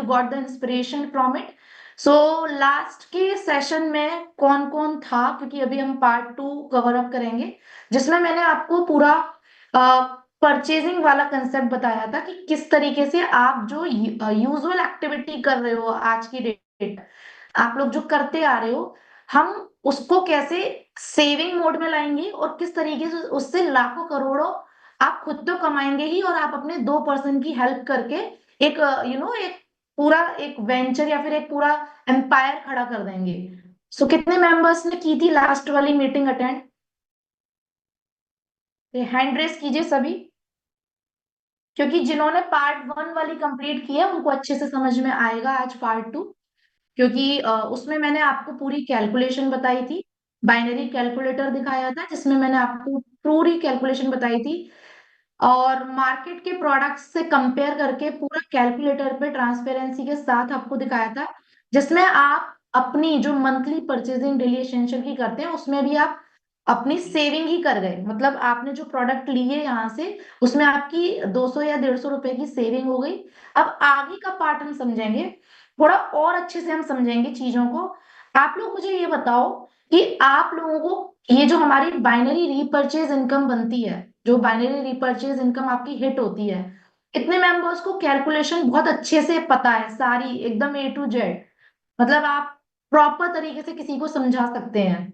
Got the inspiration from it. So last के session में कौन कौन था, क्योंकि अभी हम पार्ट 2 कवर अप करेंगे, जिसमें मैंने आपको पूरा परचेजिंग वाला कंसेप्ट बताया था कि किस तरीके से आप जो यूजुअल एक्टिविटी कर रहे हो आज की डेट, आप लोग जो करते आ रहे हो, हम उसको कैसे सेविंग मोड में लाएंगे और किस तरीके से उससे लाखों करोड़ों आप खुद तो कमाएंगे ही, और आप अपने 2 पर्सन की हेल्प करके एक एक पूरा एक वेंचर या फिर एक पूरा एम्पायर खड़ा कर देंगे। सो कितने मेंबर्स ने की थी लास्ट वाली मीटिंग अटेंड? हैंड रेस कीजिए सभी, क्योंकि जिन्होंने पार्ट 1 वाली कंप्लीट की है उनको अच्छे से समझ में आएगा आज पार्ट 2। क्योंकि उसमें मैंने आपको पूरी कैलकुलेशन बताई थी, बाइनरी कैलकुलेटर दिखाया था जिसमें मैंने आपको पूरी कैलकुलेशन बताई थी, और मार्केट के प्रोडक्ट्स से कंपेयर करके पूरा कैलकुलेटर पे ट्रांसपेरेंसी के साथ आपको दिखाया था, जिसमें आप अपनी जो मंथली परचेजिंग डेली एसेंशियल की करते हैं उसमें भी आप अपनी सेविंग ही कर गए। मतलब आपने जो प्रोडक्ट लिए यहाँ से, उसमें आपकी 200 या 150 रुपए की सेविंग हो गई। अब आगे का पार्ट हम समझेंगे, थोड़ा और अच्छे से हम समझेंगे चीजों को। आप लोग मुझे ये बताओ कि आप लोगों को ये जो हमारी बाइनरी रीपर्चेज इनकम बनती है, जो बाइनरी रिपर्चेज इनकम आपकी हिट होती है, कितने मेंबर्स को कैलकुलेशन बहुत अच्छे से पता है, सारी एकदम A to Z? मतलब आप प्रॉपर तरीके से किसी को समझा सकते हैं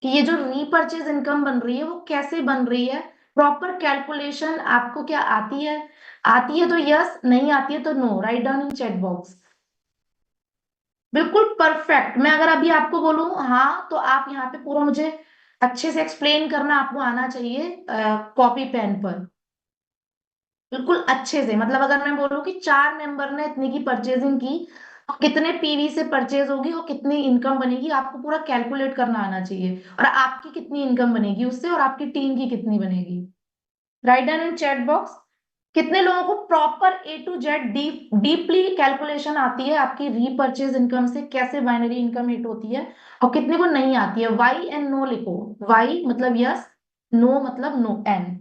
कि ये जो रीपर्चेज इनकम बन रही है वो कैसे बन रही है, प्रॉपर कैलकुलेशन आपको क्या आती है? आती है तो यस, नहीं आती है तो no, write down in chat box. बिल्कुल परफेक्ट। मैं अगर अभी आपको बोलूं हाँ, तो आप यहाँ पे पूरा मुझे अच्छे से एक्सप्लेन करना आपको आना चाहिए कॉपी पेन पर, बिल्कुल अच्छे से। मतलब अगर मैं बोलूं कि 4 मेंबर ने इतने की परचेजिंग की, तो कितने पीवी से परचेज होगी और कितनी इनकम बनेगी, आपको पूरा कैलकुलेट करना आना चाहिए, और आपकी कितनी इनकम बनेगी उससे और आपकी टीम की कितनी बनेगी। Right down in chat box. कितने लोगों को proper A to Z deeply calculation आती है आपकी रीपर्चेज इनकम से, कैसे बाइनरी इनकम हिट होती है, और कितने को नहीं आती है? वाई एंड नो लिखो। वाई मतलब यस, नो मतलब no, N.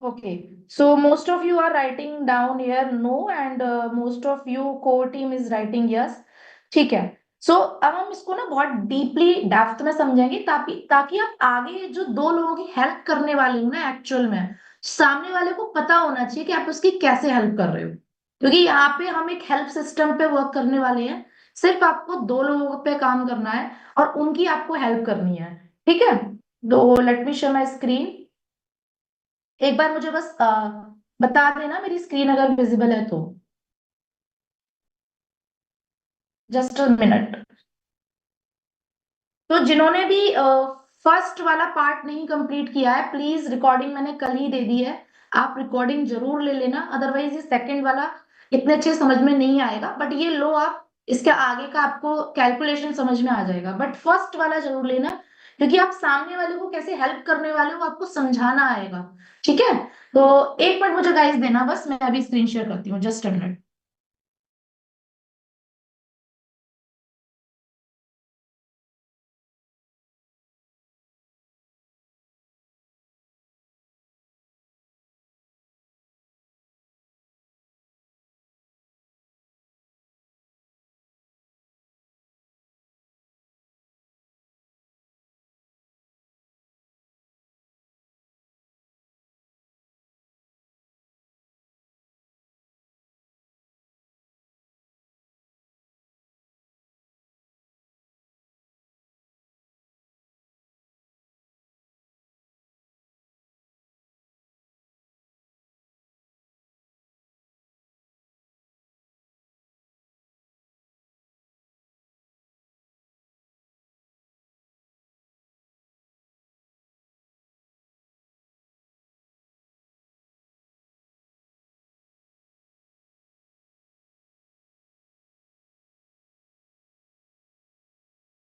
Okay, so most of you are writing down here no, and most of you core team is writing yes. ठीक है। सो अब हम इसको ना बहुत डीपली डेप्थ में समझेंगे, ताकि ताकि आप आगे जो 2 लोगों की हेल्प करने वाले हो ना, एक्चुअल में सामने वाले को पता होना चाहिए कि आप उसकी कैसे हेल्प कर रहे हो। क्योंकि यहाँ पे हम एक हेल्प सिस्टम पे वर्क करने वाले हैं, सिर्फ आपको 2 लोगों पे काम करना है और उनकी आपको हेल्प करनी है। ठीक है, तो let me show my screen. एक बार मुझे बस बता देना मेरी स्क्रीन अगर विजिबल है तो। Just a minute. तो जिन्होंने भी फर्स्ट वाला पार्ट नहीं कंप्लीट किया है, प्लीज, रिकॉर्डिंग मैंने कल ही दे दी है, आप रिकॉर्डिंग जरूर ले लेना, अदरवाइज ये सेकंड वाला इतने अच्छे समझ में नहीं आएगा, बट ये लो आप, इसके आगे का आपको कैलकुलेशन समझ में आ जाएगा, बट फर्स्ट वाला जरूर लेना, क्योंकि आप सामने वाले को कैसे हेल्प करने वाले हो आपको समझाना आएगा। ठीक है, तो एक मिनट मुझे गाइस देना, बस मैं अभी स्क्रीन शेयर करती हूँ, just a minute.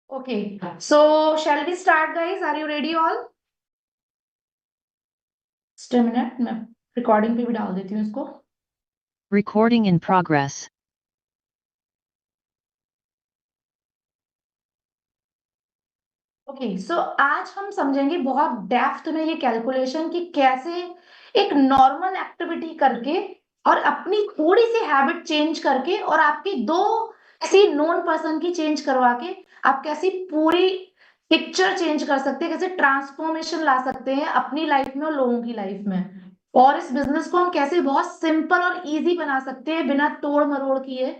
Okay, so shall we start, guys? Are you ready all? Just a minute, मैं रिकॉर्डिंग पे भी डाल देती हूँ इसको। Recording in progress. ओके, सो आज हम समझेंगे बहुत डेप्थ में ये कैलकुलेशन कि कैसे एक नॉर्मल एक्टिविटी करके और अपनी थोड़ी सी हैबिट चेंज करके और आपकी दो ऐसी नोन पर्सन की चेंज करवा के आप कैसी पूरी पिक्चर चेंज कर सकते हैं, कैसे ट्रांसफॉर्मेशन ला सकते हैं अपनी लाइफ में और लोगों की लाइफ में, और इस बिजनेस को हम कैसे बहुत सिंपल और इजी बना सकते हैं बिना तोड़ मरोड़ किए।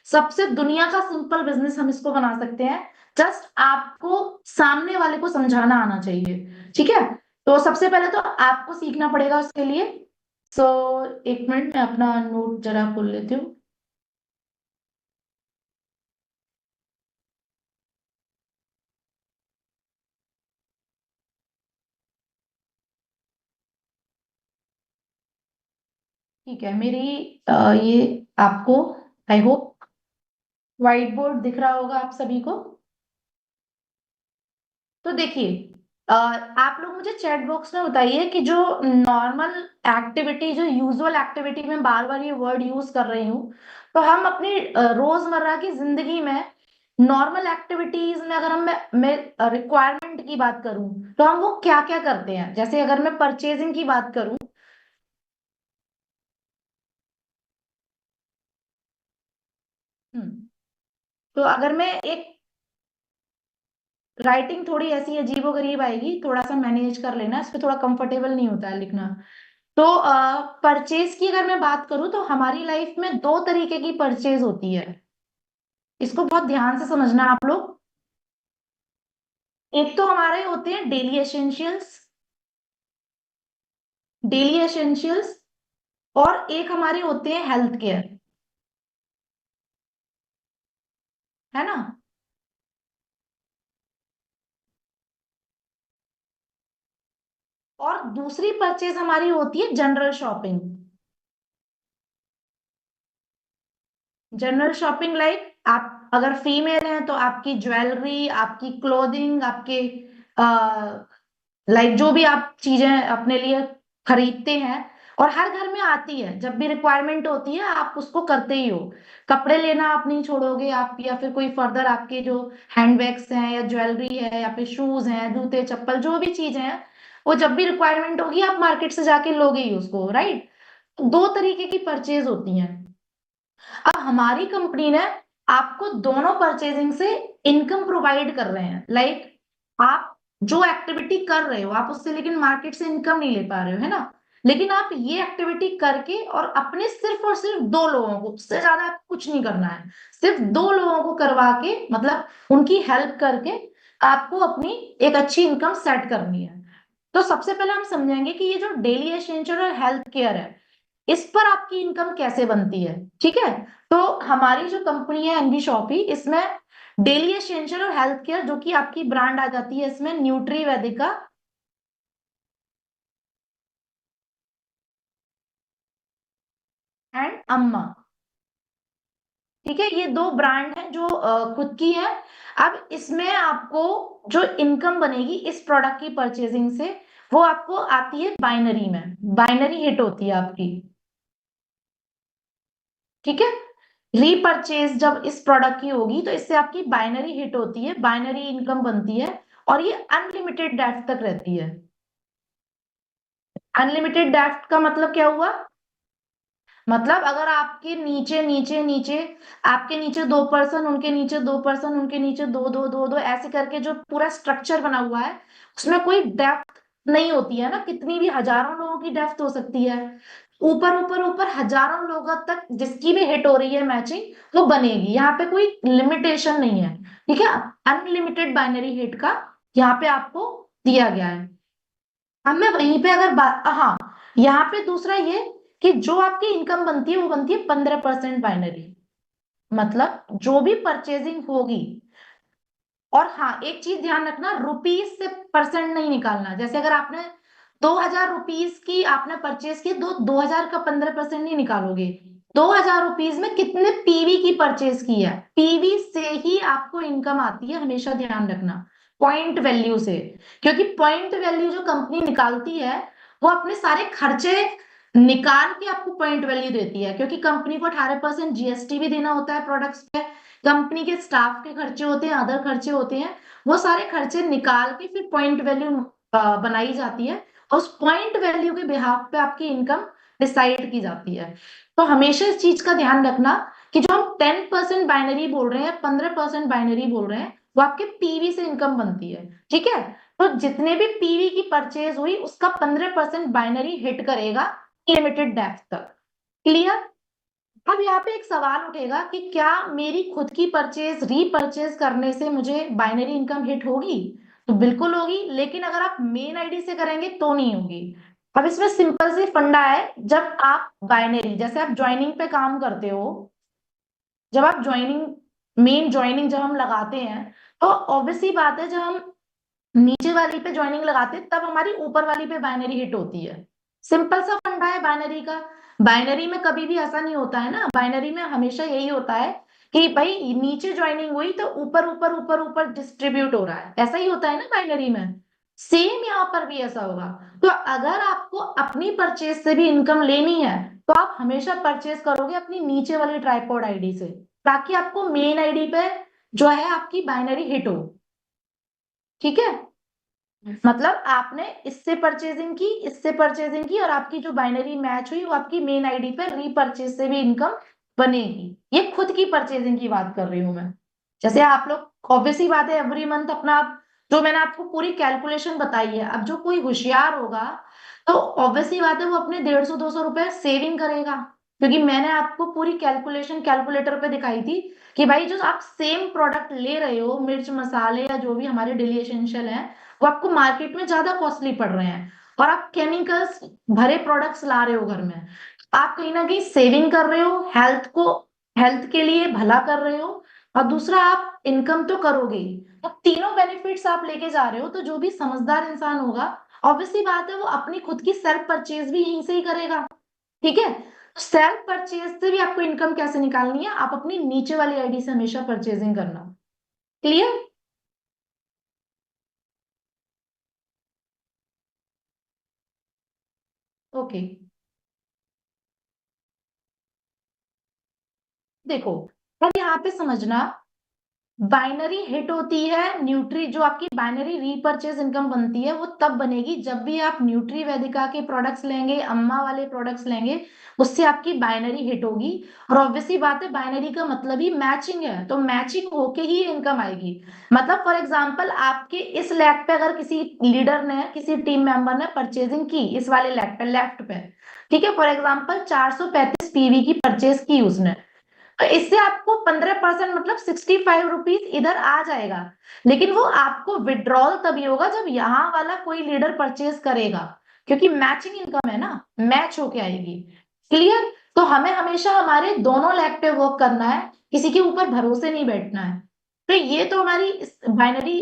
सबसे दुनिया का सिंपल बिजनेस हम इसको बना सकते हैं। जस्ट आपको सामने वाले को समझाना आना चाहिए, ठीक है। तो सबसे पहले तो आपको सीखना पड़ेगा उसके लिए। सो एक मिनट मैं अपना नोट जरा खोल लेती हूँ। ठीक है, मेरी ये आपको आई होप व्हाइट बोर्ड दिख रहा होगा आप सभी को। तो देखिए, आप लोग मुझे चैट बॉक्स में बताइए कि जो नॉर्मल एक्टिविटी, जो यूजुअल एक्टिविटी में बार बार ये वर्ड यूज कर रही हूँ, तो हम अपनी रोजमर्रा की जिंदगी में नॉर्मल एक्टिविटीज में अगर मैं रिक्वायरमेंट की बात करूं तो हम वो क्या क्या करते हैं। जैसे अगर मैं परचेजिंग की बात करूं। हम्म, तो अगर मैं एक राइटिंग थोड़ी ऐसी अजीबो गरीब आएगी, थोड़ा सा मैनेज कर लेना, इस पे थोड़ा कंफर्टेबल नहीं होता है लिखना। तो परचेज की अगर मैं बात करूं तो हमारी लाइफ में दो तरीके की परचेज होती है। इसको बहुत ध्यान से समझना आप लोग। एक तो हमारे होते हैं डेली एसेंशियल्स, डेली एसेंशियल्स, और एक हमारे होते हैं हेल्थ केयर, है ना। और दूसरी परचेज हमारी होती है general shopping. General shopping like आप अगर फीमेल हैं तो आपकी ज्वेलरी, आपकी क्लोथिंग, आपके लाइक जो भी आप चीजें अपने लिए खरीदते हैं और हर घर में आती है, जब भी रिक्वायरमेंट होती है आप उसको करते ही हो। कपड़े लेना आप नहीं छोड़ोगे, आप या फिर कोई फर्दर आपके जो हैंडबैग्स हैं या ज्वेलरी है या फिर शूज हैं, जूते चप्पल, जो भी चीजें हैं वो जब भी रिक्वायरमेंट होगी आप मार्केट से जाके लोगे ही उसको, राइट। दो तरीके की परचेज होती हैं। अब हमारी कंपनी ने आपको दोनों परचेजिंग से इनकम प्रोवाइड कर रहे हैं। लाइक आप जो एक्टिविटी कर रहे हो आप उससे लेकिन मार्केट से इनकम नहीं ले पा रहे हो, है ना। लेकिन आप ये एक्टिविटी करके और अपने सिर्फ और सिर्फ दो लोगों को, उससे ज्यादा आपको कुछ नहीं करना है, सिर्फ दो लोगों को करवा के मतलब उनकी हेल्प करके आपको अपनी एक अच्छी इनकम सेट करनी है। तो सबसे पहले हम समझेंगे कि ये जो डेली एसेंशियल और हेल्थ केयर है इस पर आपकी इनकम कैसे बनती है, ठीक है। तो हमारी जो कंपनी है एनबी शॉपी, इसमें डेली एसेंशियल और हेल्थ केयर जो कि आपकी ब्रांड आ जाती है इसमें न्यूट्री वेदिका एंड अम्मा, ठीक है। ये दो ब्रांड हैं जो खुद की है। अब इसमें आपको जो इनकम बनेगी इस प्रोडक्ट की परचेजिंग से वो आपको आती है बाइनरी में, बाइनरी हिट होती है आपकी, ठीक है। रीपरचेज जब इस प्रोडक्ट की होगी तो इससे आपकी बाइनरी हिट होती है, बाइनरी इनकम बनती है और ये अनलिमिटेड डेप्थ तक रहती है। अनलिमिटेड डेप्थ का मतलब क्या हुआ? मतलब अगर आपके नीचे नीचे नीचे आपके नीचे दो पर्सन, उनके नीचे दो पर्सन, उनके नीचे दो दो दो दो ऐसे करके जो पूरा स्ट्रक्चर बना हुआ है उसमें कोई डेप्थ नहीं होती है ना, कितनी भी हजारों लोगों की डेप्थ हो सकती है। ऊपर ऊपर ऊपर हजारों लोगों तक जिसकी भी हिट हो रही है मैचिंग वो बनेगी, यहाँ पे कोई लिमिटेशन नहीं है, ठीक है। अनलिमिटेड बाइनरी हिट का यहाँ पे आपको दिया गया है। अब मैं वहीं पे अगर बात, हाँ, यहाँ पे दूसरा ये कि जो आपकी इनकम बनती है वो बनती है 15% बाइनरी, मतलब जो भी परचेजिंग होगी। और हाँ, एक चीज ध्यान रखना, रुपीज से परसेंट नहीं निकालना। जैसे अगर आपने 2000 रुपीज की आपने परचेज की, 2000 का 15% नहीं निकालोगे। 2000 रुपीज में कितने पीवी की परचेज की है, पीवी से ही आपको इनकम आती है, हमेशा ध्यान रखना, पॉइंट वैल्यू से। क्योंकि पॉइंट वैल्यू जो कंपनी निकालती है वो अपने सारे खर्चे निकाल के आपको पॉइंट वैल्यू देती है, क्योंकि कंपनी को 18% जीएसटी भी देना होता है प्रोडक्ट्स पे, कंपनी के स्टाफ के खर्चे होते हैं, अदर खर्चे होते हैं, वो सारे खर्चे निकाल के फिर पॉइंट वैल्यू बनाई जाती है। उस पॉइंट वैल्यू के बिहाफ पे आपकी इनकम डिसाइड की जाती है। तो हमेशा इस चीज का ध्यान रखना कि जो हम 10% बाइनरी बोल रहे हैं, 15% बाइनरी बोल रहे हैं, वो आपके पीवी से इनकम बनती है। ठीक है, तो जितने भी पीवी की परचेज हुई उसका 15% बाइनरी हिट करेगा लिमिटेड डेप्थ तक। क्लियर? अब यहाँ पे एक सवाल उठेगा कि क्या मेरी खुद की परचेज रीपरचेज करने से मुझे बाइनरी इनकम हिट होगी? तो बिल्कुल होगी, लेकिन अगर आप मेन आईडी से करेंगे तो नहीं होगी। अब इसमें सिंपल सी फंडा है, जब आप बाइनरी, जैसे आप ज्वाइनिंग पे काम करते हो, जब आप ज्वाइनिंग, मेन ज्वाइनिंग जब हम लगाते हैं, तो ऑब्वियस सी बात है, जब हम नीचे वाली पे ज्वाइनिंग लगाते हैं तब हमारी ऊपर वाली पे बाइनरी हिट होती है। सिंपल सा फंडा है बाइनरी का। बाइनरी में कभी भी ऐसा नहीं होता है ना, बाइनरी में हमेशा यही होता है कि भाई नीचे ज्वाइनिंग हुई तो ऊपर ऊपर ऊपर ऊपर डिस्ट्रीब्यूट हो रहा है, ऐसा ही होता है ना बाइनरी में। सेम यहाँ पर भी ऐसा होगा। तो अगर आपको अपनी परचेज से भी इनकम लेनी है तो आप हमेशा परचेज करोगे अपनी नीचे वाली ट्राइपॉड आईडी से, ताकि आपको मेन आईडी पे जो है आपकी बाइनरी हिट हो। ठीक है, मतलब आपने इससे परचेजिंग की, इससे परचेजिंग की, और आपकी जो बाइनरी मैच हुई वो आपकी मेन आईडी पर रीपरचेज से भी इनकम बनेगी। ये खुद की परचेजिंग की बात कर रही हूं मैं। जैसे आप लोग, ऑब्वियस ही बात है, एवरी मंथ अपना जो मैंने आपको पूरी कैलकुलेशन बताई है, अब जो कोई होशियार होगा तो ऑब्वियस ही बात है वो अपने 150-200 रुपए सेविंग करेगा, क्योंकि मैंने आपको पूरी कैलकुलेशन कैलकुलेटर पे दिखाई थी कि भाई जो आप सेम प्रोडक्ट ले रहे हो, मिर्च मसाले या जो भी हमारे डेली एसेंशियल है, वो आपको मार्केट में ज्यादा कॉस्टली पड़ रहे हैं, और आप केमिकल्स भरे प्रोडक्ट्स ला रहे हो घर में। आप कहीं ना कहीं सेविंग कर रहे हो, हेल्थ के लिए भला कर रहे हो, और दूसरा आप इनकम तो करोगे ही। तो तीनों बेनिफिट्स आप लेके जा रहे हो, तो जो भी समझदार इंसान होगा, ऑब्वियसली बात है वो अपनी खुद की सेल्फ परचेज भी यहीं से ही करेगा। ठीक है, सेल्फ परचेज से भी आपको इनकम कैसे निकालनी है, आप अपनी नीचे वाली आईडी से हमेशा परचेजिंग करना। क्लियर? ओके, देखो, अब यहाँ पे समझना, बाइनरी हिट होती है, न्यूट्री जो आपकी बाइनरी रीपरचेज इनकम बनती है वो तब बनेगी जब भी आप न्यूट्री वेदिका के प्रोडक्ट्स लेंगे, अम्मा वाले प्रोडक्ट्स लेंगे, उससे आपकी बाइनरी हिट होगी। और ऑब्वियसली बात है, बाइनरी का मतलब ही मैचिंग है, तो मैचिंग होके ही इनकम आएगी। मतलब फॉर एग्जांपल आपके इस लैग पे अगर किसी लीडर ने, किसी टीम मेंबर ने परचेजिंग की इस वाले लैग पे, लेफ्ट पे, ठीक है, फॉर एग्जांपल 435 पीवी की परचेज की उसने, तो इससे आपको 15% मतलब 65 रुपीज इधर आ जाएगा। लेकिन वो आपको विड्रॉल तभी होगा जब यहाँ वाला कोई लीडर परचेज करेगा, क्योंकि मैचिंग इनकम है ना, मैच होके आएगी। क्लियर? तो हमें हमेशा हमारे दोनों लेग पे वर्क करना है, किसी के ऊपर भरोसे नहीं बैठना है। तो ये तो हमारी बाइनरी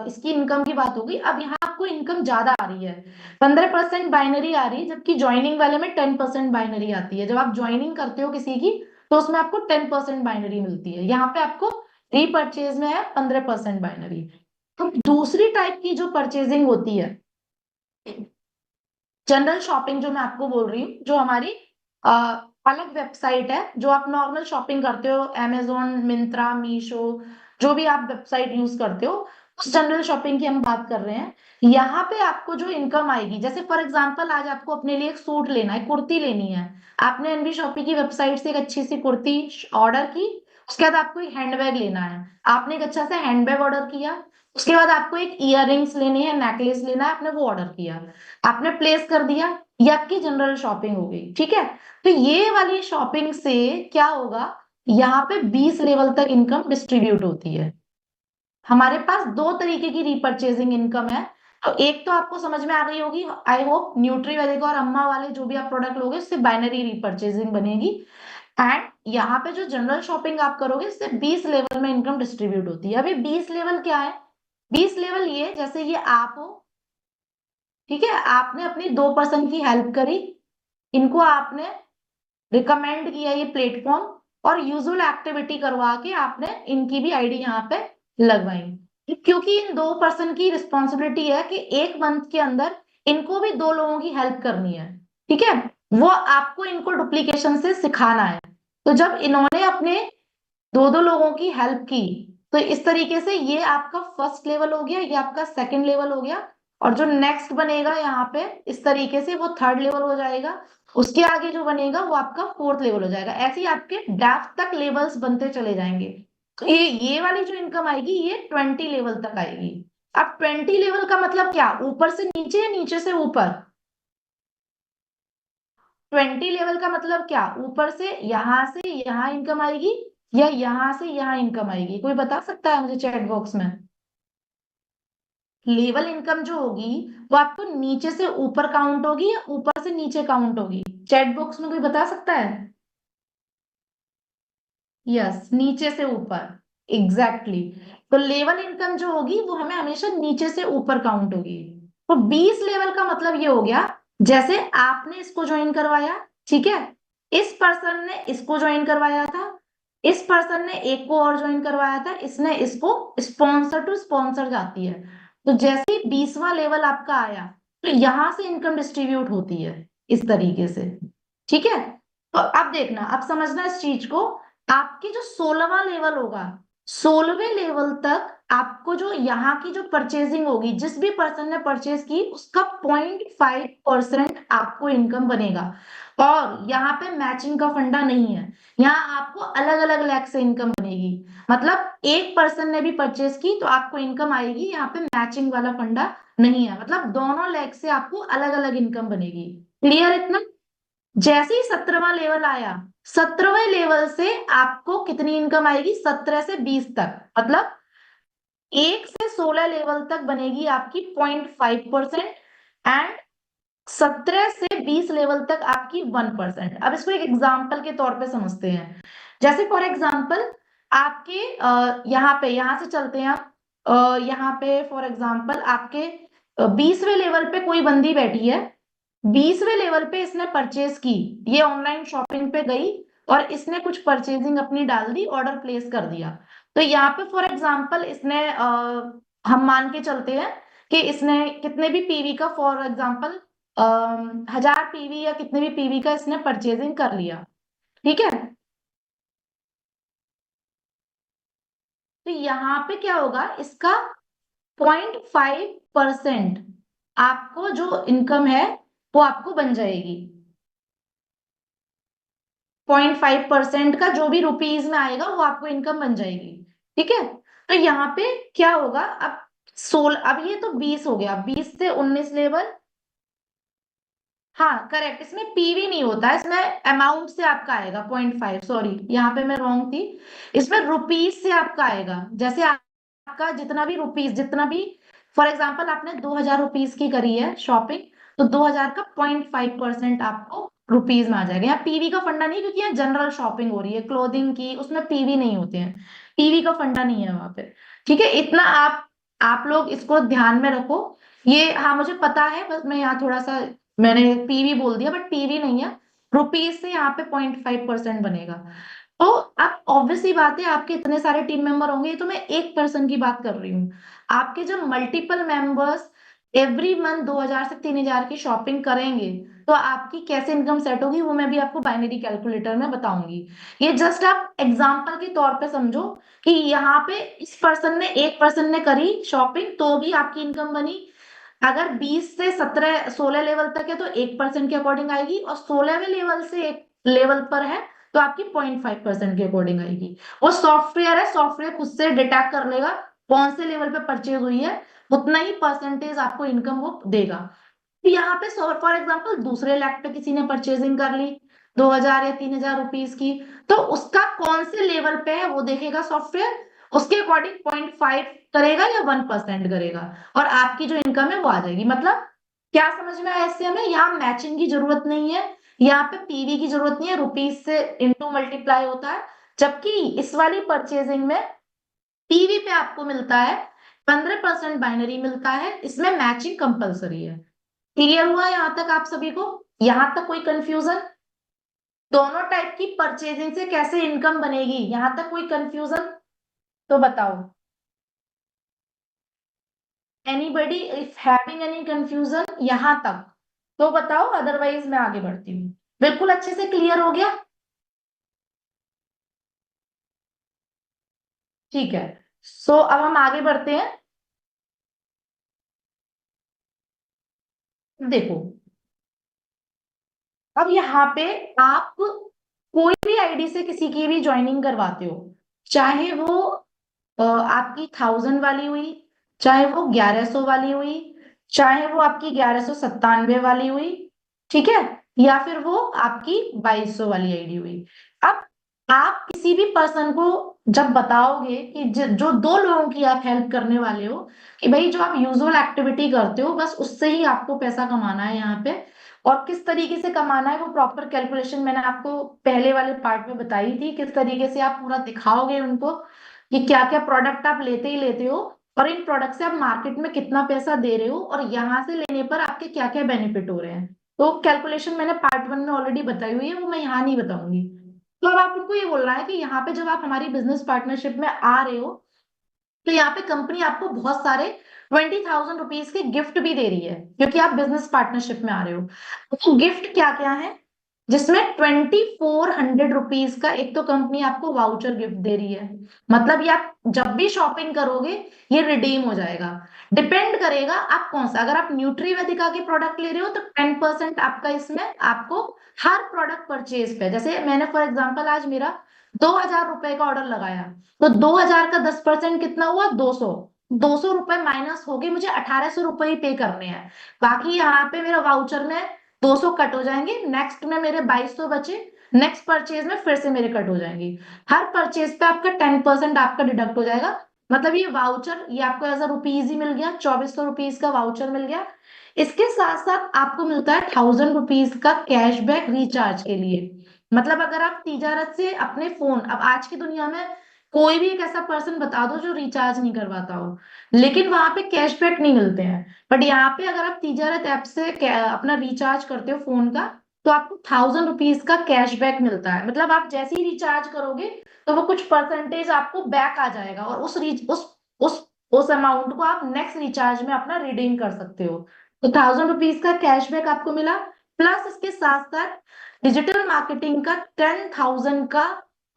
इसकी इनकम की बात होगी। अब यहाँ आपको इनकम ज्यादा आ रही है, 15% बाइनरी आ रही है, जबकि ज्वाइनिंग वाले में 10% बाइनरी आती है। जब आप ज्वाइनिंग करते हो किसी की तो उसमें आपको 10% बाइनरी मिलती है, यहाँ पे आपको रीपरचेज में है 15% बाइनरी। तो दूसरी टाइप की जो परचेजिंग होती है, जनरल शॉपिंग, जो मैं आपको बोल रही हूँ, जो हमारी अ, अलग वेबसाइट है, जो आप नॉर्मल शॉपिंग करते हो, amazon मिंत्रा मीशो, जो भी आप वेबसाइट यूज करते हो, उस जनरल शॉपिंग की हम बात कर रहे हैं। यहाँ पे आपको जो इनकम आएगी, जैसे फॉर एग्जांपल आज आपको अपने लिए एक सूट लेना है, कुर्ती लेनी है, आपने एनवी शॉपिंग की वेबसाइट से एक अच्छी सी कुर्ती ऑर्डर की, उसके बाद आपको एक हैंडबैग लेना है, आपने एक अच्छा सा हैंडबैग ऑर्डर किया, उसके बाद आपको एक इयररिंग्स लेनी है, नेकलेस लेना है, आपने वो ऑर्डर किया, आपने प्लेस कर दिया, ये आपकी जनरल शॉपिंग हो गई। ठीक है, तो ये वाली शॉपिंग से क्या होगा, यहाँ पे 20 लेवल तक इनकम डिस्ट्रीब्यूट होती है। हमारे पास दो तरीके की रीपरचेजिंग इनकम है। तो एक तो आपको समझ में आ गई होगी, आई होप, न्यूट्री वैदिक और अम्मा वाले जो भी आप प्रोडक्ट लोगे उससे बाइनरी रीपरचेजिंग बनेगी। एंड यहाँ पे जो जनरल शॉपिंग आप करोगे उससे 20 लेवल में इनकम डिस्ट्रीब्यूट होती है। अभी 20 लेवल क्या है? 20 लेवल ये, जैसे ये आप हो, ठीक है, आपने अपनी 2 पर्सन की हेल्प करी, इनको आपने रिकमेंड किया ये प्लेटफॉर्म, और यूजुअल एक्टिविटी करवा के आपने इनकी भी आईडी यहाँ पे लगवाई, क्योंकि इन 2 पर्सन की रिस्पॉन्सिबिलिटी है कि एक मंथ के अंदर इनको भी 2 लोगों की हेल्प करनी है। ठीक है, वो आपको इनको डुप्लीकेशन से सिखाना है। तो जब इन्होंने अपने 2-2 लोगों की हेल्प की, तो इस तरीके से ये आपका फर्स्ट लेवल हो गया, ये आपका सेकंड लेवल हो गया, और जो नेक्स्ट बनेगा यहाँ पे इस तरीके से वो थर्ड लेवल हो जाएगा, उसके आगे जो बनेगा वो आपका फोर्थ लेवल हो जाएगा। ऐसे ही आपके डेप्थ तक लेवल्स बनते चले जाएंगे। तो ये वाली जो इनकम आएगी ये 20 लेवल तक आएगी। अब 20 लेवल का मतलब क्या, ऊपर से नीचे या नीचे से ऊपर? 20 लेवल का मतलब क्या, ऊपर से यहाँ इनकम आएगी या यहाँ से यहाँ इनकम आएगी? कोई बता सकता है मुझे चैट बॉक्स में? लेवल इनकम जो होगी वो आपको नीचे से ऊपर काउंट होगी या ऊपर से नीचे काउंट होगी? चैट बॉक्स में कोई बता सकता है? यस, नीचे से ऊपर। एग्जैक्टली तो लेवल इनकम जो होगी वो हमें हमेशा नीचे से ऊपर काउंट होगी। तो 20 लेवल का मतलब ये हो गया, जैसे आपने इसको ज्वाइन करवाया, ठीक है, इस पर्सन ने इसको ज्वाइन करवाया था, इस पर्सन ने एक को और ज्वाइन करवाया था, इसने इसको, स्पॉन्सर टू स्पॉन्सर जाती है। तो जैसे ही 20वां लेवल आपका आया तो यहां से इनकम डिस्ट्रीब्यूट होती है इस तरीके से। ठीक है, तो अब देखना, अब समझना इस चीज को। आपकी जो 16वां लेवल होगा, 16वें लेवल तक आपको जो यहाँ की जो परचेजिंग होगी, जिस भी पर्सन ने परचेज की उसका 0.5% आपको इनकम बनेगा। और यहाँ पे मैचिंग का फंडा नहीं है, यहाँ आपको अलग अलग लैख से इनकम बनेगी। मतलब एक पर्सन ने भी परचेज की तो आपको इनकम आएगी, यहाँ पे मैचिंग वाला फंडा नहीं है, मतलब दोनों लैख से आपको अलग अलग इनकम बनेगी। क्लियर इतना? जैसे ही 17वां लेवल आया, 17वें लेवल से आपको कितनी इनकम आएगी, 17 से 20 तक, मतलब 1 से 16 लेवल तक बनेगी आपकी 0.5%, एंड 17 से 20 लेवल तक आपकी 1%। अब इसको एक एग्जाम्पल के तौर पे समझते हैं। जैसे फॉर एग्जाम्पल आपके यहाँ से चलते हैं आप, यहाँ पे फॉर एग्जाम्पल आपके 20वें लेवल पे कोई बंदी बैठी है, 20वें लेवल पे इसने परचेज की, ये ऑनलाइन शॉपिंग पे गई और इसने कुछ परचेजिंग अपनी डाल दी, ऑर्डर प्लेस कर दिया। तो यहाँ पे फॉर एग्जांपल इसने हम मान के चलते हैं कि इसने कितने भी पीवी का, फॉर एग्जांपल 1000 पीवी या कितने भी पीवी का इसने परचेजिंग कर लिया। ठीक है, तो यहाँ पे क्या होगा, इसका 0.5% आपको जो इनकम है वो आपको बन जाएगी। 0.5% का जो भी रुपीज में आएगा वो आपको इनकम बन जाएगी। ठीक है, तो यहाँ पे क्या होगा, अब 16, अब ये तो 20 हो गया, 20 से 19 लेवल। हाँ करेक्ट, इसमें पीवी नहीं होता, इसमें अमाउंट से आपका आएगा 0.5, सॉरी यहाँ पे मैं रॉन्ग थी। इसमें रुपीज से आपका आएगा, जैसे आपका जितना भी रुपीज, जितना भी, फॉर एग्जाम्पल आपने 2000 रुपीज की करी है शॉपिंग, तो 2000 का 0.5% आपको रुपीज में आ जाएगा। यहाँ पीवी का फंडा नहीं, क्योंकि यहाँ जनरल शॉपिंग हो रही है क्लोथिंग की, उसमें पीवी नहीं होते हैं, पीवी का फंडा नहीं है वहां पे। ठीक है, इतना आप लोग इसको ध्यान में रखो। ये हाँ मुझे पता है, बस मैं यहाँ थोड़ा सा मैंने पीवी बोल दिया, बट पीवी नहीं है, रुपीज से यहाँ पे 0.5% बनेगा। तो अब ऑब्वियसली बात है, आपके इतने सारे टीम मेंबर होंगे, ये तो मैं एक पर्सन की बात कर रही हूँ। आपके जब मल्टीपल मेंबर्स एवरी मंथ 2000 से 3000 की शॉपिंग करेंगे तो आपकी कैसे इनकम सेट होगी वो मैं भी आपको बाइनरी कैलकुलेटर में बताऊंगी। ये जस्ट आप एग्जाम्पल के तौर पे समझो कि यहाँ पे इस पर्सन ने, एक पर्सन ने करी शॉपिंग तो भी आपकी इनकम बनी। अगर 20 से 16 लेवल तक है तो 1% के अकॉर्डिंग आएगी, और 16वें लेवल से एक लेवल पर है तो आपकी 0.5% के अकॉर्डिंग आएगी। वो सॉफ्टवेयर है, सॉफ्टवेयर खुद से डिटेक्ट कर लेगा कौन से लेवल पे परचेज हुई है, उतना ही परसेंटेज आपको इनकम वो देगा। तो यहाँ पे फॉर एग्जाम्पल दूसरे लैप पे किसी ने परचेजिंग कर ली 2000 या 3000 रुपीज की, तो उसका कौन से लेवल पे है वो देखेगा सॉफ्टवेयर, उसके अकॉर्डिंग 0.5 करेगा या 1% करेगा, और आपकी जो इनकम है वो आ जाएगी। मतलब क्या समझ में आया इससे? हमें यहाँ मैचिंग की जरूरत नहीं है, यहाँ पे पीवी की जरूरत नहीं है, रुपीज से इंटू मल्टीप्लाई होता है। जबकि इस वाली परचेजिंग में पीवी पे आपको मिलता है 15% बाइनरी मिलता है, इसमें मैचिंग कंपलसरी है। क्लियर हुआ यहाँ तक आप सभी को? यहाँ तक कोई कंफ्यूजन? दोनों टाइप की परचेजिंग से कैसे इनकम बनेगी, यहाँ तक कोई कंफ्यूजन? तो बताओ, anybody if having any confusion यहाँ तक, तो बताओ, अदरवाइज मैं आगे बढ़ती हूँ। बिल्कुल अच्छे से क्लियर हो गया? ठीक है, सो अब हम आगे बढ़ते हैं। देखो, अब यहाँ पे आप कोई भी आईडी से किसी की भी ज्वाइनिंग करवाते हो, चाहे वो आपकी 1000 वाली हुई, चाहे वो 1100 वाली हुई, चाहे वो आपकी 1197 वाली हुई, ठीक है, या फिर वो आपकी 2200 वाली आईडी हुई। अब आप किसी भी पर्सन को जब बताओगे कि जो दो लोगों की आप हेल्प करने वाले हो, कि भाई जो आप यूजुअल एक्टिविटी करते हो बस उससे ही आपको पैसा कमाना है यहाँ पे, और किस तरीके से कमाना है वो प्रॉपर कैलकुलेशन मैंने आपको पहले वाले पार्ट में बताई थी, किस तरीके से आप पूरा दिखाओगे उनको कि क्या क्या प्रोडक्ट आप लेते ही लेते हो, और इन प्रोडक्ट से आप मार्केट में कितना पैसा दे रहे हो, और यहाँ से लेने पर आपके क्या क्या बेनिफिट हो रहे हैं। तो कैलकुलेशन मैंने पार्ट 1 में ऑलरेडी बताई हुई है, वो मैं यहाँ नहीं बताऊंगी। तो अब आप उनको ये बोलना है कि यहाँ पे जब आप हमारी बिजनेस पार्टनरशिप में आ रहे हो, तो यहाँ पे कंपनी आपको बहुत सारे 20,000 रुपीज के गिफ्ट भी दे रही है, क्योंकि आप बिजनेस पार्टनरशिप में आ रहे हो। तो गिफ्ट क्या क्या है, जिसमें 2400 रुपीज का एक तो कंपनी आपको वाउचर गिफ्ट दे रही है। मतलब ये आप जब भी शॉपिंग करोगे ये रिडीम हो जाएगा। डिपेंड करेगा आप कौन सा, अगर आप न्यूट्री वेदिका के प्रोडक्ट ले रहे हो तो 10% आपका इसमें आपको हर प्रोडक्ट परचेज पे, जैसे मैंने फॉर एग्जांपल आज मेरा 2000 रुपए का ऑर्डर लगाया, तो 2000 का 10% कितना हुआ, 200। 200 रुपए माइनस हो गए, मुझे 1800 रुपए ही पे करने हैं। बाकी यहाँ पे मेरा वाउचर में 200 कट हो जाएंगे, नेक्स्ट में मेरे 2200 बचे, नेक्स्ट परचेज में फिर से मेरे कट हो जाएंगे। हर परचेज पे आपका 10% आपका डिडक्ट हो जाएगा। मतलब ये वाउचर ये आपको एज अ रुपीज ही मिल गया, 2400 रुपीज का वाउचर मिल गया। इसके साथ साथ आपको मिलता है 1000 रुपीज का कैशबैक रिचार्ज के लिए। मतलब अगर आप तिजारत से अपने फोन, अब आज की दुनिया में कोई भी एक ऐसा पर्सन बता दो जो रिचार्ज नहीं करवाता हो, लेकिन वहां पे कैशबैक नहीं मिलते हैं। बट यहाँ पे अगर आप तिजारत ऐप से अपना रिचार्ज करते हो फोन का, तो आपको 1000 रुपीज का कैशबैक मिलता है। मतलब आप जैसे ही रिचार्ज करोगे तो वो कुछ परसेंटेज आपको बैक आ जाएगा, और उस अमाउंट को आप नेक्स्ट रिचार्ज में अपना रिडीम कर सकते हो। तो 1000 रुपीज का कैशबैक आपको मिला, प्लस इसके साथ साथ डिजिटल मार्केटिंग का 10,000 का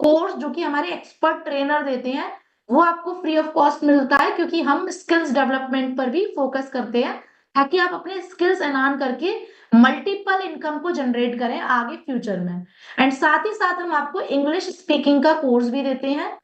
कोर्स जो कि हमारे एक्सपर्ट ट्रेनर देते हैं, वो आपको फ्री ऑफ कॉस्ट मिलता है, क्योंकि हम स्किल्स डेवलपमेंट पर भी फोकस करते हैं, ताकि आप अपने स्किल्स एनहांस करके मल्टीपल इनकम को जनरेट करें आगे फ्यूचर में। एंड साथ ही साथ हम आपको इंग्लिश स्पीकिंग का कोर्स भी देते हैं,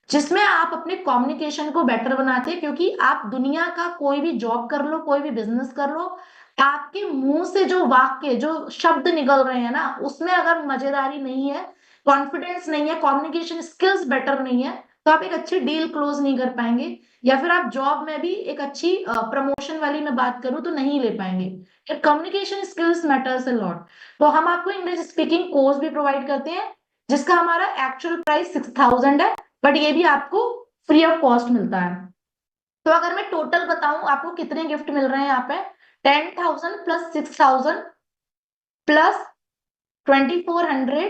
जिसमें आप अपने कम्युनिकेशन को बेटर बनाते हैं, क्योंकि आप दुनिया का कोई भी जॉब कर लो, कोई भी बिजनेस कर लो, आपके मुंह से जो वाक्य जो शब्द निकल रहे हैं ना, उसमें अगर मजेदारी नहीं है, कॉन्फिडेंस नहीं है, कम्युनिकेशन स्किल्स बेटर नहीं है, तो आप एक अच्छी डील क्लोज नहीं कर पाएंगे, या फिर आप जॉब में भी एक अच्छी प्रमोशन वाली मैं बात करूं तो नहीं ले पाएंगे। Communication skills matters a lot. तो हम आपको इंग्लिश स्पीकिंग कोर्स भी प्रोवाइड करते हैं, जिसका हमारा एक्चुअल प्राइस 6000 है, बट ये भी आपको फ्री ऑफ कॉस्ट मिलता है। तो अगर मैं टोटल बताऊं आपको कितने गिफ्ट मिल रहे हैं यहाँ पे, 10,000 प्लस 6000 प्लस 2400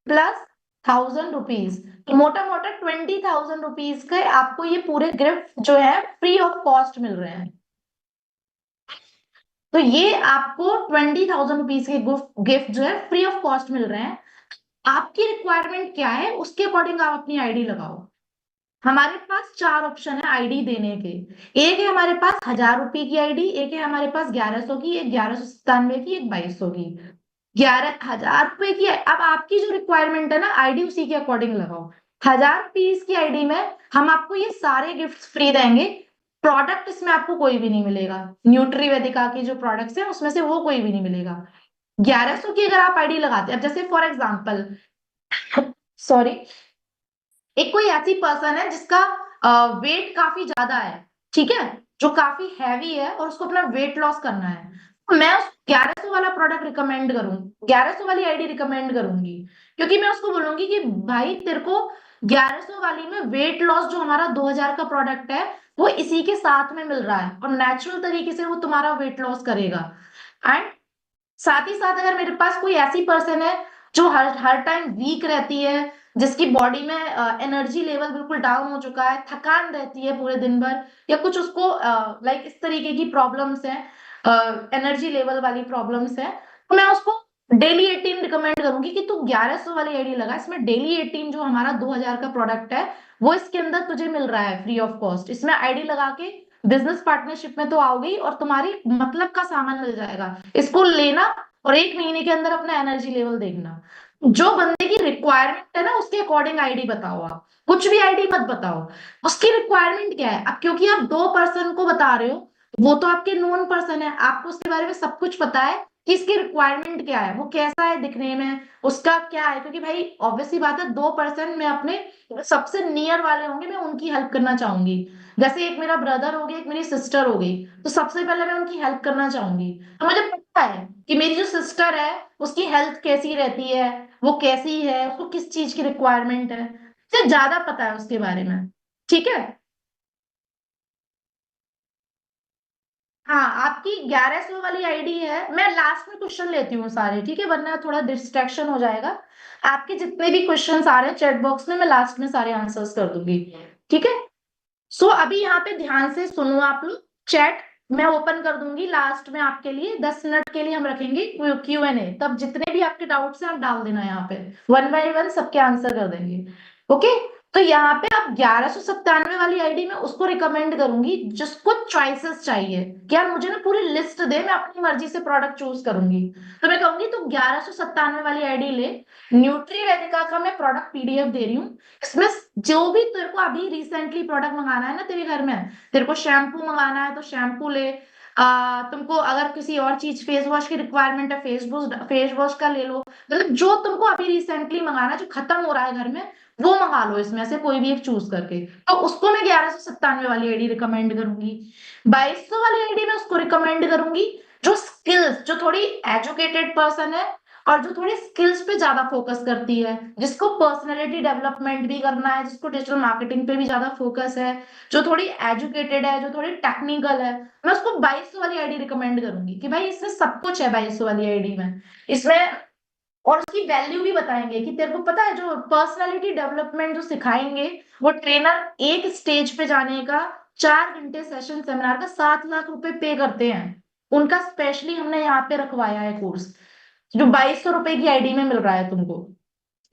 प्लस 1000 रुपीज, तो मोटा मोटा 20,000 रुपीज के आपको ये पूरे गिफ्ट जो है फ्री ऑफ कॉस्ट मिल रहे हैं। तो ये आपको 20,000 रुपीज के गिफ्ट जो है फ्री ऑफ कॉस्ट मिल रहे हैं। आपकी रिक्वायरमेंट क्या है उसके अकॉर्डिंग आप अपनी आईडी लगाओ। हमारे पास चार ऑप्शन है आईडी देने के। एक है हमारे पास 1000 रुपए की आईडी, एक है हमारे पास 1100 की, एक 1197 की, एक 2200 की। 11,000 रुपए की अब आपकी जो रिक्वायरमेंट है ना आईडी उसी के अकॉर्डिंग लगाओ। 1000 रुपीज की आईडी में हम आपको ये सारे गिफ्ट फ्री देंगे। प्रोडक्ट इसमें आपको कोई भी नहीं मिलेगा, न्यूट्री वेदिका के जो प्रोडक्ट्स हैं उसमें से वो कोई भी नहीं मिलेगा। 1100 की अगर आप आईडी लगाते हैं, अब जैसे फॉर एग्जाम्पल सॉरी, एक कोई ऐसी पर्सन है जिसका वेट काफी ज्यादा है, ठीक है, जो काफी हैवी है और उसको अपना वेट लॉस करना है, तो मैं उस 1100 वाला प्रोडक्ट रिकमेंड करूंगी, 1100 वाली आईडी रिकमेंड करूंगी। क्योंकि मैं उसको बोलूंगी कि भाई तेरे को 1100 वाली में वेट लॉस जो हमारा 2000 का प्रोडक्ट है वो इसी के साथ में मिल रहा है, और नेचुरल तरीके से वो तुम्हारा वेट लॉस करेगा। एंड साथ ही साथ अगर मेरे पास कोई ऐसी पर्सन है जो हर हर टाइम वीक रहती है, जिसकी बॉडी में एनर्जी लेवल बिल्कुल डाउन हो चुका है, थकान रहती है पूरे दिन भर, या कुछ उसको लाइक इस तरीके की प्रॉब्लम्स हैं, एनर्जी लेवल वाली प्रॉब्लम्स है, तो मैं उसको डेली 18 रिकमेंड करूंगी कि तू 1100 वाली आईडी लगा, इसमें डेली 18 जो हमारा 2000 का प्रोडक्ट है वो इसके अंदर तुझे मिल रहा है फ्री ऑफ कॉस्ट। इसमें आईडी लगा के बिजनेस पार्टनरशिप में तो आओगे ही, और तुम्हारी मतलब का सामान मिल जाएगा। इसको लेना और 1 महीने के अंदर अपना एनर्जी लेवल देखना। जो बंदे की रिक्वायरमेंट है ना, उसके अकॉर्डिंग आईडी बताओ। आप कुछ भी आईडी मत बताओ, उसकी रिक्वायरमेंट क्या है। अब क्योंकि आप 2 पर्सन को बता रहे हो, वो तो आपके नोन पर्सन है, आपको उसके बारे में सब कुछ पता है कि इसकी रिक्वायरमेंट क्या है, वो कैसा है दिखने में, उसका क्या है। क्योंकि भाई ऑब्वियसली बात है, 2 पर्सन में अपने सबसे नियर वाले होंगे, मैं उनकी हेल्प करना चाहूंगी। जैसे एक मेरा ब्रदर हो गया, एक मेरी सिस्टर हो गई, तो सबसे पहले मैं उनकी हेल्प करना चाहूंगी। तो मुझे पता है कि मेरी जो सिस्टर है उसकी हेल्थ कैसी रहती है, वो कैसी है, उसको किस चीज की रिक्वायरमेंट है, मुझे ज्यादा पता है उसके बारे में। ठीक है। हाँ, आपकी 1100 वाली आईडी है। मैं लास्ट में क्वेश्चन लेती हूँ सारे, ठीक है, वरना थोड़ा डिस्ट्रैक्शन हो जाएगा। आपके जितने भी क्वेश्चंस आ रहे हैं चैट बॉक्स में, मैं लास्ट में सारे आंसर्स कर दूंगी। ठीक है। सो अभी यहाँ पे ध्यान से सुनो आप लोग। चैट मैं ओपन कर दूंगी लास्ट में आपके लिए, 10 मिनट के लिए हम रखेंगे Q&A। तब जितने भी आपके डाउट्स हैं आप डाल देना यहाँ पे, वन बाय वन सबके आंसर कर देंगे। ओके। तो यहाँ पे आप 1197 वाली आईडी में उसको रिकमेंड करूंगी जिसको चॉइसेस चाहिए कि यार मुझे ना पूरी लिस्ट दे, मैं अपनी मर्जी से प्रोडक्ट चूज करूंगी। तो मैं कहूंगी तो 1197 वाली आईडी ले। न्यूट्री वेदिका का मैं प्रोडक्ट पीडीएफ दे रही हूँ। इसमें जो भी तेरे को अभी रिसेंटली प्रोडक्ट मंगाना है ना तेरे घर में, तेरे को शैम्पू मंगाना है तो शैम्पू ले। तुमको अगर किसी और चीज फेस वॉश की रिक्वायरमेंट है, फेस वॉश का ले लो। मतलब जो तुमको अभी रिसेंटली मंगाना है, जो खत्म हो रहा है घर में, वो मंगा लो इसमें से कोई भी एक चूज करके। तो उसको मैं 1197 वाली आईडी रिकमेंड करूंगी। 2200 वाली आईडी में उसको रिकमेंड करूंगी जो स्किल्स, जो थोड़ी एजुकेटेड पर्सन है और जो थोड़ी स्किल्स पे ज्यादा फोकस करती है, जिसको पर्सनालिटी डेवलपमेंट भी करना है, जिसको डिजिटल मार्केटिंग पे भी ज्यादा फोकस है, जो थोड़ी एजुकेटेड है, जो थोड़ी टेक्निकल है। मैं उसको 2200 वाली आईडी रिकमेंड करूंगी कि भाई इसमें सब कुछ है 2200 वाली आईडी में। इसमें और उसकी वैल्यू भी बताएंगे कि तेरे को पता है, जो पर्सनालिटी डेवलपमेंट जो सिखाएंगे, वो ट्रेनर एक स्टेज पे जाने का 4 घंटे सेशन सेमिनार का 7 लाख रुपए पे करते हैं। उनका स्पेशली हमने यहाँ पे रखवाया है कोर्स, जो 2200 रुपए की आईडी में मिल रहा है तुमको।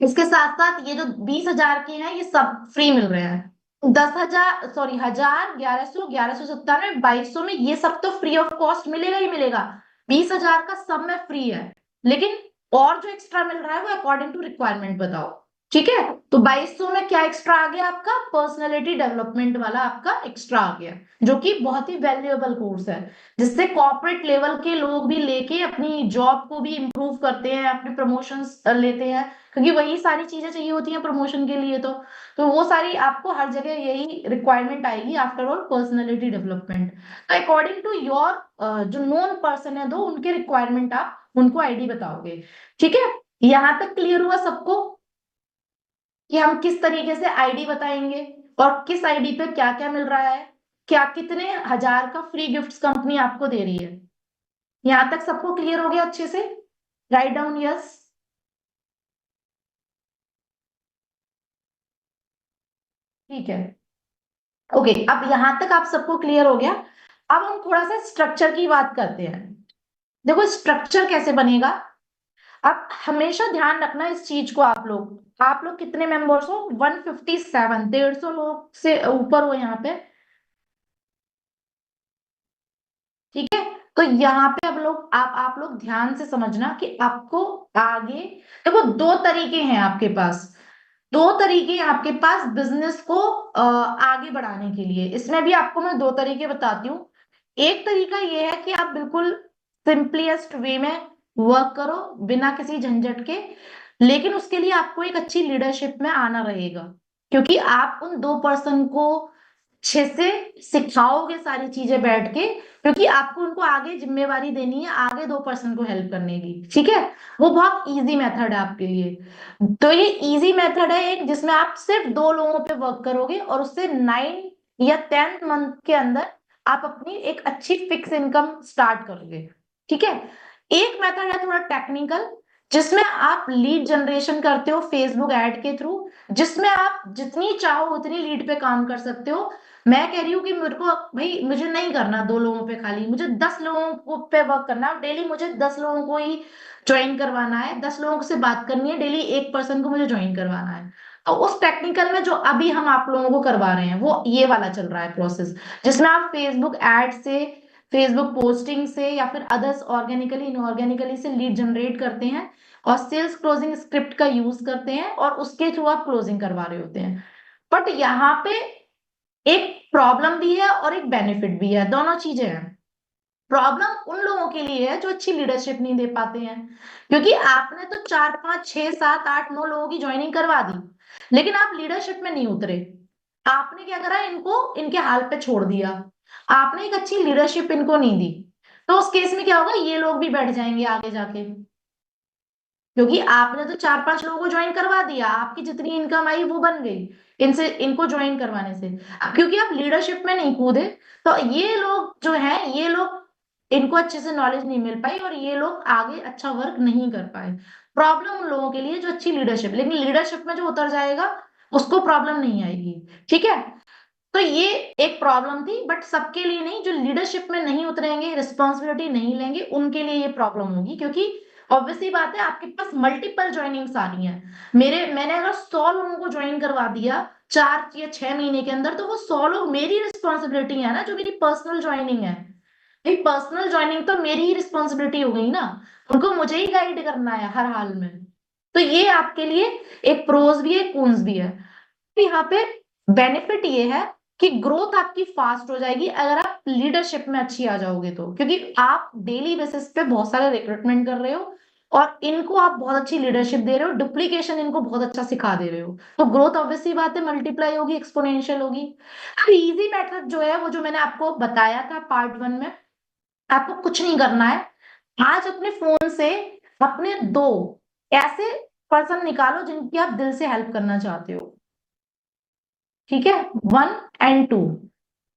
इसके साथ साथ ये जो 20,000 के हैं, ये सब फ्री मिल रहे हैं। 10,000, सॉरी, 1000, 1100, 1197, 2200 में ये सब तो फ्री ऑफ कॉस्ट मिलेगा ही मिलेगा। 20,000 का सब में फ्री है, लेकिन और जो एक्स्ट्रा मिल रहा है वो अकॉर्डिंग टू रिक्वायरमेंट बताओ। ठीक है। तो 2200 में क्या एक्स्ट्रा आ गया आपका, पर्सनालिटी डेवलपमेंट वाला आपका एक्स्ट्रा आ गया, जो कि बहुत ही वैल्यूएबल कोर्स है, जिससे कॉर्पोरेट लेवल के लोग भी लेके अपनी जॉब को भी इम्प्रूव करते हैं, अपने प्रमोशंस लेते हैं। क्योंकि वही सारी चीजें चाहिए होती हैं प्रमोशन के लिए। तो वो सारी आपको हर जगह यही रिक्वायरमेंट आएगी, आफ्टर ऑल पर्सनालिटी डेवलपमेंट। तो अकॉर्डिंग टू योर जो नोन पर्सन है, दो उनके रिक्वायरमेंट आप उनको आईडी बताओगे। ठीक है। यहाँ तक क्लियर हुआ सबको कि हम किस तरीके से आईडी बताएंगे और किस आईडी पे क्या क्या मिल रहा है, क्या कितने हजार का फ्री गिफ्ट्स कंपनी आपको दे रही है। यहाँ तक सबको क्लियर हो गया अच्छे से? Write down yes. ठीक है। ओके, अब यहां तक आप सबको क्लियर हो गया। अब हम थोड़ा सा स्ट्रक्चर की बात करते हैं। देखो स्ट्रक्चर कैसे बनेगा। अब हमेशा ध्यान रखना इस चीज को। आप लोग कितने मेंबर्स हो? 157, 150 लोग से ऊपर हो यहाँ पे। ठीक है। तो यहाँ पे अब लोग आप लोग ध्यान से समझना कि आपको आगे, देखो दो तरीके हैं आपके पास। दो तरीके हैं आपके पास बिजनेस को आगे बढ़ाने के लिए। इसमें भी आपको मैं दो तरीके बताती हूँ। एक तरीका ये है कि आप बिल्कुल सिंपलीएस्ट वे में वर्क करो, बिना किसी झंझट के। लेकिन उसके लिए आपको एक अच्छी लीडरशिप में आना रहेगा, क्योंकि आप उन 2 पर्सन को अच्छे से सिखाओगे सारी चीजें बैठ के। क्योंकि आपको उनको आगे जिम्मेवारी देनी है, आगे 2 पर्सन को हेल्प करने की। ठीक है। वो बहुत इजी मेथड है आपके लिए। तो ये इजी मेथड है एक, जिसमें आप सिर्फ 2 लोगों पे वर्क करोगे और उससे 9 या 10 मंथ के अंदर आप अपनी एक अच्छी फिक्स इनकम स्टार्ट करोगे। ठीक है। एक मेथड है थोड़ा टेक्निकल, जिसमें आप लीड जनरेशन करते हो फेसबुक ऐड के थ्रू, जिसमें आप जितनी चाहो उतनी लीड पे काम कर सकते हो। मैं कह रही हूँ कि मेरे को भाई, मुझे नहीं करना 2 लोगों पे खाली, मुझे 10 लोगों को पे वर्क करना है डेली। मुझे 10 लोगों को ही ज्वाइन करवाना है, 10 लोगों से बात करनी है, डेली एक पर्सन को मुझे ज्वाइन करवाना है। तो उस टेक्निकल में जो अभी हम आप लोगों को करवा रहे हैं वो ये वाला चल रहा है प्रोसेस, जिसमें आप फेसबुक एड से, फेसबुक पोस्टिंग से या फिर अदर्स ऑर्गेनिकली इनऑर्गेनिकली से लीड जनरेट करते हैं और सेल्स क्लोजिंग स्क्रिप्ट का यूज करते हैं और उसके थ्रू आप क्लोजिंग करवा रहे होते हैं। बट यहाँ पे एक प्रॉब्लम भी है और एक बेनिफिट भी है, दोनों चीजें हैं। प्रॉब्लम उन लोगों के लिए है जो अच्छी लीडरशिप नहीं दे पाते हैं, क्योंकि आपने तो 4 5 6 7 8 9 लोगों की ज्वाइनिंग करवा दी, लेकिन आप लीडरशिप में नहीं उतरे। आपने क्या करा, इनको इनके हाल पे छोड़ दिया, आपने एक अच्छी लीडरशिप इनको नहीं दी। तो उस केस में क्या होगा, ये लोग भी बैठ जाएंगे आगे जाके, क्योंकि आपने तो 4 5 लोगों को ज्वाइन करवा दिया, आपकी जितनी इनकम आई वो बन गई इनसे, इनको ज्वाइन करवाने से। अब क्योंकि आप लीडरशिप में नहीं कूदे, तो ये लोग जो हैं, ये लोग, इनको अच्छे से नॉलेज नहीं मिल पाई और ये लोग आगे अच्छा वर्क नहीं कर पाए। प्रॉब्लम उन लोगों के लिए जो अच्छी लीडरशिप, लेकिन लीडरशिप में जो उतर जाएगा उसको प्रॉब्लम नहीं आएगी। ठीक है, तो ये एक प्रॉब्लम थी, बट सबके लिए नहीं, जो लीडरशिप में नहीं उतरेंगे, रिस्पॉन्सिबिलिटी नहीं लेंगे, उनके लिए ये प्रॉब्लम होगी, क्योंकि ऑब्वियसली बात है आपके पास मल्टीपल ज्वाइनिंग्स आ रही हैं। मैंने अगर 100 लोगों को ज्वाइन करवा दिया 4 या 6 महीने के अंदर, तो वो 100 लोग मेरी रिस्पॉन्सिबिलिटी है ना, जो मेरी पर्सनल ज्वाइनिंग है। भाई पर्सनल ज्वाइनिंग तो मेरी ही रिस्पॉन्सिबिलिटी हो गई ना, उनको मुझे ही गाइड करना है हर हाल में। तो ये आपके लिए एक प्रोज भी है, कॉन्स भी है। तो यहाँ पे बेनिफिट ये है कि ग्रोथ आपकी फास्ट हो जाएगी अगर आप लीडरशिप में अच्छी आ जाओगे तो, क्योंकि आप डेली बेसिस पे बहुत सारे रिक्रूटमेंट कर रहे हो और इनको आप बहुत अच्छी लीडरशिप दे रहे हो, डुप्लीकेशन इनको बहुत अच्छा सिखा दे रहे हो, तो ग्रोथ ऑब्वियसली बात है मल्टीप्लाई होगी, एक्सपोनेंशियल होगी। अब इजी मेथड जो है वो जो मैंने आपको बताया था पार्ट 1 में, आपको कुछ नहीं करना है। आज अपने फोन से अपने 2 ऐसे पर्सन निकालो जिनकी आप दिल से हेल्प करना चाहते हो। ठीक है, 1 और 2,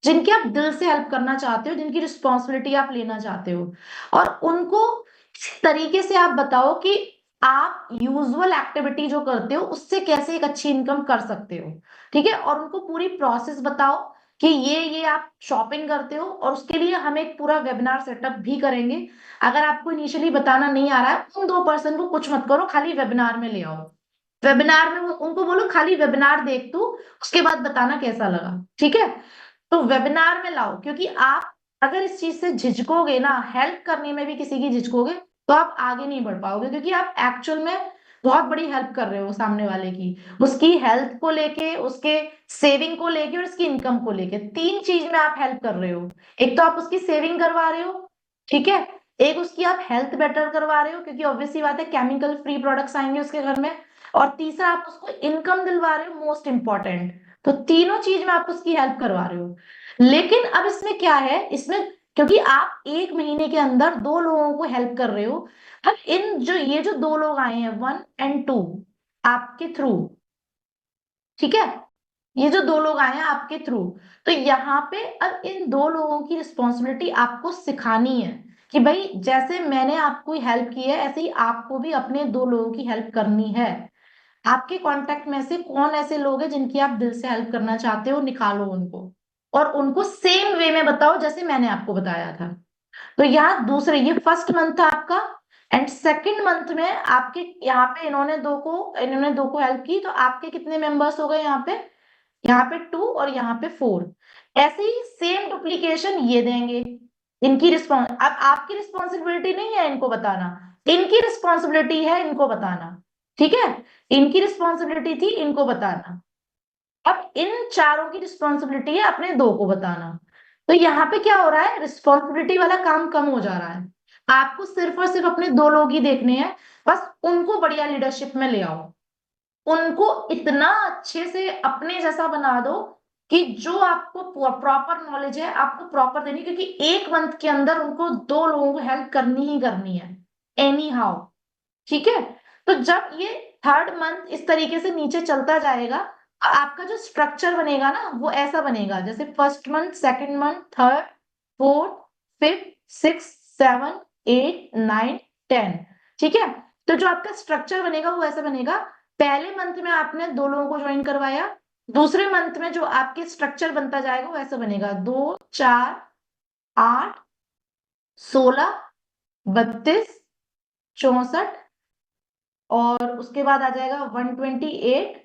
जिनकी आप दिल से हेल्प करना चाहते हो, जिनकी रिस्पॉन्सिबिलिटी आप लेना चाहते हो, और उनको इस तरीके से आप बताओ कि आप यूजुअल एक्टिविटी जो करते हो उससे कैसे एक अच्छी इनकम कर सकते हो। ठीक है, और उनको पूरी प्रोसेस बताओ कि ये आप शॉपिंग करते हो और उसके लिए हम एक पूरा वेबिनार सेटअप भी करेंगे। अगर आपको इनिशियली बताना नहीं आ रहा है, उन 2 पर्सन को कुछ मत करो, खाली वेबिनार में ले आओ। वेबिनार में उनको बोलो खाली वेबिनार देख तू, उसके बाद बताना कैसा लगा। ठीक है, तो वेबिनार में लाओ, क्योंकि आप अगर इस चीज से झिझकोगे ना, हेल्प करने में भी किसी की झिझकोगे, तो आप आगे नहीं बढ़ पाओगे, क्योंकि आप एक्चुअल में बहुत बड़ी हेल्प कर रहे हो सामने वाले की, उसकी हेल्थ को लेके, उसके सेविंग को लेके और उसकी इनकम को लेके, 3 चीज में आप हेल्प कर रहे हो। एक तो आप उसकी सेविंग करवा रहे हो, ठीक है, एक उसकी आप हेल्थ बेटर करवा रहे हो, क्योंकि ऑब्वियसली बात है केमिकल फ्री प्रोडक्ट्स आएंगे उसके घर में, और तीसरा आप उसको इनकम दिलवा रहे हो, मोस्ट इंपॉर्टेंट। तो तीनों चीज में आप उसकी हेल्प करवा रहे हो। लेकिन अब इसमें क्या है, इसमें क्योंकि आप 1 महीने के अंदर 2 लोगों को हेल्प कर रहे हो, अब इन जो ये जो 2 लोग आए हैं 1 और 2 आपके थ्रू, ठीक है, ये जो 2 लोग आए हैं आपके थ्रू, तो यहाँ पे अब इन 2 लोगों की रिस्पॉन्सिबिलिटी आपको सिखानी है कि भाई जैसे मैंने आपको हेल्प की है, ऐसे ही आपको भी अपने 2 लोगों की हेल्प करनी है। आपके कांटेक्ट में से कौन ऐसे लोग हैं जिनकी आप दिल से हेल्प करना चाहते हो, निकालो उनको, और उनको सेम वे में बताओ जैसे मैंने आपको बताया था। तो यहाँ दूसरे, ये फर्स्ट मंथ था आपका, एंड सेकंड मंथ में आपके यहाँ पे इन्होंने दो को हेल्प की, तो आपके कितने मेंबर्स हो गए यहाँ पे 2 और यहाँ पे 4। ऐसे ही सेम डुप्लीकेशन ये देंगे। इनकी रिस्पॉन्स, अब आपकी रिस्पॉन्सिबिलिटी नहीं है इनको बताना, इनकी रिस्पॉन्सिबिलिटी है इनको बताना। ठीक है, इनकी रिस्पॉन्सिबिलिटी थी इनको बताना, अब इन चारों की रिस्पॉन्सिबिलिटी है अपने 2 को बताना। तो यहाँ पे क्या हो रहा है, रिस्पॉन्सिबिलिटी वाला काम कम हो जा रहा है, आपको सिर्फ और सिर्फ अपने 2 लोग ही देखने हैं, बस उनको बढ़िया लीडरशिप में ले आओ, उनको इतना अच्छे से अपने जैसा बना दो कि जो आपको प्रॉपर नॉलेज है आपको प्रॉपर देनी, क्योंकि 1 मंथ के अंदर उनको 2 लोगों को हेल्प करनी ही करनी है, एनी हाउ। ठीक है, तो जब ये थर्ड मंथ इस तरीके से नीचे चलता जाएगा, आपका जो स्ट्रक्चर बनेगा ना वो ऐसा बनेगा, जैसे first month, second month, third, fourth, fifth, six, 7, 8, 9, 10। ठीक है, तो जो आपका स्ट्रक्चर बनेगा वो ऐसा बनेगा, पहले मंथ में आपने 2 लोगों को ज्वाइन करवाया, दूसरे मंथ में जो आपके स्ट्रक्चर बनता जाएगा वो ऐसा बनेगा, 2, 4, 8, 16, 32, 64, और उसके बाद आ जाएगा 128,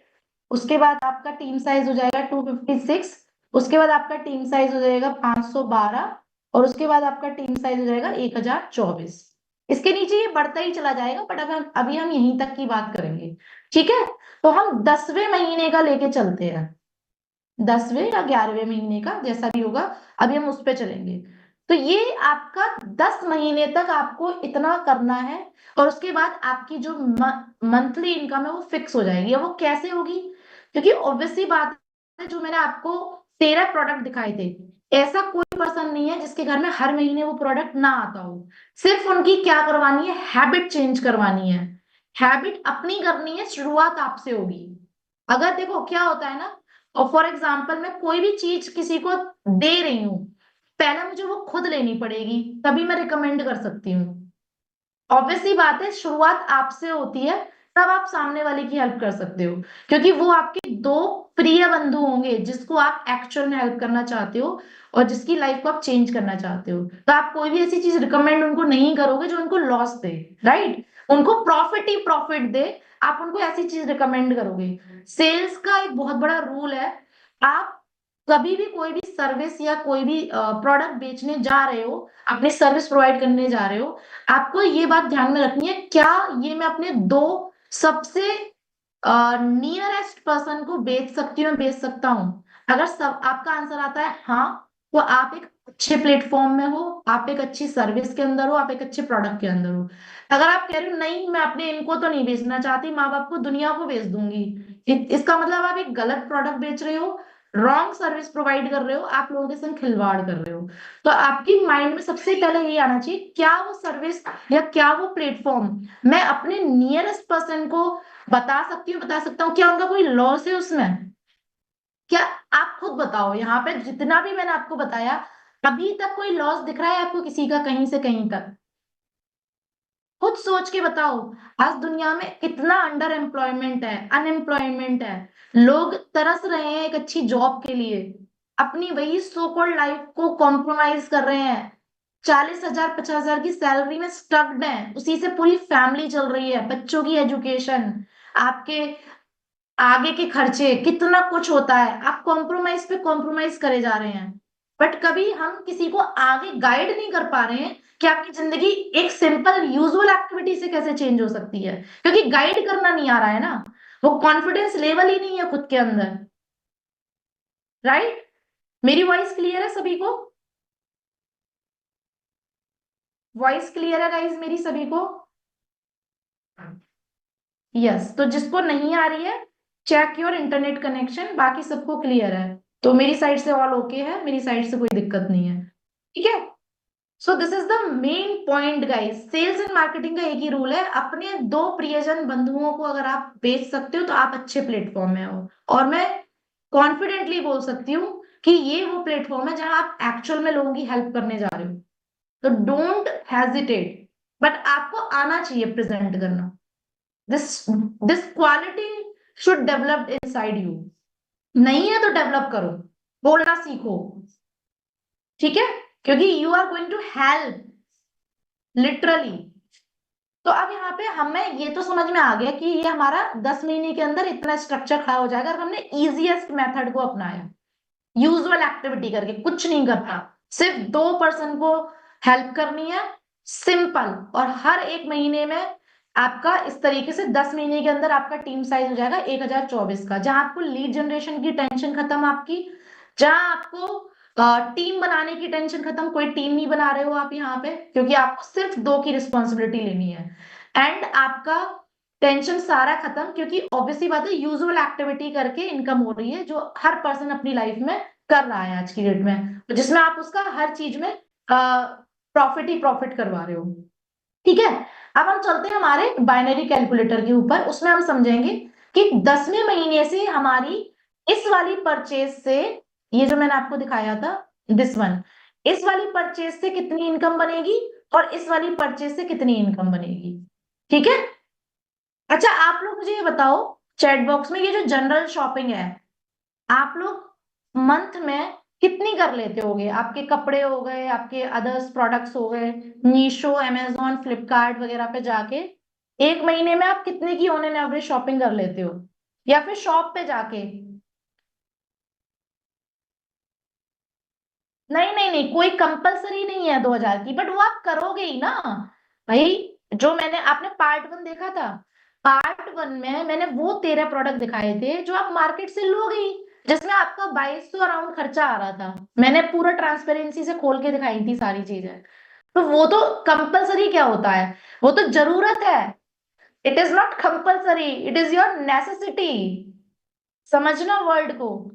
उसके बाद आपका टीम साइज हो जाएगा 256, उसके बाद आपका टीम साइज हो जाएगा 512, और उसके बाद आपका टीम साइज हो जाएगा 1024। इसके नीचे ये बढ़ता ही चला जाएगा, बट अभी हम यहीं तक की बात करेंगे। ठीक है, तो हम 10वें महीने का लेके चलते हैं, 10वें या 11वें महीने का, जैसा भी होगा अभी हम उस पे चलेंगे। तो ये आपका 10 महीने तक आपको इतना करना है, और उसके बाद आपकी जो मंथली इनकम है वो फिक्स हो जाएगी। अब वो कैसे होगी, क्योंकि ऑब्वियसली बात है, जो मैंने आपको 13 प्रोडक्ट दिखाए थे, ऐसा कोई पर्सन नहीं है जिसके घर में हर महीने वो प्रोडक्ट ना आता हो। सिर्फ उनकी क्या करवानी है, हैबिट चेंज करवानी है, हैबिट अपनी करनी है, शुरुआत आपसे होगी। अगर देखो क्या होता है ना, और फॉर एग्जाम्पल मैं कोई भी चीज किसी को दे रही हूँ, पहले मुझे वो खुद लेनी पड़ेगी, तभी मैं रिकमेंड कर सकती हूँ। ऑब्वियसली बात है, शुरुआत आपसे होती है, तब आप सामने वाले की हेल्प कर सकते हो, क्योंकि वो आपके दो प्रिय बंधु होंगे जिसको आप एक्चुअल में हेल्प करना चाहते हो, और जिसकी लाइफ को आप चेंज करना चाहते हो। तो आप कोई भी ऐसी चीज रिकमेंड उनको नहीं करोगे जो उनको लॉस दे, राइट? उनको प्रॉफिट ही प्रॉफिट दे, आप उनको ऐसी चीज रिकमेंड करोगे। सेल्स का एक बहुत बड़ा रूल है, आप कभी भी कोई भी सर्विस या कोई भी प्रोडक्ट बेचने जा रहे हो, अपनी सर्विस प्रोवाइड करने जा रहे हो, आपको ये बात ध्यान में रखनी है, क्या ये मैं अपने दो सबसे नियरेस्ट पर्सन को बेच सकती हूँ, बेच सकता हूँ? अगर सब आपका आंसर आता है हाँ, तो आप एक अच्छे प्लेटफॉर्म में हो, आप एक अच्छी सर्विस के अंदर हो, आप एक अच्छे प्रोडक्ट के अंदर हो। अगर आप कह रहे हो नहीं, मैं अपने इनको तो नहीं बेचना चाहती, माँ बाप को, दुनिया को बेच दूंगी, इसका मतलब आप एक गलत प्रोडक्ट बेच रहे हो, रॉन्ग सर्विस प्रोवाइड कर रहे हो, आप लोगों के संग खिलवाड़ कर रहे हो। तो आपकी माइंड में सबसे पहले ये आना चाहिए, क्या वो सर्विस या क्या वो प्लेटफॉर्म मैं अपने नियरेस्ट पर्सन को बता सकती हूँ, बता सकता हूँ, क्या उनका कोई लॉस है उसमें? क्या, आप खुद बताओ, यहाँ पे जितना भी मैंने आपको बताया, अभी तक कोई लॉस दिख रहा है आपको किसी का, कहीं से कहीं तक? खुद सोच के बताओ। आज दुनिया में कितना अंडर एम्प्लॉयमेंट है, अनएम्प्लॉयमेंट है, लोग तरस रहे हैं एक अच्छी जॉब के लिए, अपनी वही सो कॉल्ड लाइफ को कॉम्प्रोमाइज कर रहे हैं, 40,000 50,000 की सैलरी में स्टक्ड हैं, उसी से पूरी फैमिली चल रही है, बच्चों की एजुकेशन, आपके आगे के खर्चे, कितना कुछ होता है, आप कॉम्प्रोमाइज पे कॉम्प्रोमाइज करे जा रहे हैं। बट कभी हम किसी को आगे गाइड नहीं कर पा रहे हैं कि आपकी जिंदगी एक सिंपल यूजुअल एक्टिविटी से कैसे चेंज हो सकती है, क्योंकि गाइड करना नहीं आ रहा है ना, वो कॉन्फिडेंस लेवल ही नहीं है खुद के अंदर, राइट? मेरी वॉइस क्लियर है सभी को? वॉइस क्लियर है गाइस मेरी सभी को? यस, तो जिसको नहीं आ रही है, चेक योर इंटरनेट कनेक्शन, बाकी सबको क्लियर है। तो मेरी साइड से ऑल ओके है, मेरी साइड से कोई दिक्कत नहीं है। ठीक है, so this is the main point guys. Sales and marketing का एक ही रूल है, अपने दो प्रियजन बंधुओं को अगर आप बेच सकते हो तो आप अच्छे प्लेटफॉर्म में हो, और मैं कॉन्फिडेंटली बोल सकती हूँ कि ये वो प्लेटफॉर्म है जहां आप एक्चुअल में लोगों की हेल्प करने जा रहे हो। तो डोंट हेजिटेट, बट आपको आना चाहिए प्रेजेंट करना। This quality should develop inside you. नहीं है तो डेवलप करो, बोलना सीखो। ठीक है, क्योंकि you are going to help literally. तो अब यहाँ पे हमें ये तो समझ में आ गया कि ये हमारा 10 महीने के अंदर इतना स्ट्रक्चर खड़ा हो जाएगा अगर हमने इजीएस्ट मेथड को अपनाया, यूजुअल एक्टिविटी करके, कुछ नहीं करना, सिर्फ दो पर्सन को हेल्प करनी है, सिंपल। और हर एक महीने में आपका इस तरीके से 10 महीने के अंदर आपका टीम साइज हो जाएगा 1024 का, जहां आपको लीड जनरेशन की टेंशन खत्म आपकी, जहां आपको टीम बनाने की टेंशन खत्म, कोई टीम नहीं बना रहे हो आप यहाँ पे, क्योंकि आपको सिर्फ दो की रिस्पॉन्सिबिलिटी लेनी है, एंड आपका टेंशन सारा खत्म, क्योंकि ऑब्वियसली बात है, यूजुअल एक्टिविटी करके इनकम हो रही है जो हर पर्सन अपनी लाइफ में कर रहा है आज की डेट में, तो जिसमें आप उसका हर चीज में प्रॉफिट ही प्रॉफिट करवा रहे हो। ठीक है, अब हम चलते हैं हमारे बाइनरी कैलकुलेटर के ऊपर, उसमें हम समझेंगे कि 10वें महीने से हमारी इस वाली परचेज से, ये जो मैंने आपको दिखाया था, दिस वन, इस वाली परचेज से कितनी इनकम बनेगी, और इस वाली परचेज से कितनी इनकम बनेगी। ठीक है, अच्छा आप लोग मुझे ये बताओ, चैट बॉक्स में, ये जो जनरल शॉपिंग है, आप लोग मंथ में कितनी कर लेते होगे? आपके कपड़े हो गए, आपके अदर्स प्रोडक्ट्स हो गए, मीशो, अमेजोन, फ्लिपकार्ट वगैरह पे जाके एक महीने में आप कितने की ऑन एन एवरेज शॉपिंग कर लेते हो? या फिर शॉप पे जाके? नहीं नहीं नहीं, कोई कंपलसरी नहीं है 2000 की, बट वो आप करोगे ही ना भाई। जो मैंने आपने पार्ट वन देखा था, पार्ट वन में मैंने वो 13 प्रोडक्ट दिखाए थे जो आप मार्केट से लोगे ही, जिसमें आपका 2200 अराउंड खर्चा आ रहा था। मैंने पूरा ट्रांसपेरेंसी से खोल के दिखाई थी सारी चीजें। तो वो तो कंपलसरी क्या होता है? वो तो जरूरत है। It is not compulsory, it is your necessity. समझना वर्ड को।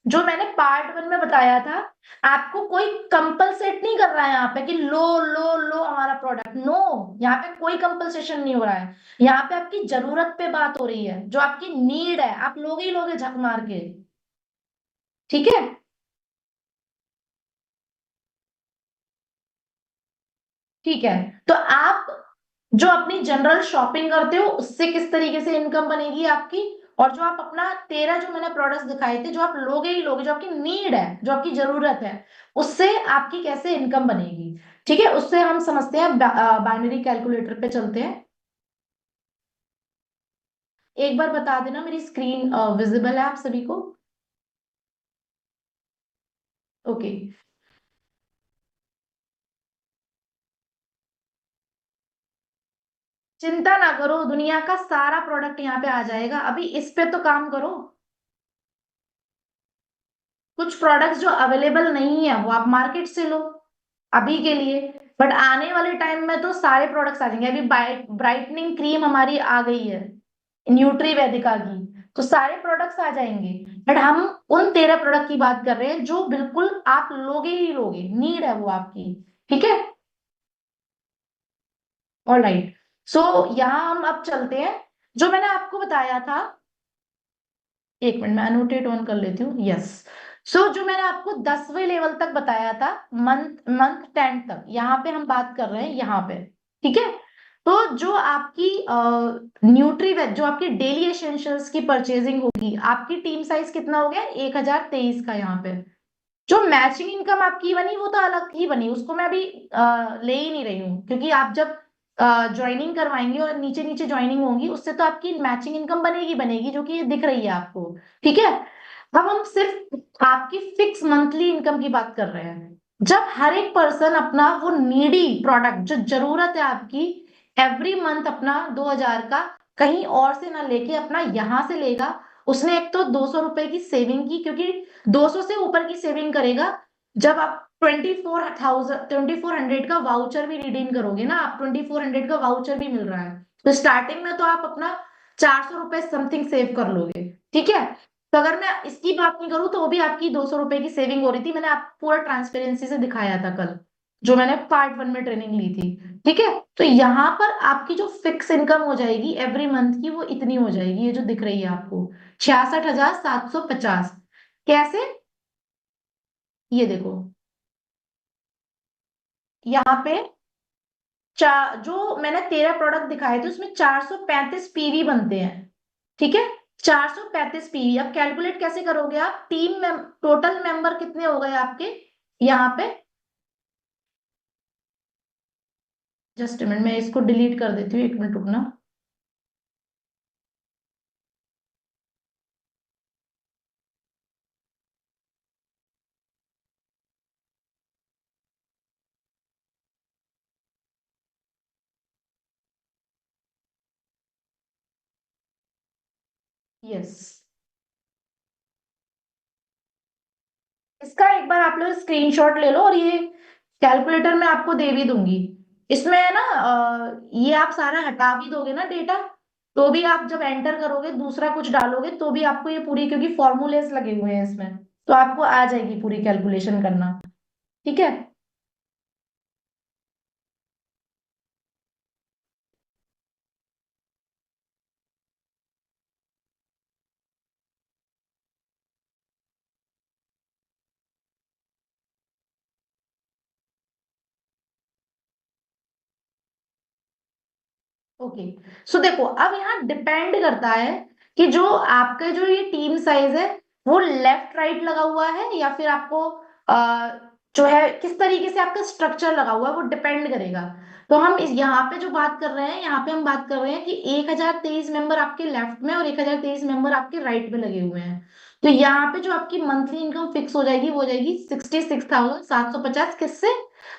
जो मैंने पार्ट वन में बताया था, आपको कोई कंपलसेट नहीं कर रहा है यहाँ पे कि लो लो लो हमारा प्रोडक्ट। नो, यहाँ पे कोई कंपलसेशन नहीं हो रहा है। यहाँ पे आपकी जरूरत पे बात हो रही है, जो आपकी नीड है आप लोगे ही लोगे झक मार के। ठीक है। ठीक है। तो आप जो अपनी जनरल शॉपिंग करते हो उससे किस तरीके से इनकम बनेगी आपकी, और जो आप अपना 13 जो मैंने प्रोडक्ट्स दिखाए थे जो आप लोगे ही लोगे, जो आपकी नीड है, जो आपकी जरूरत है, उससे आपकी कैसे इनकम बनेगी। ठीक है, उससे हम समझते हैं। बाइनरी कैलकुलेटर पे चलते हैं। एक बार बता देना, मेरी स्क्रीन विजिबल है आप सभी को? ओके। चिंता ना करो, दुनिया का सारा प्रोडक्ट यहाँ पे आ जाएगा, अभी इस पे तो काम करो। कुछ प्रोडक्ट्स जो अवेलेबल नहीं है वो आप मार्केट से लो अभी के लिए, बट आने वाले टाइम में तो सारे प्रोडक्ट्स आ जाएंगे। अभी ब्राइटनिंग क्रीम हमारी आ गई है, न्यूट्री वेदिका की, तो सारे प्रोडक्ट्स आ जाएंगे। बट हम उन 13 प्रोडक्ट की बात कर रहे हैं जो बिल्कुल आप लोगे ही लोगे, नीड है वो आपकी। ठीक है। All right. सो यहाँ हम अब चलते हैं। जो मैंने आपको बताया था, एक मिनट मैं अनोटेट ऑन कर लेती हूँ। यस। सो जो मैंने आपको 10वें लेवल तक बताया था, मंथ मंथ 10 तक, यहाँ पे हम बात कर रहे हैं यहाँ पे। ठीक है। तो जो आपकी न्यूट्री वेज, जो आपकी डेली एसेंशियल्स की परचेजिंग होगी, आपकी टीम साइज कितना हो गया? 1023 का यहाँ पे। जो मैचिंग इनकम आपकी बनी वो तो अलग ही बनी, उसको मैं अभी ले ही नहीं रही हूँ, क्योंकि आप जब ज्वाइनिंग करवाएंगे और नीचे नीचे ज्वाइनिंग होंगी, उससे तो आपकी मैचिंग इनकम बनेगी बनेगी, जो कि ये दिख रही है आपको। ठीक है। अब हम सिर्फ आपकी फिक्स मंथली इनकम की बात कर रहे हैं। जब हर एक पर्सन अपना वो नीडी प्रोडक्ट जो जरूरत है आपकी, एवरी मंथ अपना 2000 का कहीं और से ना लेके अपना यहां से लेगा, उसने एक तो 200 रुपए की सेविंग की, क्योंकि 200 से ऊपर की सेविंग करेगा जब आप 2400 का वाउचर भी रिडीम करोगे ना, आप 2400 का वाउचर भी मिल रहा है, तो स्टार्टिंग में तो आप अपना 400 रुपए समथिंग सेव कर लोगे। ठीक है। तो अगर मैं इसकी बात नहीं करूं तो वो भी आपकी 200 रुपए की सेविंग हो रही थी, मैंने आपको पूरा ट्रांसपेरेंसी से दिखाया था कल, जो मैंने पार्ट वन में ट्रेनिंग ली थी। ठीक है। तो यहाँ पर आपकी जो फिक्स इनकम हो जाएगी एवरी मंथ की, वो इतनी हो जाएगी, ये जो दिख रही है आपको, 66,750। कैसे? ये देखो, यहाँ पे जो मैंने 13 प्रोडक्ट दिखाए थे उसमें 435 पीवी बनते हैं। ठीक है। 435 पीवी, अब कैलकुलेट कैसे करोगे आप? टीम में टोटल मेंबर कितने हो गए आपके यहाँ पे? जस्ट मिनट, मैं इसको डिलीट कर देती हूँ, एक मिनट रुकना। यस। इसका एक बार आप लोग स्क्रीनशॉट ले लो, और ये कैलकुलेटर मैं आपको दे भी दूंगी। इसमें है ना, ये आप सारा हटा भी दोगे ना डेटा, तो भी आप जब एंटर करोगे दूसरा कुछ डालोगे तो भी आपको ये पूरी, क्योंकि फॉर्मूलेस लगे हुए हैं इसमें, तो आपको आ जाएगी पूरी कैलकुलेशन करना। ठीक है। ओके। सो देखो, अब यहाँ डिपेंड करता है कि जो आपका जो ये टीम साइज है वो लेफ्ट राइट लगा हुआ है, या फिर आपको जो है किस तरीके से आपका स्ट्रक्चर लगा हुआ है वो डिपेंड करेगा। तो हम इस यहाँ पे जो बात कर रहे हैं, यहाँ पे हम बात कर रहे हैं कि 1023 मेंबर आपके लेफ्ट में और 1023 मेंबर आपके राइट में लगे हुए हैं। तो यहाँ पे जो आपकी मंथली इनकम फिक्स हो जाएगी वो हो जाएगी 66,750। किससे?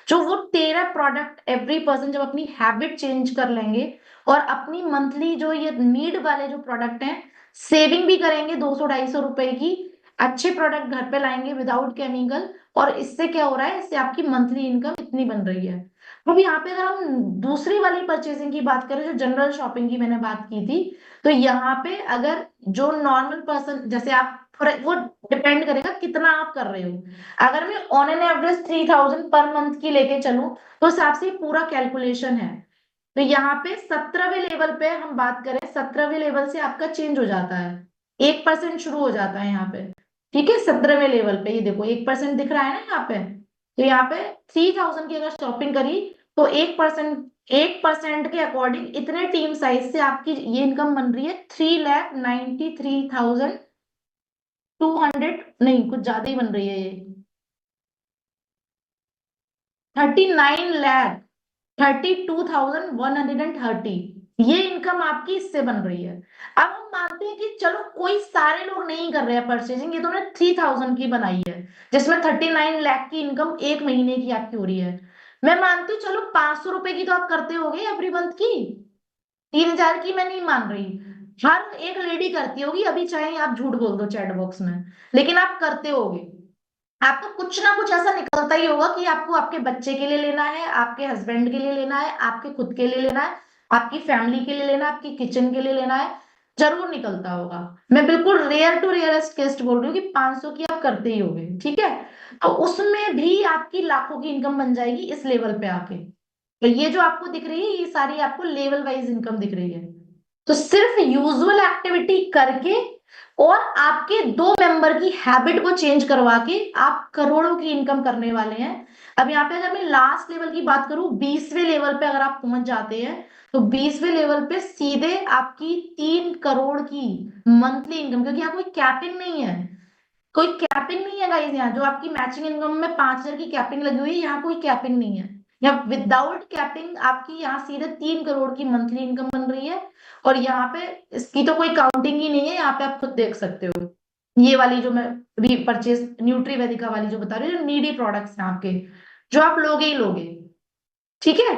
जो वो 13 प्रोडक्ट एवरी पर्सन जब अपनी हैबिट चेंज कर लेंगे और अपनी मंथली जो ये नीड वाले जो प्रोडक्ट हैं, सेविंग भी करेंगे 200-250 रुपए की, अच्छे प्रोडक्ट घर पे लाएंगे विदाउट केमिकल, और इससे क्या हो रहा है, इससे आपकी मंथली इनकम इतनी बन रही है। अब यहाँ पे अगर हम दूसरी वाली परचेजिंग की बात करें, जो जनरल शॉपिंग की मैंने बात की थी, तो यहाँ पे अगर जो नॉर्मल पर्सन, जैसे आप वो डिपेंड करेगा कितना आप कर रहे हो। अगर मैं on an average 3000 per month की लेके चलूं तो हिसाब से पूरा कैलकुलेशन है। तो यहाँ पे 17वें लेवल पे हम बात करें, 17वें लेवल से आपका चेंज हो जाता है, 1% शुरू हो जाता है यहाँ पे। ठीक है, 17वें लेवल पे ये देखो 1% दिख रहा है ना यहाँ पे। तो यहाँ पे 3000 की अगर शॉपिंग करी तो 1% के अकॉर्डिंग इतने टीम साइज से आपकी ये इनकम बन रही है 3,93,200, नहीं कुछ ज्यादा ही बन रही है ये, 39,32,130। ये इनकम आपकी इससे बन रही है। अब हम मानते हैं कि चलो कोई सारे लोग नहीं कर रहे हैं परचेजिंग, ये तो उन्होंने 3000 की बनाई है, जिसमें 39 लाख की इनकम एक महीने की आपकी हो रही है। मैं मानती हूँ चलो 500 रुपए की तो आप करते होगे एवरी मंथ की, 3000 की मैं नहीं मान रही, हर एक लेडी करती होगी, अभी चाहे आप झूठ बोल दो चैट बॉक्स में, लेकिन आप करते होगे। आपको कुछ ना कुछ ऐसा निकलता ही होगा कि आपको आपके बच्चे के लिए लेना है, आपके हस्बैंड के लिए लेना है, आपके खुद के लिए लेना है, आपकी फैमिली के लिए लेना है, आपकी किचन के लिए लेना है, जरूर निकलता होगा। मैं बिल्कुल रेयर टू रेयरेस्ट केस बोल रही हूँ कि 500 की आप करते ही होगे, ठीक है। तो उसमें भी आपकी लाखों की इनकम बन जाएगी इस लेवल पे आके। तो ये जो आपको दिख रही है ये सारी आपको लेवल वाइज इनकम दिख रही है। तो सिर्फ यूजुअल एक्टिविटी करके और आपके 2 मेंबर की हैबिट को चेंज करवा के आप करोड़ों की इनकम करने वाले हैं। अब यहाँ पे अगर मैं लास्ट लेवल की बात करूं, 20वें लेवल पे अगर आप पहुंच जाते हैं तो 20वें लेवल पे सीधे आपकी 3 करोड़ की मंथली इनकम, क्योंकि यहाँ कोई कैपिंग नहीं है, कोई कैपिंग नहीं है गाइस। यहाँ जो आपकी मैचिंग इनकम में 5,000 की कैपिंग लगी हुई है, यहाँ कोई कैपिंग नहीं है। यहाँ विदाउट कैपिंग आपकी यहाँ सीधे 3 करोड़ की मंथली इनकम बन रही है। और यहाँ पे इसकी तो कोई काउंटिंग ही नहीं है, यहाँ पे आप खुद देख सकते हो। ये वाली जो मैं अभी परचेज न्यूट्री वेदिका वाली जो बता रही हूँ, जो नीडी प्रोडक्ट्स हैं आपके, जो आप लोगे ही लोगे, ठीक है।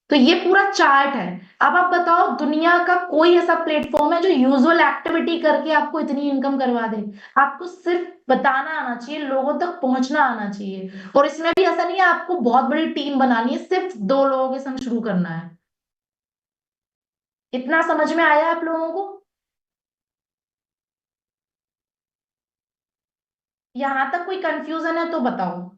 तो ये पूरा चार्ट है। अब आप बताओ दुनिया का कोई ऐसा प्लेटफॉर्म है जो यूजुअल एक्टिविटी करके आपको इतनी इनकम करवा दे? आपको सिर्फ बताना आना चाहिए, लोगों तक पहुंचना आना चाहिए। और इसमें भी ऐसा नहीं है आपको बहुत बड़ी टीम बनानी है, सिर्फ 2 लोगों के संग शुरू करना है। इतना समझ में आया आप लोगों को? यहां तक कोई कंफ्यूजन है तो बताओ।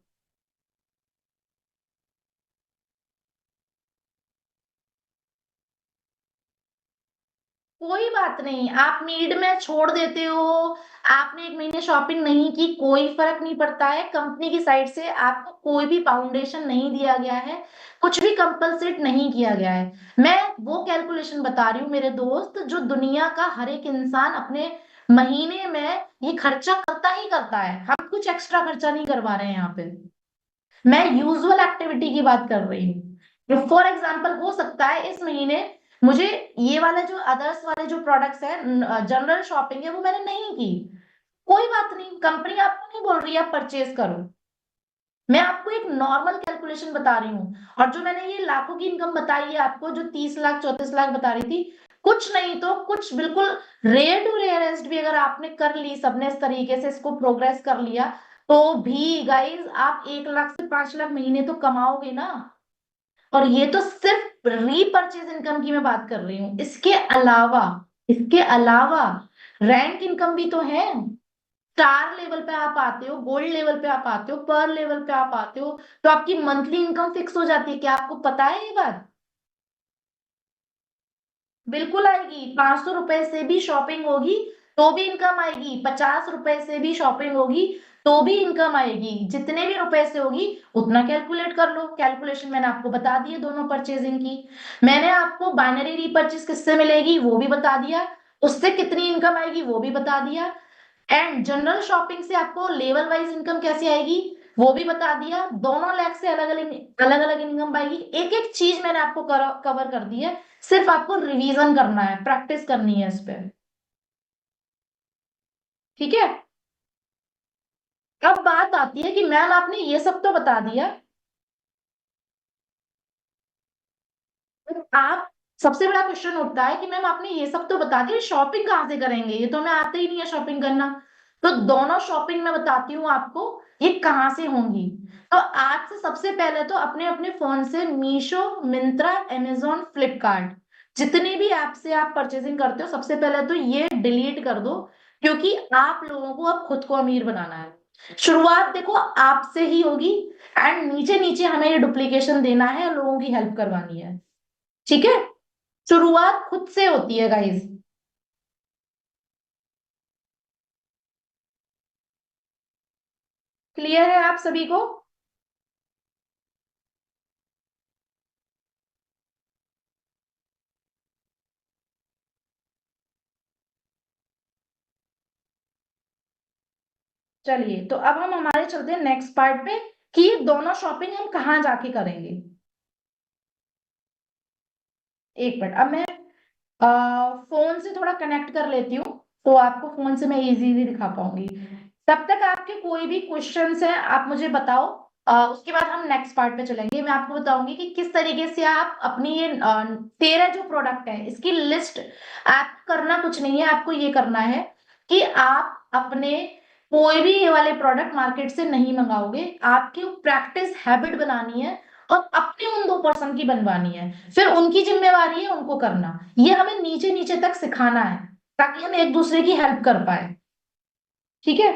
कोई बात नहीं, आप नीड में छोड़ देते हो, आपने 1 महीने शॉपिंग नहीं की, कोई फर्क नहीं पड़ता है। कंपनी की साइड से आपको कोई भी फाउंडेशन नहीं दिया गया है, कुछ भी कंपलसेट नहीं किया गया है। मैं वो कैलकुलेशन बता रही हूँ मेरे दोस्त, जो दुनिया का हर एक इंसान अपने महीने में ये खर्चा करता ही करता है। हम कुछ एक्स्ट्रा खर्चा नहीं करवा रहे हैं यहाँ पे, मैं यूजुअल एक्टिविटी की बात कर रही हूँ। फॉर एग्जाम्पल हो सकता है इस महीने मुझे ये वाला जो अदर्स वाले जो प्रोडक्ट्स है, जनरल शॉपिंग है, वो मैंने नहीं की, कोई बात नहीं, कंपनी आपको नहीं बोल रही है आप परचेज करो। मैं आपको एक नॉर्मल कैलकुलेशन बता रही हूँ। और जो मैंने ये लाखों की इनकम बताई है आपको, जो 30 लाख 34 लाख बता रही थी, कुछ नहीं तो कुछ बिल्कुल रेयर टू रेयरेस्ट भी अगर आपने कर ली, सबने इस तरीके से इसको प्रोग्रेस कर लिया, तो भी गाइज आप 1 लाख से 5 लाख महीने तो कमाओगे ना। और ये तो सिर्फ रीपर्चेज इनकम की मैं बात कर रही हूँ, इसके अलावा रैंक इनकम भी तो है। स्टार लेवल पे आप आते हो, गोल्ड लेवल पे आप आते हो, पर लेवल पे आप आते हो, तो आपकी मंथली इनकम फिक्स हो जाती है। क्या आपको पता है ये बात? बिल्कुल आएगी। 500 रुपए से भी शॉपिंग होगी तो भी इनकम आएगी, 50 रुपए से भी शॉपिंग होगी तो भी इनकम आएगी, जितने भी रुपए से होगी उतना कैलकुलेट कर लो। कैलकुलेशन मैंने आपको बता दी है दोनों परचेजिंग की। मैंने आपको बाइनरी रीपर्चेज किससे मिलेगी वो भी बता दिया, उससे कितनी इनकम आएगी वो भी बता दिया। एंड जनरल शॉपिंग से आपको लेवल वाइज इनकम कैसे आएगी, वो भी बता दिया, दोनों लेग से अलग अलग अलग इनकम पाएगी। एक एक चीज मैंने आपको कवर कर दी है, सिर्फ आपको रिवीजन करना है, प्रैक्टिस करनी है इस पे। ठीक है। अब बात आती है कि मैम आपने ये सब तो बता दिया, आप, सबसे बड़ा क्वेश्चन उठता है कि मैम आपने ये सब तो बता दिया, शॉपिंग कहाँ से करेंगे, ये तो हमें आता ही नहीं है शॉपिंग करना। तो दोनों शॉपिंग मैं बताती हूँ आपको, ये कहाँ से होंगी। तो आज से सबसे पहले तो अपने अपने फोन से मीशो, मिंत्रा, अमेजोन, फ्लिपकार्ट, जितने भी ऐप से आप परचेसिंग करते हो, सबसे पहले तो ये डिलीट कर दो, क्योंकि आप लोगों को अब खुद को अमीर बनाना है। शुरुआत देखो आपसे ही होगी, एंड नीचे नीचे हमें ये डुप्लीकेशन देना है, लोगों की हेल्प करवानी है। ठीक है। शुरुआत खुद से होती है गाइस। क्लियर है आप सभी को? चलिए, तो अब हम हमारे चलते हैं नेक्स्ट पार्ट पे, कि ये दोनों शॉपिंग हम कहाँ जाके करेंगे। एक मिनट, अब मैं फोन से थोड़ा कनेक्ट कर लेती हूँ, तो आपको फोन से मैं इजीली दिखा पाऊंगी। तब तक आपके कोई भी क्वेश्चंस हैं आप मुझे बताओ। उसके बाद हम नेक्स्ट पार्ट पे चलेंगे, मैं आपको बताऊंगी कि किस तरीके से आप अपनी ये 13 जो प्रोडक्ट है इसकी लिस्ट, आप करना कुछ नहीं है, आपको ये करना है कि आप अपने कोई भी ये वाले प्रोडक्ट मार्केट से नहीं मंगाओगे, आपकी प्रैक्टिस हैबिट बनानी है, और अपने उन 2% की बनवानी है, फिर उनकी जिम्मेवारी है उनको करना। ये हमें नीचे नीचे तक सिखाना है, ताकि हम एक दूसरे की हेल्प कर पाए। ठीक है।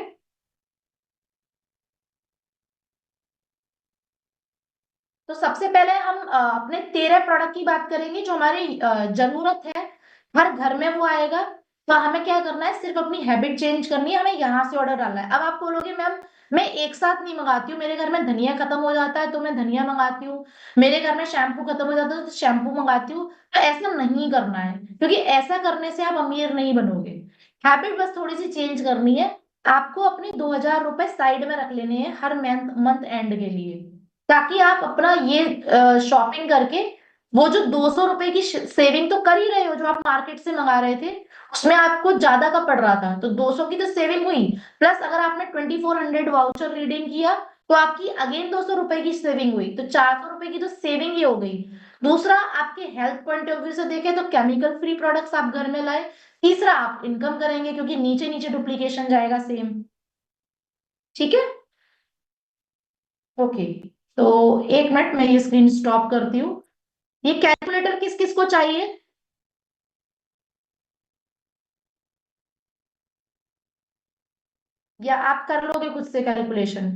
तो सबसे पहले हम अपने 13 प्रोडक्ट की बात करेंगे, जो हमारी जरूरत है, हर घर में वो आएगा। तो हमें क्या करना है, सिर्फ अपनी हैबिट चेंज करनी है, हमें यहाँ से ऑर्डर डालना है। अब आप बोलोगे मैम मैं एक साथ नहीं मंगाती हूँ, मेरे घर में धनिया खत्म हो जाता है तो मैं धनिया मंगाती हूँ, मेरे घर में शैम्पू खत्म हो जाता है तो शैम्पू मंगाती हूँ। तो ऐसा नहीं करना है, क्योंकि ऐसा करने से आप अमीर नहीं बनोगे। हैबिट बस थोड़ी सी चेंज करनी है। आपको अपने 2,000 रुपए साइड में रख लेने हैं हर मंथ मंथ एंड के लिए, ताकि आप अपना ये शॉपिंग करके, वो जो 200 रुपए की सेविंग तो कर ही रहे हो, जो आप मार्केट से मंगा रहे थे उसमें आपको ज्यादा का पड़ रहा था, तो 200 की तो सेविंग हुई। प्लस अगर आपने 2400 वाउचर रीडीम किया, तो आपकी अगेन 200 रुपए की सेविंग हुई, तो 400 रुपए की तो सेविंग ही हो गई। दूसरा, आपके हेल्थ पॉइंट ऑफ व्यू से देखें तो केमिकल फ्री प्रोडक्ट्स आप घर में लाए। तीसरा, आप इनकम करेंगे, क्योंकि नीचे नीचे डुप्लीकेशन जाएगा सेम। ठीक है। ओके। तो एक मिनट, मैं ये स्क्रीन स्टॉप करती हूँ। ये कैलकुलेटर किस किस को चाहिए? या आप कर लोगे खुद से कैलकुलेशन?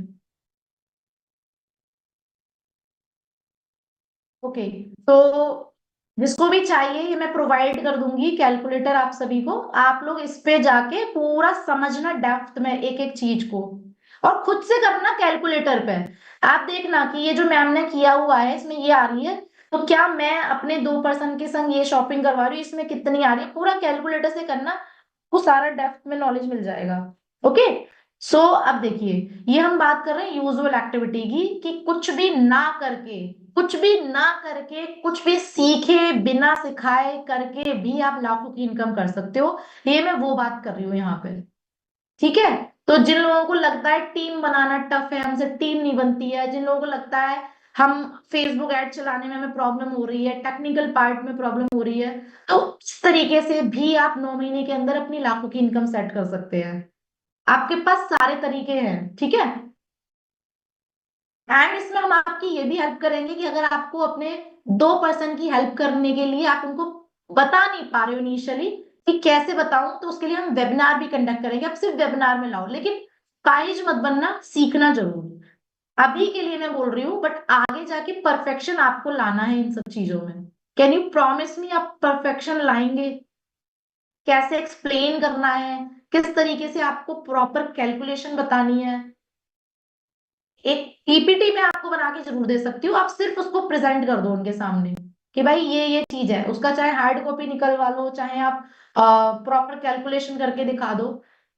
ओके। तो जिसको भी चाहिए ये मैं प्रोवाइड कर दूंगी कैलकुलेटर आप सभी को। आप लोग इस पे जाके पूरा समझना डेप्थ में एक एक चीज को, और खुद से करना कैलकुलेटर पे। आप देखना कि ये जो मैम ने किया हुआ है इसमें ये आ रही है, तो क्या मैं अपने 2% के संग ये शॉपिंग करवा रही हूँ, इसमें कितनी आ रही है, पूरा कैलकुलेटर से करना, वो सारा डेप्थ में नॉलेज मिल जाएगा। ओके। सो अब देखिए, ये हम बात कर रहे हैं यूजुअल एक्टिविटी की, कि कुछ भी ना करके, कुछ भी ना करके, कुछ भी सीखे बिना सिखाए करके भी आप लाखों की इनकम कर सकते हो। ये मैं वो बात कर रही हूँ यहाँ पे। ठीक है। तो जिन लोगों को लगता है टीम बनाना टफ है, हमसे टीम नहीं बनती है, जिन लोगों को लगता है हम फेसबुक ऐड चलाने में हमें प्रॉब्लम हो रही है, टेक्निकल पार्ट में प्रॉब्लम हो रही है, तो इस तरीके से भी आप 9 महीने के अंदर अपनी लाखों की इनकम सेट कर सकते हैं। आपके पास सारे तरीके हैं। ठीक है। एंड इसमें हम आपकी ये भी हेल्प करेंगे कि अगर आपको अपने 2% की हेल्प करने के लिए आप उनको बता नहीं पा रहे हो इनिशियली कि कैसे बताऊं, तो उसके लिए हम वेबिनार भी कंडक्ट करेंगे। आप सिर्फ वेबिनार में लाओ, लेकिन काइज मत बनना, सीखना जरूर। अभी के लिए मैं बोल रही हूँ, बट आगे जाके परफेक्शन आपको लाना है इन सब चीजों में। कैन यू प्रॉमिस मी आप परफेक्शन लाएंगे? कैसे एक्सप्लेन करना है, किस तरीके से आपको प्रॉपर कैलकुलेशन बतानी है, एक पीपीटी में आपको बना के जरूर दे सकती हूँ। आप सिर्फ उसको प्रेजेंट कर दो उनके सामने, कि भाई ये चीज है, उसका चाहे हार्ड कॉपी निकलवा लो, चाहे आप प्रॉपर कैलकुलेशन करके दिखा दो।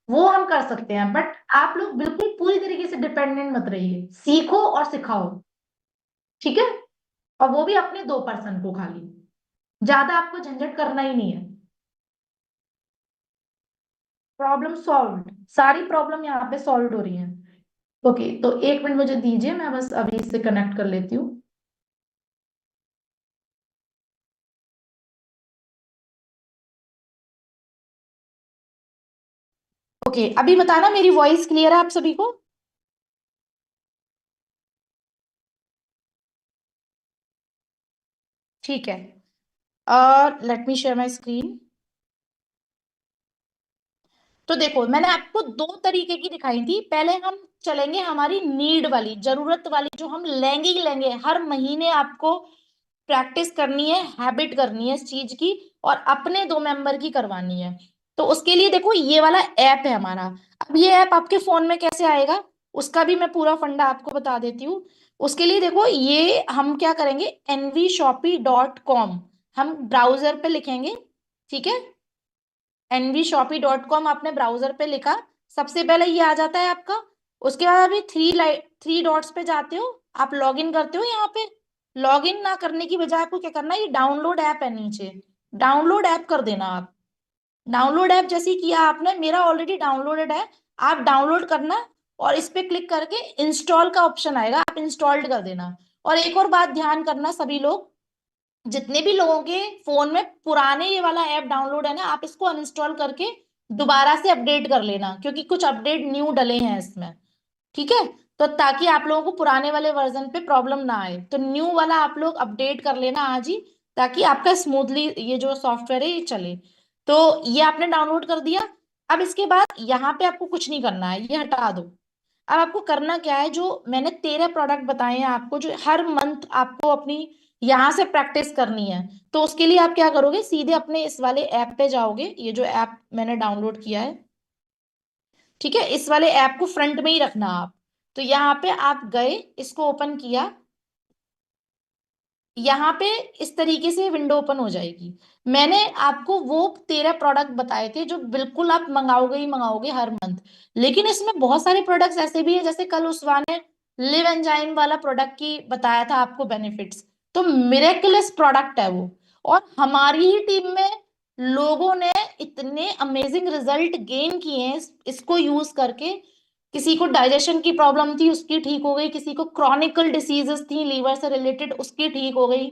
वो हम कर सकते हैं, बट आप लोग बिल्कुल पूरी तरीके से डिपेंडेंट मत रहिए, सीखो और सिखाओ, ठीक है। और वो भी अपने 2% को खाली, ज्यादा आपको झंझट करना ही नहीं है। प्रॉब्लम सॉल्व, सारी प्रॉब्लम यहाँ पे सॉल्व हो रही है। ओके, तो 1 मिनट मुझे दीजिए, मैं बस अभी इससे कनेक्ट कर लेती हूँ। ओके, अभी बताना मेरी वॉइस क्लियर है आप सभी को? ठीक है, let me share my screen. तो देखो, मैंने आपको 2 तरीके की दिखाई थी। पहले हम चलेंगे हमारी नीड वाली, जरूरत वाली, जो हम लेंगे ही लेंगे हर महीने। आपको प्रैक्टिस करनी है, हैबिट करनी है इस चीज की, और अपने 2 मेंबर की करवानी है। तो उसके लिए देखो, ये वाला ऐप है हमारा। अब ये ऐप आपके फोन में कैसे आएगा, उसका भी मैं पूरा फंडा आपको बता देती हूँ। उसके लिए देखो, ये हम क्या करेंगे, nvshopee.com हम ब्राउजर पे लिखेंगे, ठीक है। nvshopee.com आपने ब्राउजर पे लिखा, सबसे पहले ये आ जाता है आपका। उसके बाद अभी थ्री डॉट्स पे जाते हो, आप लॉग इन करते हो यहाँ पे। लॉग इन ना करने की बजाय आपको क्या करना है, ये डाउनलोड ऐप है नीचे, डाउनलोड ऐप कर देना आप। डाउनलोड ऐप जैसे ही किया आपने, मेरा ऑलरेडी डाउनलोडेड है, आप डाउनलोड करना, और इस पे क्लिक करके इंस्टॉल का ऑप्शन आएगा, आप इंस्टॉल्ड कर देना। और एक और बात ध्यान करना सभी लोग, जितने भी लोगों के फोन में पुराने ये वाला ऐप डाउनलोड है ना, आप इसको अनइंस्टॉल करके दोबारा से अपडेट कर लेना, क्योंकि कुछ अपडेट न्यू डले हैं इसमें, ठीक है। तो ताकि आप लोगों को पुराने वाले वर्जन पे प्रॉब्लम ना आए, तो न्यू वाला आप लोग अपडेट कर लेना आज ही, ताकि आपका स्मूथली ये जो सॉफ्टवेयर है ये चले। तो ये आपने डाउनलोड कर दिया। अब इसके बाद यहाँ पे आपको कुछ नहीं करना है, ये हटा दो। अब आपको करना क्या है, जो मैंने 13 प्रोडक्ट बताए हैं आपको, जो हर मंथ आपको अपनी यहाँ से प्रैक्टिस करनी है। तो उसके लिए आप क्या करोगे, सीधे अपने इस वाले ऐप पे जाओगे, ये जो ऐप मैंने डाउनलोड किया है, ठीक है, इस वाले ऐप को फ्रंट में ही रखना आप। तो यहाँ पे आप गए, इसको ओपन किया, यहाँ पे इस तरीके से विंडो ओपन हो जाएगी। मैंने आपको वो 13 प्रोडक्ट बताए थे जो बिल्कुल आप मंगाओगे ही मंगाओगे हर मंथ। लेकिन इसमें बहुत सारे प्रोडक्ट्स ऐसे भी है, जैसे कल उसवा ने लिव एंजाइम वाला प्रोडक्ट की बताया था आपको बेनिफिट्स, तो मिरेकुलस प्रोडक्ट है वो। और हमारी ही टीम में लोगों ने इतने अमेजिंग रिजल्ट गेन किए हैं इसको यूज करके। किसी को डाइजेशन की प्रॉब्लम थी, उसकी ठीक हो गई। किसी को क्रॉनिकल डिसीजेस थी लीवर से रिलेटेड, उसकी ठीक हो गई।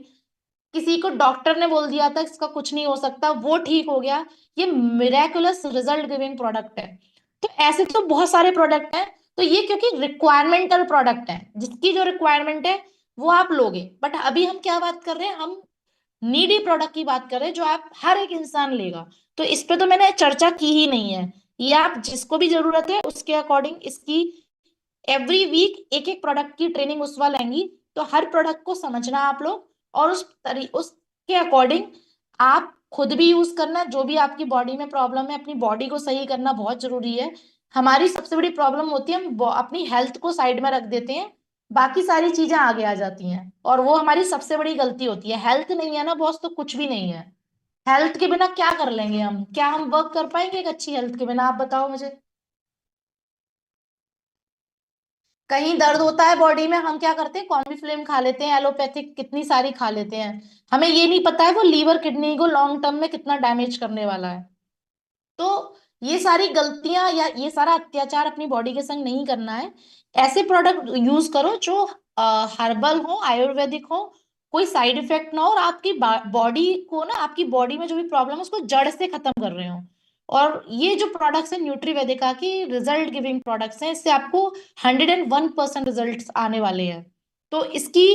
किसी को डॉक्टर ने बोल दिया था इसका कुछ नहीं हो सकता, वो ठीक हो गया। ये मिरेकुलस रिजल्ट गिविंग प्रोडक्ट है। तो ऐसे तो बहुत सारे प्रोडक्ट हैं। तो ये क्योंकि रिक्वायरमेंटल प्रोडक्ट है, जिसकी जो रिक्वायरमेंट है वो आप लोगे। बट अभी हम क्या बात कर रहे हैं, हम नीडी प्रोडक्ट की बात करें, जो आप हर एक इंसान लेगा। तो इस पे तो मैंने चर्चा की ही नहीं है। ये आप जिसको भी जरूरत है उसके अकॉर्डिंग इसकी एवरी वीक एक एक प्रोडक्ट की ट्रेनिंग उस वाला लेंगी। तो हर प्रोडक्ट को समझना आप लोग, और उसके अकॉर्डिंग आप खुद भी यूज करना। जो भी आपकी बॉडी में प्रॉब्लम है, अपनी बॉडी को सही करना बहुत जरूरी है। हमारी सबसे बड़ी प्रॉब्लम होती है, हम अपनी हेल्थ को साइड में रख देते हैं, बाकी सारी चीजें आगे आ जाती हैं, और वो हमारी सबसे बड़ी गलती होती है। हेल्थ नहीं है ना बॉस, तो कुछ भी नहीं है। हेल्थ के बिना क्या कर लेंगे हम, क्या हम वर्क कर पाएंगे एक अच्छी हेल्थ के बिना, आप बताओ मुझे। कहीं दर्द होता है बॉडी में, हम क्या करते हैं, कॉर्निफ्लेम खा लेते हैं, एलोपैथिक कितनी सारी खा लेते हैं। हमें ये नहीं पता है वो लीवर किडनी को लॉन्ग टर्म में कितना डैमेज करने वाला है। तो ये सारी गलतियां या ये सारा अत्याचार अपनी बॉडी के संग नहीं करना है। ऐसे प्रोडक्ट यूज करो जो हर्बल हो, आयुर्वेदिक हो, कोई साइड इफेक्ट ना हो, और आपकी बॉडी को ना, आपकी बॉडी में जो भी प्रॉब्लम है उसको जड़ से खत्म कर रहे हो। और ये जो प्रोडक्ट्स हैं न्यूट्रीवेदिका की, रिजल्ट गिविंग प्रोडक्ट्स हैं, इससे आपको 101% रिजल्ट आने वाले हैं। तो इसकी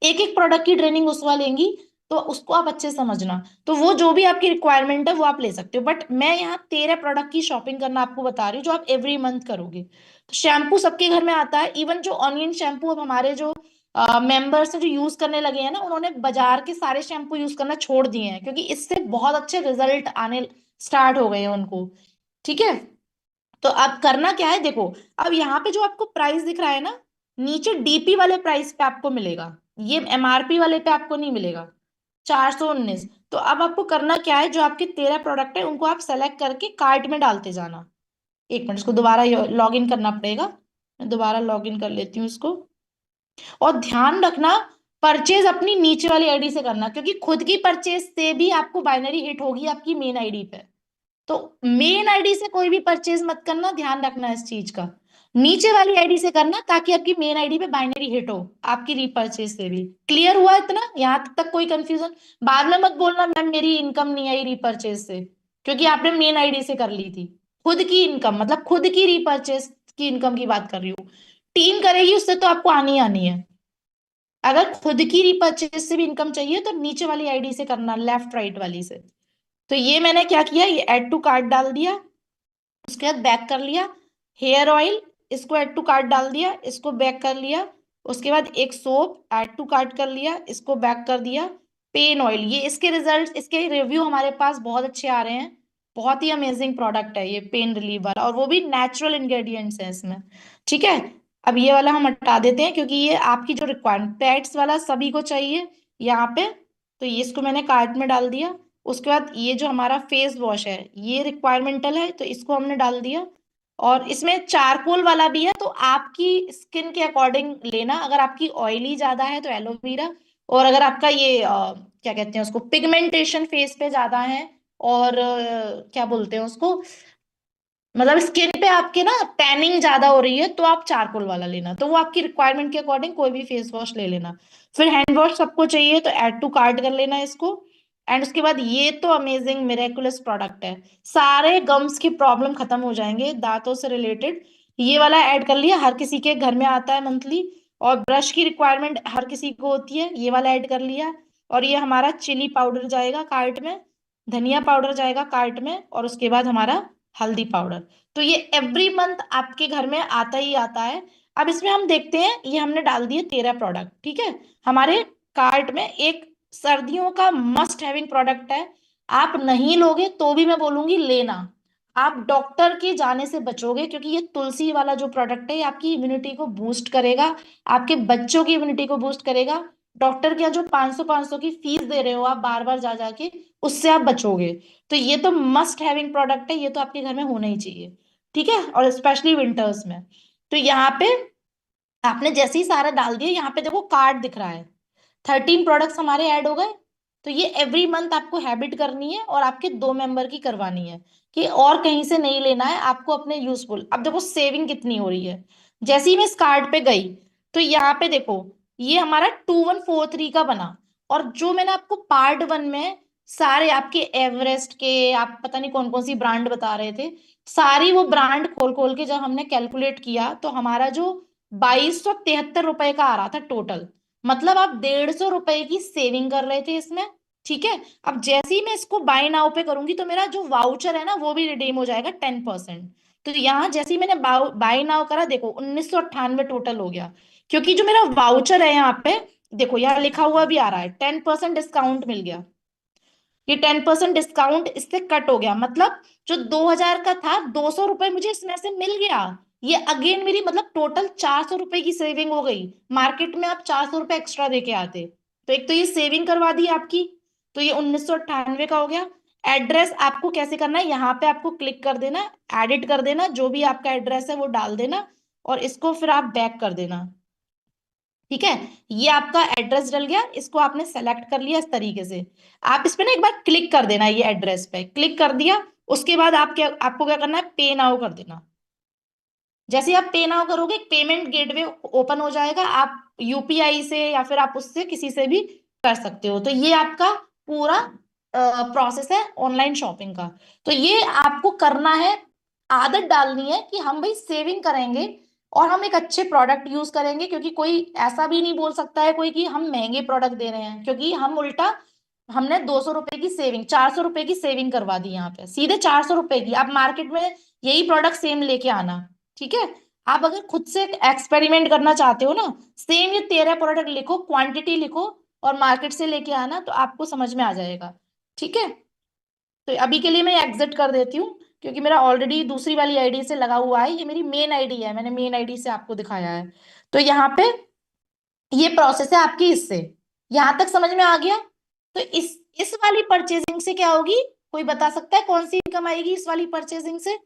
एक एक प्रोडक्ट की ट्रेनिंग उस वाले लेंगी, तो उसको आप अच्छे से समझना। तो वो जो भी आपकी रिक्वायरमेंट है वो आप ले सकते हो, बट मैं यहाँ 13 प्रोडक्ट की शॉपिंग करना आपको बता रही हूँ, जो आप एवरी मंथ करोगे। तो शैम्पू सबके घर में आता है, इवन जो ऑनियन शैम्पू अब हमारे जो मेंबर्स हैं जो यूज करने लगे हैं ना, उन्होंने बाजार के सारे शैम्पू यूज करना छोड़ दिए हैं, क्योंकि इससे बहुत अच्छे रिजल्ट आने स्टार्ट हो गए हैं उनको, ठीक है। तो अब करना क्या है, देखो, अब यहाँ पे जो आपको प्राइस दिख रहा है ना, नीचे डीपी वाले प्राइस पे आपको मिलेगा, ये एमआरपी वाले पे आपको नहीं मिलेगा, 419। तो अब आपको करना क्या है, जो आपके 13 प्रोडक्ट है उनको आप सेलेक्ट करके कार्ट में डालते जाना, एक मिनट, इसको दोबारा लॉग इन करना पड़ेगा। मैं दोबारा लॉग इन कर लेती हूँ इसको। और ध्यान रखना, परचेज अपनी नीचे वाली आईडी से करना, क्योंकि खुद की परचेज से भी आपको बाइनरी हिट होगी आपकी मेन आईडी पे। तो मेन आईडी से कोई भी परचेज मत करना, ध्यान रखना इस चीज का। नीचे वाली आईडी से करना ताकि आपकी मेन आईडी पे बाइनरी हिट हो आपकी रीपर्चेज से भी। क्लियर हुआ इतना, यहां तक कोई कंफ्यूजन? बाद में मत बोलना मैम मेरी इनकम नहीं आई रीपर्चेज से, क्योंकि आपने मेन आईडी से कर ली थी। खुद की इनकम मतलब खुद की रीपर्चेज की इनकम की बात कर रही हूँ। टीम करेगी उससे तो आपको आनी ही आनी है। अगर खुद की रीपर्चेज से भी इनकम चाहिए तो नीचे वाली आईडी से करना, लेफ्ट राइट वाली से। तो ये मैंने क्या किया, ये ऐड टू कार्ट डाल दिया, उसके बाद बैक कर लिया। हेयर ऑयल, इसको ऐड टू कार्ट डाल दिया, इसको बैक कर लिया। उसके बाद एक सोप ऐड टू कार्ट कर लिया, इसको बैक कर दिया। पेन ऑयल, ये इसके रिजल्ट, इसके रिव्यू हमारे पास बहुत अच्छे आ रहे हैं। बहुत ही अमेजिंग प्रोडक्ट है ये पेन रिलीव वाला, और वो भी नेचुरल इंग्रेडिएंट्स है इसमें। ठीक है। अब ये वाला हम हटा देते हैं क्योंकि ये आपकी जो रिक्वायरमेंट, पेट्स वाला सभी को चाहिए यहाँ पे। तो ये इसको मैंने कार्ट में डाल दिया। उसके बाद ये जो हमारा फेस वॉश है ये रिक्वायरमेंटल है, तो इसको हमने डाल दिया। और इसमें चारकोल वाला भी है, तो आपकी स्किन के अकॉर्डिंग लेना। अगर आपकी ऑयली ज्यादा है तो एलोवेरा, और अगर आपका ये क्या कहते हैं उसको, पिगमेंटेशन फेस पे ज्यादा है, और क्या बोलते हैं उसको, मतलब स्किन पे आपके ना टैनिंग ज्यादा हो रही है, तो आप चारकोल वाला लेना। तो वो आपकी रिक्वायरमेंट के अकॉर्डिंग कोई भी फेस वॉश ले लेना। फिर हैंड वॉश सबको चाहिए तो ऐड टू कार्ट कर लेना इसको। एंड उसके बाद ये तो अमेजिंग मिरेकुलस प्रोडक्ट है, सारे गम्स की प्रॉब्लम खत्म हो जाएंगे दांतों से रिलेटेड। ये वाला ऐड कर लिया, हर किसी के घर में आता है मंथली। और ब्रश की रिक्वायरमेंट हर किसी को होती है, ये वाला ऐड कर लिया। और ये हमारा चिली पाउडर जाएगा कार्ट में, धनिया पाउडर जाएगा कार्ट में, और उसके बाद हमारा हल्दी पाउडर। तो ये एवरी मंथ आपके घर में आता ही आता है। अब इसमें हम देखते हैं, ये हमने डाल दिए 13 प्रोडक्ट, ठीक है, हमारे कार्ट में। एक सर्दियों का मस्ट हैविंग प्रोडक्ट है, आप नहीं लोगे तो भी मैं बोलूंगी लेना। आप डॉक्टर के जाने से बचोगे, क्योंकि ये तुलसी वाला जो प्रोडक्ट है ये आपकी इम्यूनिटी को बूस्ट करेगा, आपके बच्चों की इम्यूनिटी को बूस्ट करेगा। डॉक्टर के यहाँ जो 500 की फीस दे रहे हो आप बार बार जा जाके, उससे आप बचोगे। तो ये तो मस्ट हैविंग प्रोडक्ट है, ये तो आपके घर में होना ही चाहिए। ठीक है, और स्पेशली विंटर्स में। तो यहाँ पे आपने जैसे ही सारा डाल दिया, यहाँ पे देखो कार्ड दिख रहा है, 13 प्रोडक्ट्स हमारे ऐड हो गए। तो ये एवरी मंथ आपको हैबिट करनी है, और आपके 2 मेंबर की करवानी है, कि और कहीं से नहीं लेना है आपको अपने यूजफुल। अब देखो सेविंग कितनी हो रही है। जैसे ही मैं इस कार्ड पे गई, तो यहाँ पे देखो ये हमारा 2143 का बना। और जो मैंने आपको पार्ट 1 में सारे आपके एवरेस्ट के, आप पता नहीं कौन कौन सी ब्रांड बता रहे थे, सारी वो ब्रांड खोल खोल के जब हमने कैलकुलेट किया, तो हमारा जो 2273 रुपए का आ रहा था टोटल। मतलब आप 150 रुपए की सेविंग कर रहे थे इसमें। ठीक है। अब जैसे ही मैं इसको बाय नाउ पे करूंगी, तो मेरा जो वाउचर है ना वो भी रिडीम हो जाएगा 10%। तो यहाँ जैसे ही मैंने बाय नाउ करा, देखो 1998 टोटल हो गया। क्योंकि जो मेरा वाउचर है यहाँ पे, देखो यहाँ लिखा हुआ भी आ रहा है 10% डिस्काउंट मिल गया। ये 10% डिस्काउंट इससे कट हो गया, मतलब जो 2000 का था 200 रुपए मुझे इसमें से मिल गया। ये अगेन मेरी मतलब टोटल 400 रुपए की सेविंग हो गई। मार्केट में आप 400 रुपए एक्स्ट्रा देके आते, तो एक तो ये सेविंग करवा दी आपकी। तो ये 1998 का हो गया। एड्रेस आपको कैसे करना है, यहाँ पे आपको क्लिक कर देना, एडिट कर देना, जो भी आपका एड्रेस है वो डाल देना, और इसको फिर आप बैक कर देना। ठीक है। ये आपका एड्रेस डल गया, इसको आपने सेलेक्ट कर लिया इस तरीके से। आप इस पे ना एक बार क्लिक कर देना, ये एड्रेस पे क्लिक कर दिया। उसके बाद आपको क्या करना है, पे नाउ कर देना। जैसे ही आप पे नाउ करोगे, एक पेमेंट गेटवे ओपन हो जाएगा, आप यूपीआई से या फिर आप उससे किसी से भी कर सकते हो। तो ये आपका पूरा प्रोसेस है ऑनलाइन शॉपिंग का। तो ये आपको करना है, आदत डालनी है कि हम भाई सेविंग करेंगे, और हम एक अच्छे प्रोडक्ट यूज करेंगे। क्योंकि कोई ऐसा भी नहीं बोल सकता है कोई कि हम महंगे प्रोडक्ट दे रहे हैं, क्योंकि हम उल्टा, हमने 200 रुपए की सेविंग, 400 रुपए की सेविंग करवा दी यहाँ पे, सीधे 400 रुपए की। आप मार्केट में यही प्रोडक्ट सेम लेके आना। ठीक है। आप अगर खुद से एक्सपेरिमेंट करना चाहते हो ना, सेम ये 13 प्रोडक्ट लिखो, क्वांटिटी लिखो, और मार्केट से लेके आना, तो आपको समझ में आ जाएगा। ठीक है। तो अभी के लिए मैं एग्जिट कर देती हूँ, क्योंकि मेरा ऑलरेडी दूसरी वाली आईडी से लगा हुआ है, ये मेरी मेन आईडी है, मैंने मेन आईडी से आपको दिखाया है। तो यहाँ पे ये प्रोसेस है आपकी, इससे यहां तक समझ में आ गया। तो इस वाली परचेजिंग से क्या होगी, कोई बता सकता है कौन सी इनकम आएगी इस वाली परचेजिंग से?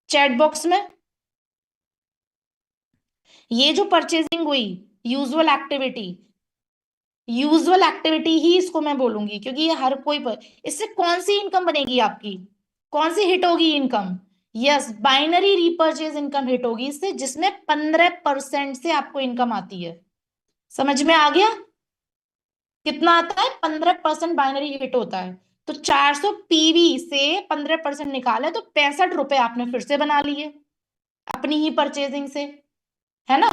चैट बॉक्स में। ये जो परचेजिंग हुई, यूजुअल एक्टिविटी, यूजुअल एक्टिविटी ही इसको मैं बोलूंगी, क्योंकि ये हर कोई इससे कौन सी इनकम बनेगी आपकी, कौन सी हिट होगी income? Yes, binary repurchase income hit होगी इससे, जिसमें 15% से आपको इनकम आती है। समझ में आ गया? कितना आता है? 15% बाइनरी हिट होता है। तो 400 पीवी से 15% निकाले तो 65 रुपए आपने फिर से बना लिए अपनी ही परचेजिंग से, है ना?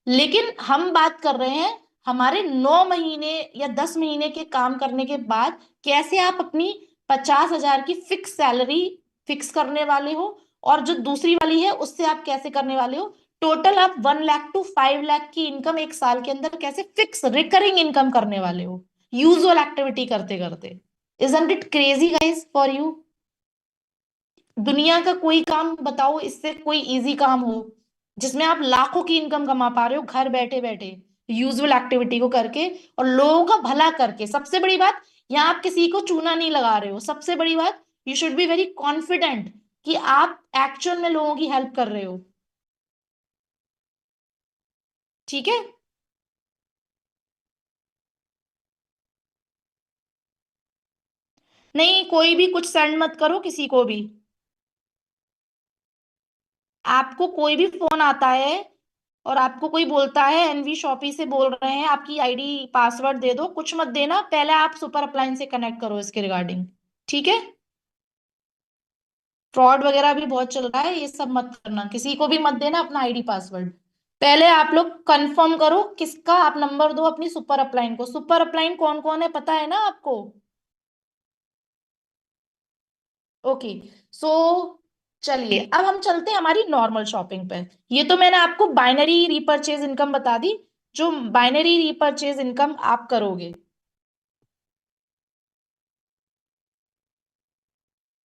लेकिन हम बात कर रहे हैं हमारे 9 महीने या 10 महीने के काम करने के बाद कैसे आप अपनी 50,000 की फिक्स सैलरी फिक्स करने वाले हो, और जो दूसरी वाली है उससे आप कैसे करने वाले हो, टोटल आप 1 लाख टू 5 लाख की इनकम एक साल के अंदर कैसे फिक्स रिकरिंग इनकम करने वाले हो, यूजुअल एक्टिविटी करते करते। Isn't it crazy guys for you? दुनिया का कोई काम बताओ इससे कोई इजी काम हो जिसमें आप लाखों की इनकम कमा पा रहे हो घर बैठे बैठे, यूजुअल एक्टिविटी को करके और लोगों का भला करके। सबसे बड़ी बात, यहाँ आप किसी को चूना नहीं लगा रहे हो। सबसे बड़ी बात, you should be very confident कि आप एक्चुअल में लोगों की हेल्प कर रहे हो। ठीक है? नहीं, कोई भी कुछ सेंड मत करो किसी को भी। आपको कोई भी फोन आता है और आपको कोई बोलता है एनवी शॉपी से बोल रहे हैं, आपकी आईडी पासवर्ड दे दो, कुछ मत देना, पहले आप सुपर अपलायंस से कनेक्ट करो इसके रिगार्डिंग। ठीक है? फ्रॉड वगैरह भी बहुत चल रहा है, ये सब मत करना, किसी को भी मत देना अपना आईडी पासवर्ड। पहले आप लोग कंफर्म करो किसका, आप नंबर दो अपनी सुपर अपलाइन को। सुपर अपलाइन कौन कौन है पता है ना आपको? ओके। सो चलिए अब हम चलते हैं हमारी नॉर्मल शॉपिंग पे। ये तो मैंने आपको बाइनरी रीपर्चेज इनकम बता दी, जो बाइनरी रीपर्चेज इनकम आप करोगे।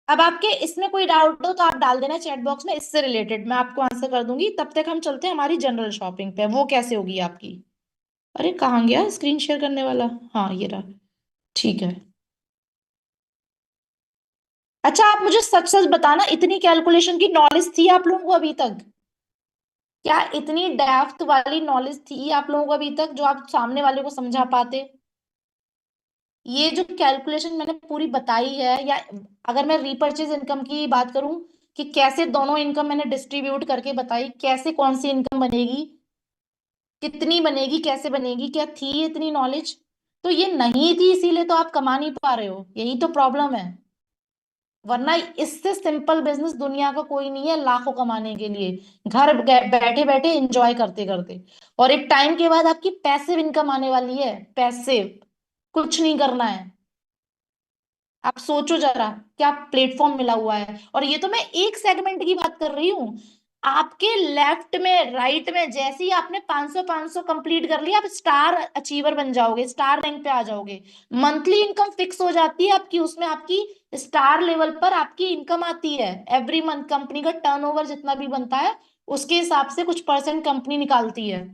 अब आपके इसमें कोई डाउट हो तो आप डाल देना चैट बॉक्स में, इससे रिलेटेड मैं आपको आंसर कर दूंगी। तब तक हम चलते हैं हमारी जनरल शॉपिंग पे, वो कैसे होगी आपकी। अरे कहाँ गया स्क्रीन शेयर करने वाला? हाँ ये रहा। ठीक है। अच्छा आप मुझे सच सच बताना, इतनी कैलकुलेशन की नॉलेज थी आप लोगों को अभी तक? क्या इतनी डेप्थ वाली नॉलेज थी आप लोगों को अभी तक जो आप सामने वाले को समझा पाते? ये जो कैलकुलेशन मैंने पूरी बताई है, या अगर मैं रीपर्चेज इनकम की बात करूं कि कैसे दोनों इनकम मैंने डिस्ट्रीब्यूट करके बताई, कैसे कौन सी इनकम बनेगी, कितनी बनेगी, कैसे बनेगी, क्या थी इतनी नॉलेज? तो ये नहीं थी, इसीलिए तो आप कमा नहीं पा रहे हो, यही तो प्रॉब्लम है। वरना इससे सिंपल बिजनेस दुनिया का कोई नहीं है लाखों कमाने के लिए, घर बैठे बैठे एंजॉय करते करते। और एक टाइम के बाद आपकी पैसिव इनकम आने वाली है, पैसिव। कुछ नहीं करना है। आप सोचो जरा क्या प्लेटफॉर्म मिला हुआ है, और ये तो मैं एक सेगमेंट की बात कर रही हूँ। आपके लेफ्ट में राइट में जैसे ही आपने 500 500 कंप्लीट कर लिया, आप स्टार अचीवर बन जाओगे, स्टार रैंक पे आ जाओगे। मंथली इनकम फिक्स हो जाती है आपकी, उसमें आपकी स्टार लेवल पर आपकी इनकम आती है। एवरी मंथ कंपनी का टर्नओवर जितना भी बनता है उसके हिसाब से कुछ परसेंट कंपनी निकालती है।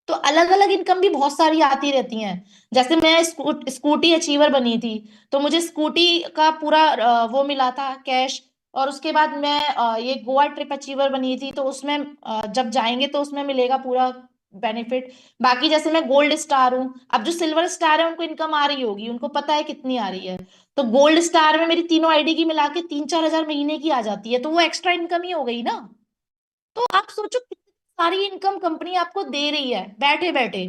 तो अलग अलग इनकम भी बहुत सारी आती रहती हैं। जैसे मैं स्कूटी अचीवर बनी थी, तो मुझे स्कूटी का पूरा वो मिला था कैश। और उसके बाद मैं ये गोवा ट्रिप अचीवर बनी थी, तो उसमें जब जाएंगे तो उसमें मिलेगा पूरा बेनिफिट। बाकी जैसे मैं गोल्ड स्टार हूँ, अब जो सिल्वर स्टार है उनको इनकम आ रही होगी, उनको पता है कितनी आ रही है। तो गोल्ड स्टार में मेरी तीनों आईडी की मिला के 3-4 हजार महीने की आ जाती है, तो वो एक्स्ट्रा इनकम ही हो गई ना। तो आप सोचो कितनी सारी इनकम कंपनी आपको दे रही है बैठे बैठे।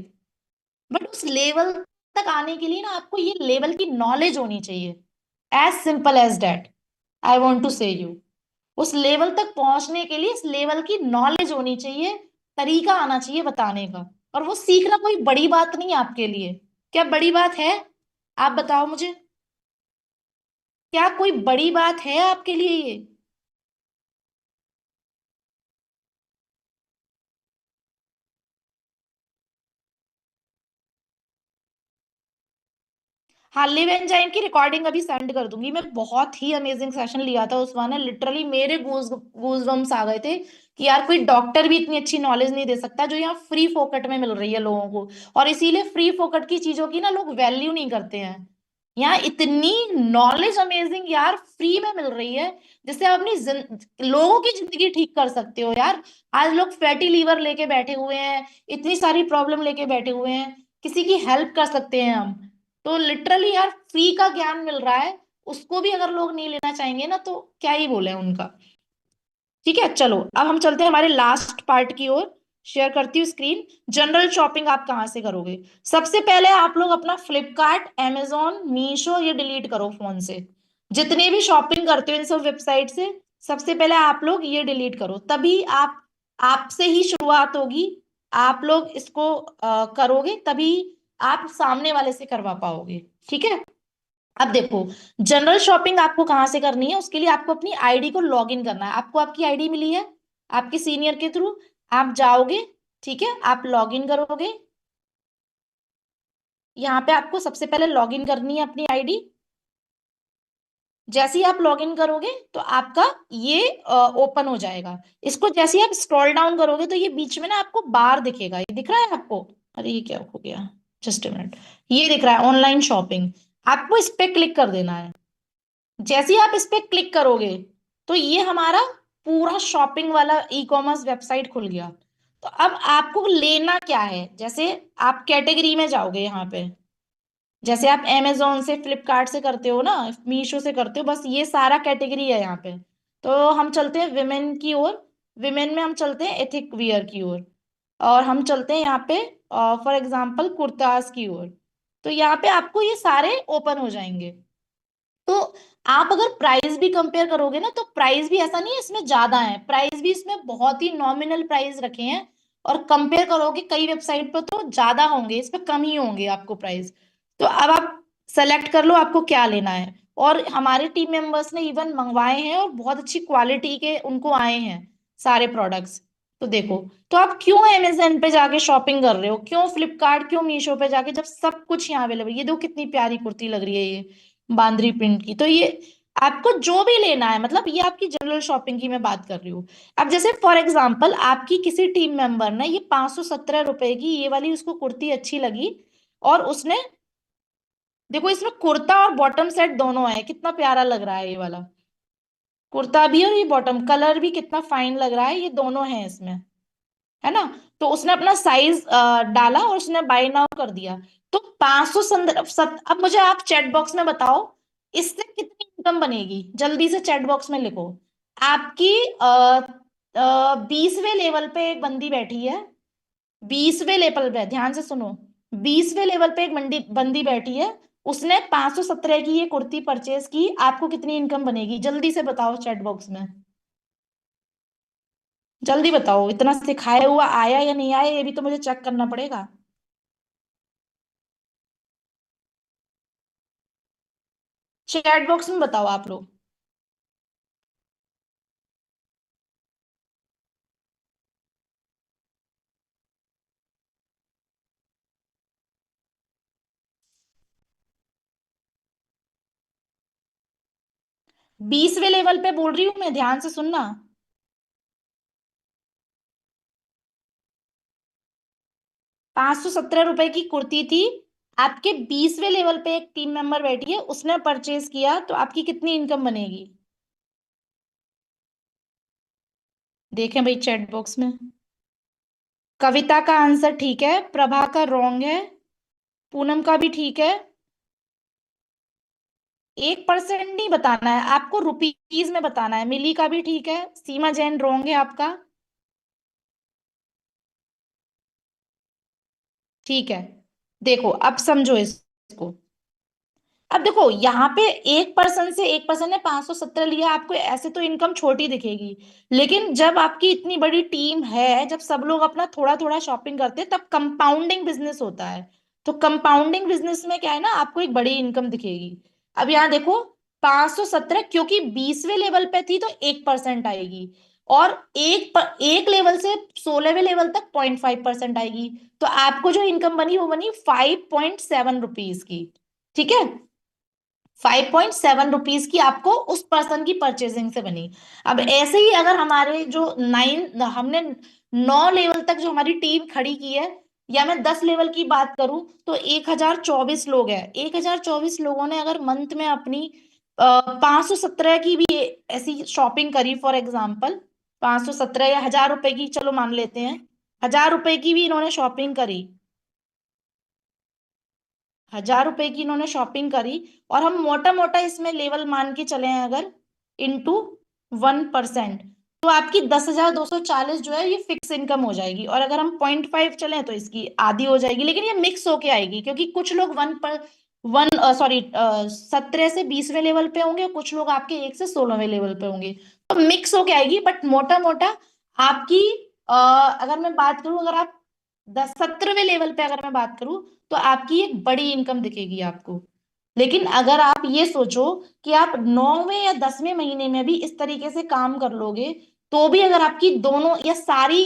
बट उस लेवल तक आने के लिए ना आपको ये लेवल की नॉलेज होनी चाहिए। As simple as that, I want to say you. उस लेवल तक पहुंचने के लिए इस लेवल की नॉलेज होनी चाहिए, तरीका आना चाहिए बताने का। और वो सीखना कोई बड़ी बात नहीं है आपके लिए। क्या बड़ी बात है? आप बताओ मुझे, क्या कोई बड़ी बात है आपके लिए ये? हाँ, लिव एंजाइम की रिकॉर्डिंग अभी सेंड कर दूंगी मैं। बहुत ही अमेजिंग सेशन लिया था उस ने, लिटरली मेरे गूज बम्स आ गए थे कि यार कोई डॉक्टर भी इतनी अच्छी नॉलेज नहीं दे सकता जो यहाँ फ्री फोकट में मिल रही है लोगों को। और इसीलिए फ्री फोकट की चीजों की ना लोग वैल्यू नहीं करते हैं। यहाँ इतनी नॉलेज अमेजिंग यार फ्री में मिल रही है, जिससे आप अपनी लोगों की जिंदगी ठीक कर सकते हो यार। आज लोग फैटी लीवर लेके बैठे हुए हैं, इतनी सारी प्रॉब्लम लेके बैठे हुए हैं, किसी की हेल्प कर सकते हैं हम। तो लिटरली यार फ्री का ज्ञान मिल रहा है, उसको भी अगर लोग नहीं लेना चाहेंगे ना तो क्या ही बोले उनका। ठीक है, चलो अब हम चलते हैं हमारे लास्ट पार्ट की ओर। शेयर करती हूँ स्क्रीन। जनरल शॉपिंग आप कहाँ से करोगे? सबसे पहले आप लोग अपना फ्लिपकार्ट, amazon, मीशो ये डिलीट करो फोन से। जितने भी शॉपिंग करते हो इन सब वेबसाइट से, सबसे पहले आप लोग ये डिलीट करो, तभी आप आपसे ही शुरुआत होगी। आप लोग इसको करोगे तभी आप सामने वाले से करवा पाओगे। ठीक है, अब देखो, जनरल शॉपिंग आपको कहाँ से करनी है, उसके लिए आपको अपनी आईडी को लॉग इन करना है। आपको आपकी आईडी मिली है आपके सीनियर के थ्रू, आप जाओगे, ठीक है, आप लॉग इन करोगे। यहाँ पे आपको सबसे पहले लॉग इन करनी है अपनी आईडी। जैसे ही आप लॉग इन करोगे तो आपका ये ओपन हो जाएगा। इसको जैसे ही आप स्क्रॉल डाउन करोगे तो ये बीच में ना आपको बार दिखेगा, ये दिख रहा है आपको? अरे ये क्या हो गया, जस्ट अ मिनट। ये दिख रहा है ऑनलाइन शॉपिंग, आपको इस पे क्लिक कर देना है। जैसे ही आप इस पे क्लिक करोगे तो ये हमारा पूरा शॉपिंग वाला ई कॉमर्स वेबसाइट खुल गया। तो अब आपको लेना क्या है, जैसे आप कैटेगरी में जाओगे यहाँ पे, जैसे आप अमेजोन से, फ्लिपकार्ट से करते हो ना, मीशो से करते हो, बस ये सारा कैटेगरी है यहाँ पे। तो हम चलते हैं विमेन की ओर। विमेन में हम चलते हैं एथिक वियर की ओर, और हम चलते हैं यहाँ पे फॉर एग्जाम्पल कुर्तास की ओर। तो यहाँ पे आपको ये सारे ओपन हो जाएंगे। तो आप अगर प्राइस भी कंपेयर करोगे ना, तो प्राइस भी ऐसा नहीं है इसमें ज्यादा है, प्राइस भी इसमें बहुत ही नॉमिनल प्राइस रखे हैं। और कंपेयर करोगे कई वेबसाइट पर तो ज्यादा होंगे, इस पे कम ही होंगे आपको प्राइस। तो अब आप सेलेक्ट कर लो आपको क्या लेना है। और हमारे टीम मेंबर्स ने इवन मंगवाए हैं और बहुत अच्छी क्वालिटी के उनको आए हैं सारे प्रोडक्ट्स। तो देखो, तो आप क्यों अमेजन पे जाके शॉपिंग कर रहे हो, क्यों फ्लिपकार्ट, क्यों मीशो पे जाके, जब सब कुछ यहाँ अवेलेबल। ये देखो कितनी प्यारी कुर्ती लग रही है ये, बांद्री प्रिंट की। तो ये आपको जो भी लेना है, मतलब ये आपकी जनरल शॉपिंग की मैं बात कर रही हूँ। अब जैसे फॉर एग्जांपल आपकी किसी टीम मेंबर ने ये 517 रुपए की ये वाली उसको कुर्ती अच्छी लगी, और उसने, देखो इसमें कुर्ता और बॉटम सेट दोनों है, कितना प्यारा लग रहा है ये वाला कुर्ता भी, और ये बॉटम कलर भी कितना फाइन लग रहा है, ये दोनों है इसमें, है ना? तो उसने अपना साइज डाला और उसने बाय नाउ कर दिया। तो 500 अब मुझे आप चैट बॉक्स में बताओ, इससे कितनी इनकम बनेगी, जल्दी से चैट बॉक्स में लिखो। आपकी 20वें लेवल पे एक बंदी बैठी है, 20वें लेवल पे, ध्यान से सुनो, 20वें लेवल पे एक बंदी बंदी बैठी है, उसने 517 की ये कुर्ती परचेज की, आपको कितनी इनकम बनेगी, जल्दी से बताओ चैट बॉक्स में। जल्दी बताओ, इतना सिखाया हुआ आया या नहीं आया, ये भी तो मुझे चेक करना पड़ेगा। चैट बॉक्स में बताओ आप लोग। 20वें लेवल पे बोल रही हूँ मैं, ध्यान से सुनना। 517 रुपए की कुर्ती थी, आपके 20वें लेवल पे एक टीम मेंबर बैठी है, उसने परचेज किया, तो आपकी कितनी इनकम बनेगी? देखें भाई चैट बॉक्स में। कविता का आंसर ठीक है, प्रभा का रॉन्ग है, पूनम का भी ठीक है। 1% नहीं बताना है आपको, रुपीज में बताना है। मिली का भी ठीक है, सीमा जैन रॉन्ग है आपका। ठीक है, देखो अब समझो इसको। अब देखो यहाँ पे 1% से, 1% ने 517 लिया, आपको ऐसे तो इनकम छोटी दिखेगी, लेकिन जब आपकी इतनी बड़ी टीम है, जब सब लोग अपना थोड़ा थोड़ा शॉपिंग करते हैं, तब कंपाउंडिंग बिजनेस होता है। तो कंपाउंडिंग बिजनेस में क्या है ना, आपको एक बड़ी इनकम दिखेगी। अब यहाँ देखो, 517 क्योंकि 20वें लेवल पे थी तो 1% आएगी, और एक लेवल से 16वें लेवल तक 0.5% आएगी। तो आपको जो इनकम बनी वो बनी 5.7 रुपीज की। ठीक है, 5.7 रुपीज की आपको उस पर्सन की परचेसिंग से बनी। अब ऐसे ही अगर हमारे जो 9 हमने 9 लेवल तक जो हमारी टीम खड़ी की है, या मैं 10 लेवल की बात करूं तो 1024 लोग हैं। 1024 लोगों ने अगर मंथ में अपनी 517 की भी ऐसी शॉपिंग करी फॉर एग्जाम्पल, 517 या 1000 रुपए की, चलो मान लेते हैं 1000 रुपए की भी इन्होंने शॉपिंग करी, 1000 रुपए की इन्होंने शॉपिंग करी, और हम मोटा मोटा इसमें लेवल मान के चले हैं अगर, इंटू 1%, तो आपकी 10,240 जो है ये फिक्स इनकम हो जाएगी। और अगर हम 0.5 चलें तो इसकी आधी हो जाएगी, लेकिन ये मिक्स होके आएगी, क्योंकि कुछ लोग 17 से 20वें लेवल पे होंगे, कुछ लोग आपके 1 से 16वें लेवल पे होंगे, तो मिक्स होके आएगी। बट मोटा मोटा आपकी अगर मैं बात करूं, अगर आप 17वें लेवल पे अगर मैं बात करूं, तो आपकी एक बड़ी इनकम दिखेगी आपको। लेकिन अगर आप ये सोचो कि आप 9वें या 10वें महीने में भी इस तरीके से काम कर लोगे, तो भी अगर आपकी दोनों या सारी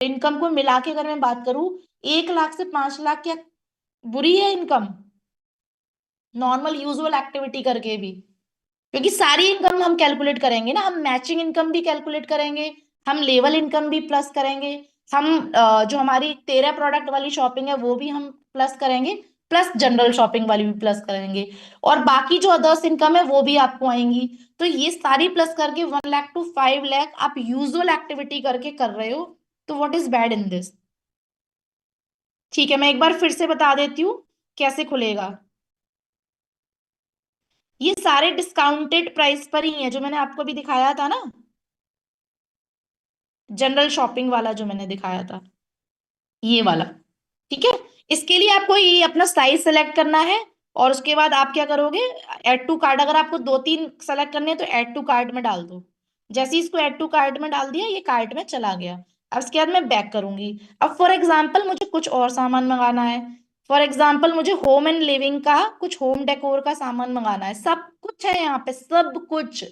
इनकम को मिला के अगर मैं बात करूं, 1 लाख से 5 लाख, क्या बुरी है इनकम नॉर्मल यूजुअल एक्टिविटी करके भी? क्योंकि सारी इनकम हम कैलकुलेट करेंगे ना, हम मैचिंग इनकम भी कैलकुलेट करेंगे, हम लेवल इनकम भी प्लस करेंगे, हम जो हमारी 13 प्रोडक्ट वाली शॉपिंग है वो भी हम प्लस करेंगे, प्लस जनरल शॉपिंग वाली भी प्लस करेंगे, और बाकी जो अदर्स इनकम है वो भी आपको आएंगी। तो ये सारी प्लस करके 1 लाख to 5 लाख आप यूजुअल एक्टिविटी करके कर रहे हो, तो what is bad in this? ठीक है, मैं एक बार फिर से बता देती हूँ कैसे खुलेगा। ये सारे डिस्काउंटेड प्राइस पर ही है जो मैंने आपको अभी दिखाया था ना, जनरल शॉपिंग वाला जो मैंने दिखाया था, ये वाला। ठीक है, इसके लिए आपको ये अपना साइज सेलेक्ट करना है, और उसके बाद आप क्या करोगे, ऐड टू कार्ट, अगर आपको 2-3 सेलेक्ट करने हैं तो ऐड टू कार्ट में डाल दो। जैसे ही इसको ऐड टू कार्ट में डाल दिया, ये कार्ट में चला गया। अब इसके बाद मैं बैक करूंगी। अब फॉर एग्जाम्पल मुझे कुछ और सामान मंगाना है, फॉर एग्जाम्पल मुझे होम एंड लिविंग का कुछ होम डेकोर का सामान मंगाना है, सब कुछ है यहाँ पे, सब कुछ।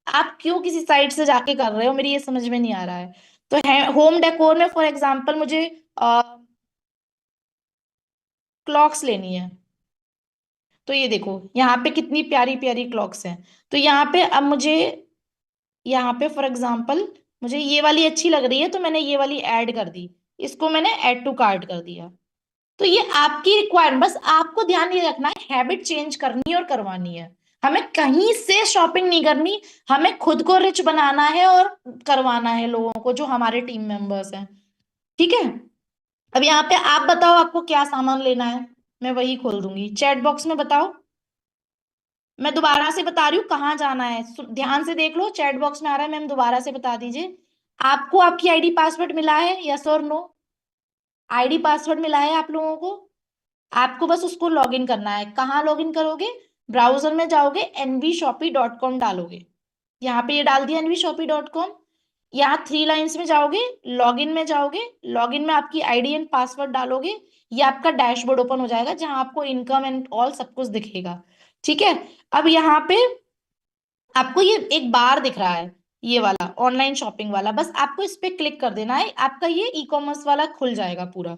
आप क्यों किसी साइट से जाके कर रहे हो, मेरी ये समझ में नहीं आ रहा है। तो है होम डेकोर में फॉर एग्जाम्पल मुझे क्लॉक्स लेनी है, तो ये देखो यहाँ पे कितनी प्यारी प्यारी क्लॉक्स हैं। तो यहाँ पे अब मुझे, यहाँ पे फॉर एग्जाम्पल मुझे ये वाली अच्छी लग रही है, तो मैंने ये वाली ऐड कर दी, इसको मैंने ऐड टू कार्ट कर दिया। तो ये आपकी रिक्वायरमेंट, बस आपको ध्यान ये रखना है, हैबिट चेंज करनी है और करवानी है। हमें कहीं से शॉपिंग नहीं करनी, हमें खुद को रिच बनाना है और करवाना है लोगों को जो हमारे टीम मेंबर्स हैं। ठीक है, अब यहाँ पे आप बताओ आपको क्या सामान लेना है, मैं वही खोल दूंगी। चैट बॉक्स में बताओ, मैं दोबारा से बता रही हूँ कहाँ जाना है, ध्यान से देख लो, चैट बॉक्स में आ रहा है, मैम दोबारा से बता दीजिए। आपको आपकी आईडी पासवर्ड मिला है, यस और नो? आईडी पासवर्ड मिला है आप लोगों को? आपको बस उसको लॉगिन करना है। कहाँ लॉगिन करोगे? ब्राउजर में जाओगे, nvshopee.com डालोगे, यहाँ पे ये डाल दिया nvshopee.com। यहाँ 3 लाइन्स में जाओगे, लॉगिन में जाओगे, लॉगिन में आपकी आईडी एंड पासवर्ड डालोगे, ये आपका डैशबोर्ड ओपन हो जाएगा जहां आपको इनकम एंड ऑल सब कुछ दिखेगा। ठीक है, अब यहाँ पे आपको ये एक बार दिख रहा है, ये वाला ऑनलाइन शॉपिंग वाला, बस आपको इस पे क्लिक कर देना है, आपका ये ई कॉमर्स वाला खुल जाएगा पूरा।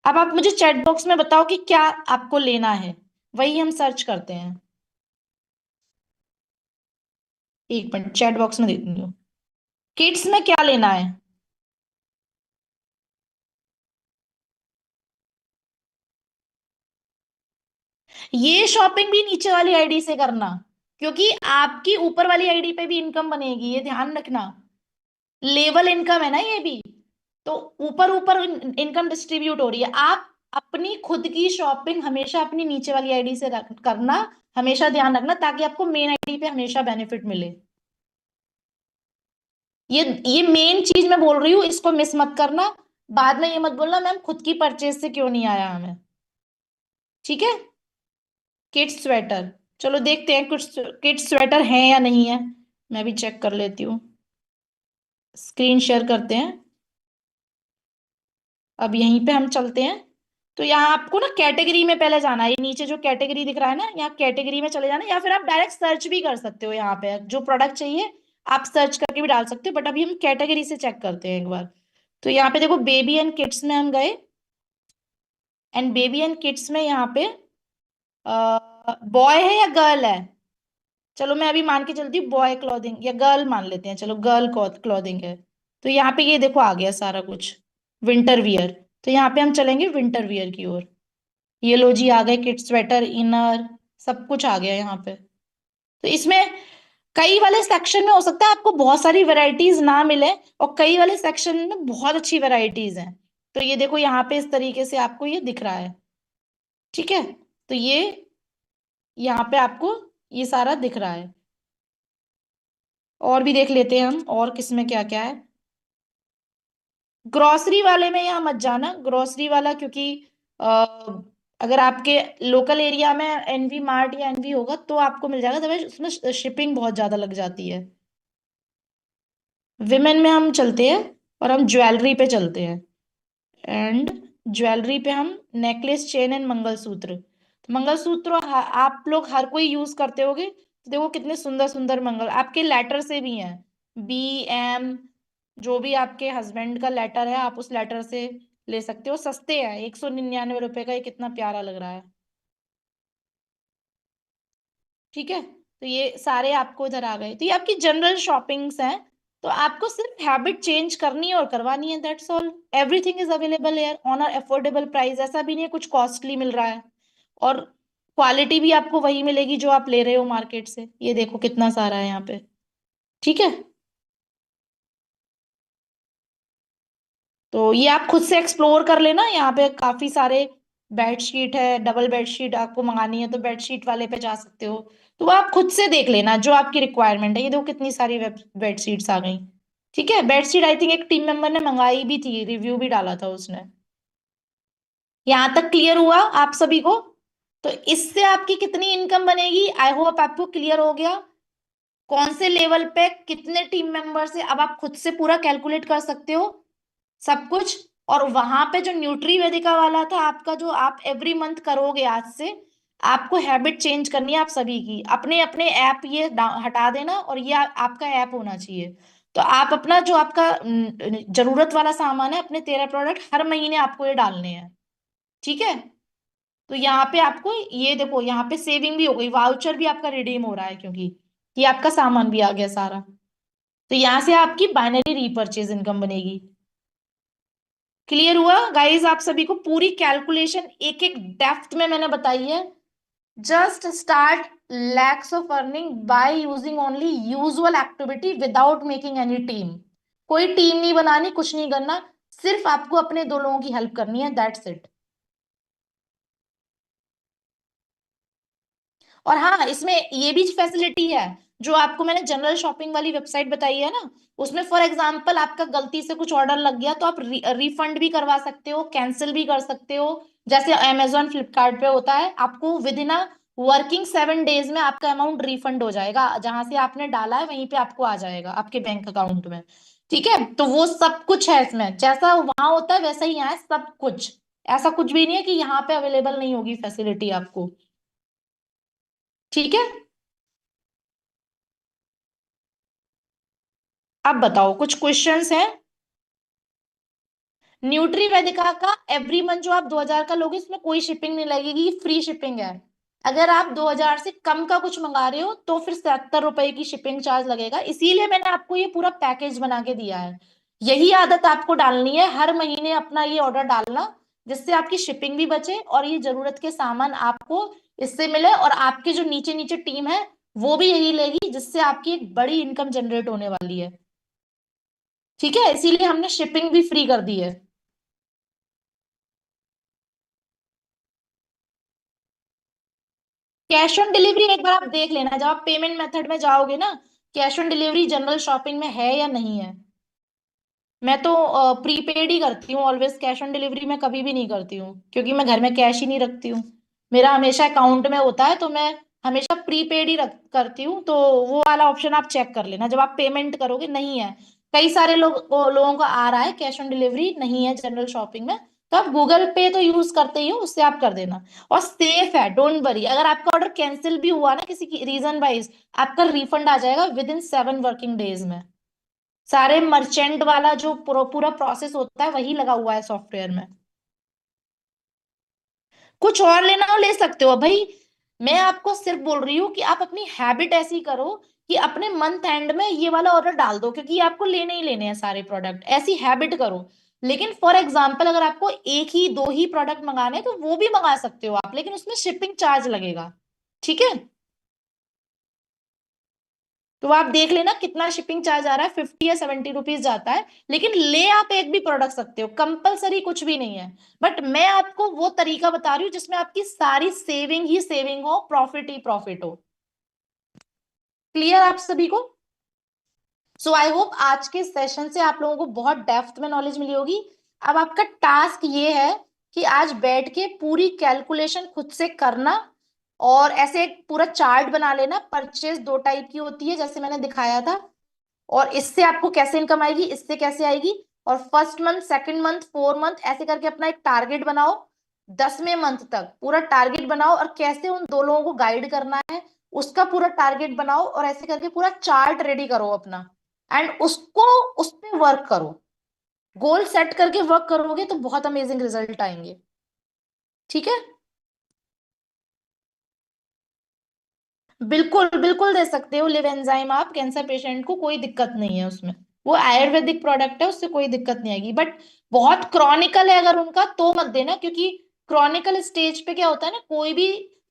अब आप मुझे चैट बॉक्स में बताओ कि क्या आपको लेना है, वही हम सर्च करते हैं। एक मिनट, चैट बॉक्स में देती हूँ। किड्स में क्या लेना है? ये शॉपिंग भी नीचे वाली आईडी से करना, क्योंकि आपकी ऊपर वाली आईडी पे भी इनकम बनेगी, ये ध्यान रखना। लेवल इनकम है ना ये भी, तो ऊपर ऊपर इनकम डिस्ट्रीब्यूट हो रही है। आप अपनी खुद की शॉपिंग हमेशा अपनी नीचे वाली आईडी से करना, हमेशा ध्यान रखना, ताकि आपको मेन आईडी पे हमेशा बेनिफिट मिले। ये मेन चीज मैं बोल रही हूँ, इसको मिस मत करना। बाद में ये मत बोलना मैम खुद की परचेज से क्यों नहीं आया हमें। ठीक है, किड्स स्वेटर, चलो देखते हैं कुछ किड्स स्वेटर हैं या नहीं है, मैं भी चेक कर लेती हूँ। स्क्रीन शेयर करते हैं, अब यहीं पे हम चलते हैं। तो यहाँ आपको ना कैटेगरी में पहले जाना है, ये नीचे जो कैटेगरी दिख रहा है ना, यहाँ कैटेगरी में चले जाना, या फिर आप डायरेक्ट सर्च भी कर सकते हो, यहाँ पे जो प्रोडक्ट चाहिए आप सर्च करके भी डाल सकते हो, बट अभी हम कैटेगरी से चेक करते हैं एक बार। तो यहाँ पे देखो बेबी एंड किड्स में हम गए, एंड बेबी एंड किड्स में यहाँ पे बॉय है या गर्ल है? चलो मैं अभी मान के चलती हूँ बॉय क्लॉथिंग, या गर्ल मान लेते हैं, चलो गर्ल क्लॉथिंग है। तो यहाँ पे ये देखो आ गया सारा कुछ, विंटर वियर। तो यहाँ पे हम चलेंगे विंटर वियर की ओर। ये लो जी, आ गए किड स्वेटर, इनर, सब कुछ आ गया यहाँ पे। तो इसमें कई वाले सेक्शन में हो सकता है आपको बहुत सारी वैरायटीज ना मिले, और कई वाले सेक्शन में बहुत अच्छी वैरायटीज हैं। तो ये देखो यहाँ पे इस तरीके से आपको ये दिख रहा है। ठीक है, तो ये यहाँ पे आपको ये सारा दिख रहा है। और भी देख लेते हैं हम, और किसमें क्या क्या है। ग्रोसरी वाले में यहाँ मत जाना, ग्रोसरी वाला, क्योंकि अ, अगर आपके लोकल एरिया में एनवी मार्ट या एनवी होगा तो आपको मिल जाएगा, तब उसमें शिपिंग बहुत ज्यादा लग जाती है। विमेन में हम चलते हैं, और हम ज्वेलरी पे चलते हैं। एंड ज्वेलरी पे हम नेकलेस, चेन एंड मंगलसूत्र। तो मंगलसूत्र आप लोग हर कोई यूज करते होगे, तो देखो कितने सुंदर सुंदर मंगल आपके लेटर से भी हैं। BM, जो भी आपके हस्बैंड का लेटर है आप उस लेटर से ले सकते हो। सस्ते हैं, 199 रुपए का, ये कितना प्यारा लग रहा है। ठीक है, तो ये सारे आपको इधर आ गए, तो ये आपकी जनरल शॉपिंग्स हैं। तो आपको सिर्फ हैबिट चेंज करनी है और करवानी है, that's all. Everything is available hair on a affordable price, ऐसा भी नहीं है कुछ कॉस्टली मिल रहा है। और क्वालिटी भी आपको वही मिलेगी जो आप ले रहे हो मार्केट से। ये देखो कितना सारा है यहाँ पे। ठीक है, तो ये आप खुद से एक्सप्लोर कर लेना, यहाँ पे काफी सारे बेडशीट है। डबल बेडशीट आपको मंगानी है तो बेडशीट वाले पे जा सकते हो। तो वो आप खुद से देख लेना जो आपकी रिक्वायरमेंट है। ये देखो कितनी सारी बेडशीट्स आ गई। ठीक है, बेडशीट आई थिंक एक टीम मेंबर ने मंगाई भी थी, रिव्यू भी डाला था उसने। यहाँ तक क्लियर हुआ आप सभी को? तो इससे आपकी कितनी इनकम बनेगी, आई होप आपको क्लियर हो गया। कौन से लेवल पे कितने टीम मेंबर से, अब आप खुद से पूरा कैलकुलेट कर सकते हो सब कुछ। और वहां पे जो न्यूट्री वेदिका वाला था आपका, जो आप एवरी मंथ करोगे आज से, आपको हैबिट चेंज करनी है आप सभी की। अपने अपने ऐप ये हटा देना, और ये आपका ऐप होना चाहिए। तो आप अपना जो आपका जरूरत वाला सामान है, अपने 13 प्रोडक्ट हर महीने आपको ये डालने हैं। ठीक है, तो यहाँ पे आपको ये देखो, यहाँ पे सेविंग भी हो गई, वाउचर भी आपका रिडीम हो रहा है, क्योंकि ये आपका सामान भी आ गया सारा। तो यहाँ से आपकी बाइनरी रीपर्चेज इनकम बनेगी। क्लियर हुआ गाइस आप सभी को? पूरी कैलकुलेशन एक एक डेप्थ में मैंने बताई है। Just start lakhs of earning by using only usual activity without making any team. कोई टीम नहीं बनानी, कुछ नहीं करना, सिर्फ आपको अपने दो लोगों की हेल्प करनी है, दैट्स इट। और हाँ, इसमें ये भी फैसिलिटी है, जो आपको मैंने जनरल शॉपिंग वाली वेबसाइट बताई है ना, उसमें फॉर एग्जांपल आपका गलती से कुछ ऑर्डर लग गया तो आप रिफंड भी करवा सकते हो, कैंसिल भी कर सकते हो। जैसे अमेजोन फ्लिपकार्ट पे होता है, आपको with in a working 7 days में आपका अमाउंट रिफंड हो जाएगा, जहां से आपने डाला है वहीं पे आपको आ जाएगा आपके बैंक अकाउंट में। ठीक है, तो वो सब कुछ है इसमें, जैसा वहां होता है वैसा ही यहाँ है सब कुछ। ऐसा कुछ भी नहीं है कि यहाँ पे अवेलेबल नहीं होगी फैसिलिटी आपको। ठीक है, अब बताओ कुछ क्वेश्चंस हैं। न्यूट्री वेदिका का एवरी मंथ जो आप 2000 का लोगे, इसमें कोई शिपिंग नहीं लगेगी, फ्री शिपिंग है। अगर आप 2000 से कम का कुछ मंगा रहे हो तो फिर 77 रुपए की शिपिंग चार्ज लगेगा, इसीलिए मैंने आपको ये पूरा पैकेज बना के दिया है। यही आदत आपको डालनी है, हर महीने अपना ये ऑर्डर डालना, जिससे आपकी शिपिंग भी बचे और ये जरूरत के सामान आपको इससे मिले, और आपके जो नीचे नीचे टीम है वो भी यही लेगी, जिससे आपकी एक बड़ी इनकम जनरेट होने वाली है। ठीक है, इसीलिए हमने शिपिंग भी फ्री कर दी है। कैश ऑन डिलीवरी एक बार आप देख लेना, जब आप पेमेंट मेथड में जाओगे ना, cash on delivery general shopping में है या नहीं है। मैं तो प्रीपेड ही करती हूँ ऑलवेज, कैश ऑन डिलीवरी मैं कभी भी नहीं करती हूँ, क्योंकि मैं घर में कैश ही नहीं रखती हूँ। मेरा हमेशा अकाउंट में होता है, तो मैं हमेशा प्रीपेड ही रख करती हूँ। तो वो वाला ऑप्शन आप चेक कर लेना जब आप पेमेंट करोगे, नहीं है। कई सारे लोगों को आ रहा है कैश ऑन डिलीवरी नहीं है जनरल शॉपिंग में, तो आप गूगल पे तो यूज करते ही हो, उससे आप कर देना। और सेफ है, डोंट वरी, अगर आपका ऑर्डर कैंसिल भी हुआ ना किसी की रीजन वाइज, आपका रिफंड आ जाएगा विद इन 7 वर्किंग डेज में। सारे मर्चेंट वाला जो पूरा पूरा प्रोसेस होता है वही लगा हुआ है सॉफ्टवेयर में। कुछ और लेना हो ले सकते हो भाई। मैं आपको सिर्फ बोल रही हूँ कि आप अपनी हैबिट ऐसी करो कि अपने मंथ एंड में ये वाला ऑर्डर डाल दो, क्योंकि ये आपको लेने ही लेने हैं सारे प्रोडक्ट, ऐसी हैबिट करो। लेकिन फॉर एग्जाम्पल अगर आपको एक ही दो ही प्रोडक्ट मंगाने हैं तो वो भी मंगा सकते हो आप, लेकिन उसमें शिपिंग चार्ज लगेगा। ठीक है, तो आप देख लेना कितना शिपिंग चार्ज आ रहा है, 50 या 70 रुपीज जाता है। लेकिन ले आप एक भी प्रोडक्ट सकते हो, कंपलसरी कुछ भी नहीं है। बट मैं आपको वो तरीका बता रही हूँ जिसमें आपकी सारी सेविंग ही सेविंग हो, प्रॉफिट ही प्रॉफिट हो। क्लियर आप सभी को? सो आई होप आज के सेशन से आप लोगों को बहुत डेप्थ में नॉलेज मिली होगी। अब आपका टास्क ये है कि आज बैठ के पूरी कैलकुलेशन खुद से करना, और ऐसे एक पूरा चार्ट बना लेना। परचेज दो टाइप की होती है जैसे मैंने दिखाया था, और इससे आपको कैसे इनकम आएगी, इससे कैसे आएगी, और first month, second month, 4 month, ऐसे करके अपना एक टारगेट बनाओ। 10वें मंथ तक पूरा टारगेट बनाओ, और कैसे उन दो लोगों को गाइड करना है उसका पूरा टारगेट बनाओ, और ऐसे करके पूरा चार्ट रेडी करो अपना, एंड उसको उस पे वर्क करो। गोल सेट करके वर्क करोगे तो बहुत अमेजिंग रिजल्ट आएंगे। ठीक है, बिल्कुल बिल्कुल दे सकते हो लिव एंजाइम आप कैंसर पेशेंट को, कोई दिक्कत नहीं है उसमें। वो आयुर्वेदिक प्रोडक्ट है, उससे कोई दिक्कत नहीं आएगी। बट बहुत क्रॉनिकल है अगर उनका तो मत देना, क्योंकि क्रॉनिकल स्टेज पे क्या होता है ना, कोई भी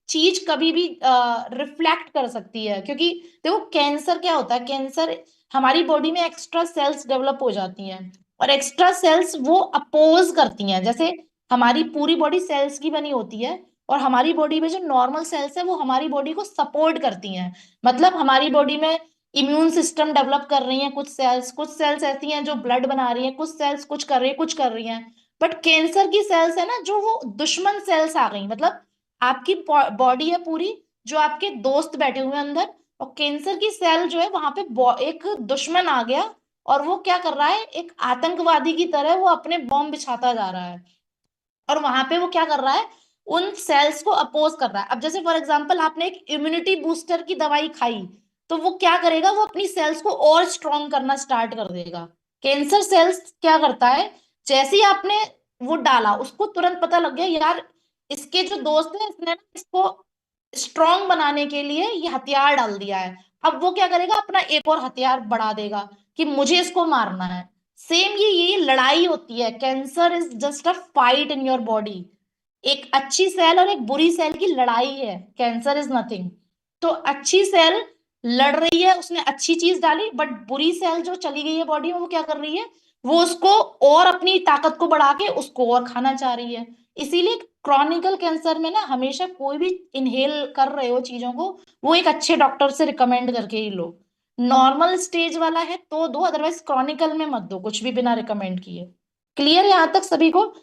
चीज कभी भी रिफ्लेक्ट कर सकती है। क्योंकि देखो कैंसर क्या होता है, कैंसर हमारी बॉडी में एक्स्ट्रा सेल्स डेवलप हो जाती हैं, और एक्स्ट्रा सेल्स वो अपोज करती हैं। जैसे हमारी पूरी बॉडी सेल्स की बनी होती है, और हमारी बॉडी में जो नॉर्मल सेल्स है वो हमारी बॉडी को सपोर्ट करती हैं। मतलब हमारी बॉडी में इम्यून सिस्टम डेवलप कर रही हैं कुछ सेल्स ऐसी हैं जो ब्लड बना रही हैं, कुछ सेल्स कुछ कर रही है, कुछ कर रही हैं। बट कैंसर की सेल्स है ना जो वो दुश्मन सेल्स आ गई, मतलब आपकी बॉडी है पूरी, जो आपके दोस्त बैठे हुए हैं अंदर, और कैंसर की सेल जो है वहां पे एक दुश्मन आ गया, और वो क्या कर रहा है, एक आतंकवादी की तरह वो अपने बॉम्ब बिछाता जा रहा है। और वहां पे वो क्या कर रहा है, उन सेल्स को अपोज कर रहा है। अब जैसे फॉर एग्जांपल आपने एक इम्यूनिटी बूस्टर की दवाई खाई, तो वो क्या करेगा, वो अपनी सेल्स को और स्ट्रॉन्ग करना स्टार्ट कर देगा। कैंसर सेल्स क्या करता है, जैसे ही आपने वो डाला उसको तुरंत पता लग गया यार, इसके जो दोस्त है इसने ना इसको स्ट्रॉन्ग बनाने के लिए ये हथियार डाल दिया है। अब वो क्या करेगा, अपना एक और हथियार बढ़ा देगा कि मुझे इसको मारना है। सेम ये लड़ाई होती है, cancer is just a fight in your body. एक अच्छी सेल और एक बुरी सेल की लड़ाई है, कैंसर इज नथिंग। तो अच्छी सेल लड़ रही है, उसने अच्छी चीज डाली, बट बुरी सेल जो चली गई है बॉडी में वो क्या कर रही है, वो उसको और अपनी ताकत को बढ़ा के उसको और खाना चाह रही है। इसीलिए क्रॉनिकल कैंसर में ना हमेशा कोई भी इनहेल कर रहे हो चीजों को, वो एक अच्छे डॉक्टर से रिकमेंड करके ही लो। नॉर्मल स्टेज वाला है तो दो, अदरवाइज क्रॉनिकल में मत दो कुछ भी बिना रिकमेंड किए। क्लियर है यहाँ तक सभी को?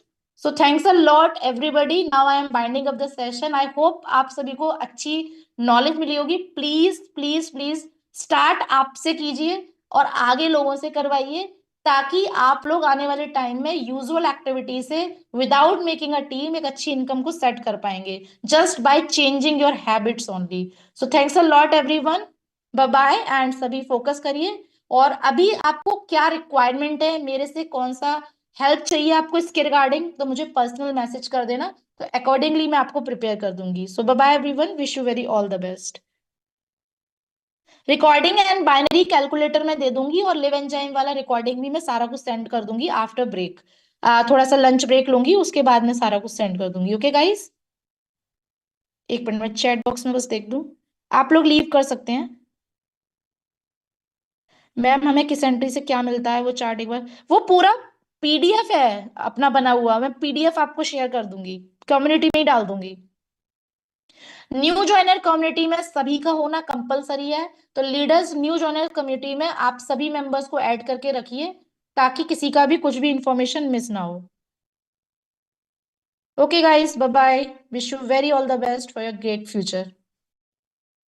सो thanks a lot everybody, now I am binding up the session. I hope आप सभी को अच्छी नॉलेज मिली होगी। प्लीज प्लीज प्लीज स्टार्ट आपसे कीजिए और आगे लोगों से करवाइए, ताकि आप लोग आने वाले टाइम में यूजुअल एक्टिविटी से विदाउट मेकिंग अ टीम एक अच्छी इनकम को सेट कर पाएंगे, just by changing your habits only. So thanks a lot everyone, bye bye, and सभी फोकस करिए। और अभी आपको क्या रिक्वायरमेंट है मेरे से, कौन सा हेल्प चाहिए आपको इसके रिगार्डिंग, तो मुझे पर्सनल मैसेज कर देना, तो अकॉर्डिंगली मैं आपको प्रिपेयर कर दूंगी। So bye bye everyone, wish you very all the best. Recording and binary calculator में दे दूंगी, और लिव एंजाइम वाला रिकॉर्डिंग भी मैं सारा कुछ सेंड कर दूंगी आफ्टर ब्रेक। थोड़ा सा लंच ब्रेक लूंगी, उसके बाद मैं सारा कुछ सेंड कर दूंगी। ओके गाइस, एक मिनट में चैट बॉक्स में बस देख दूं, आप लोग लीव कर सकते हैं। मैम हमें किस एंट्री से क्या मिलता है वो चार्ट एक बार, वो पूरा पीडीएफ है अपना बना हुआ, मैं पीडीएफ आपको शेयर कर दूंगी, कम्युनिटी में ही डाल दूंगी। न्यू ज्वाइनर कम्युनिटी में सभी का होना कंपलसरी है, तो लीडर्स न्यू ज्वाइनर कम्युनिटी में आप सभी मेंबर्स को ऐड करके रखिए, ताकि किसी का भी कुछ भी इंफॉर्मेशन मिस ना हो। Okay guys, bye bye, wish you very all the best for your great future.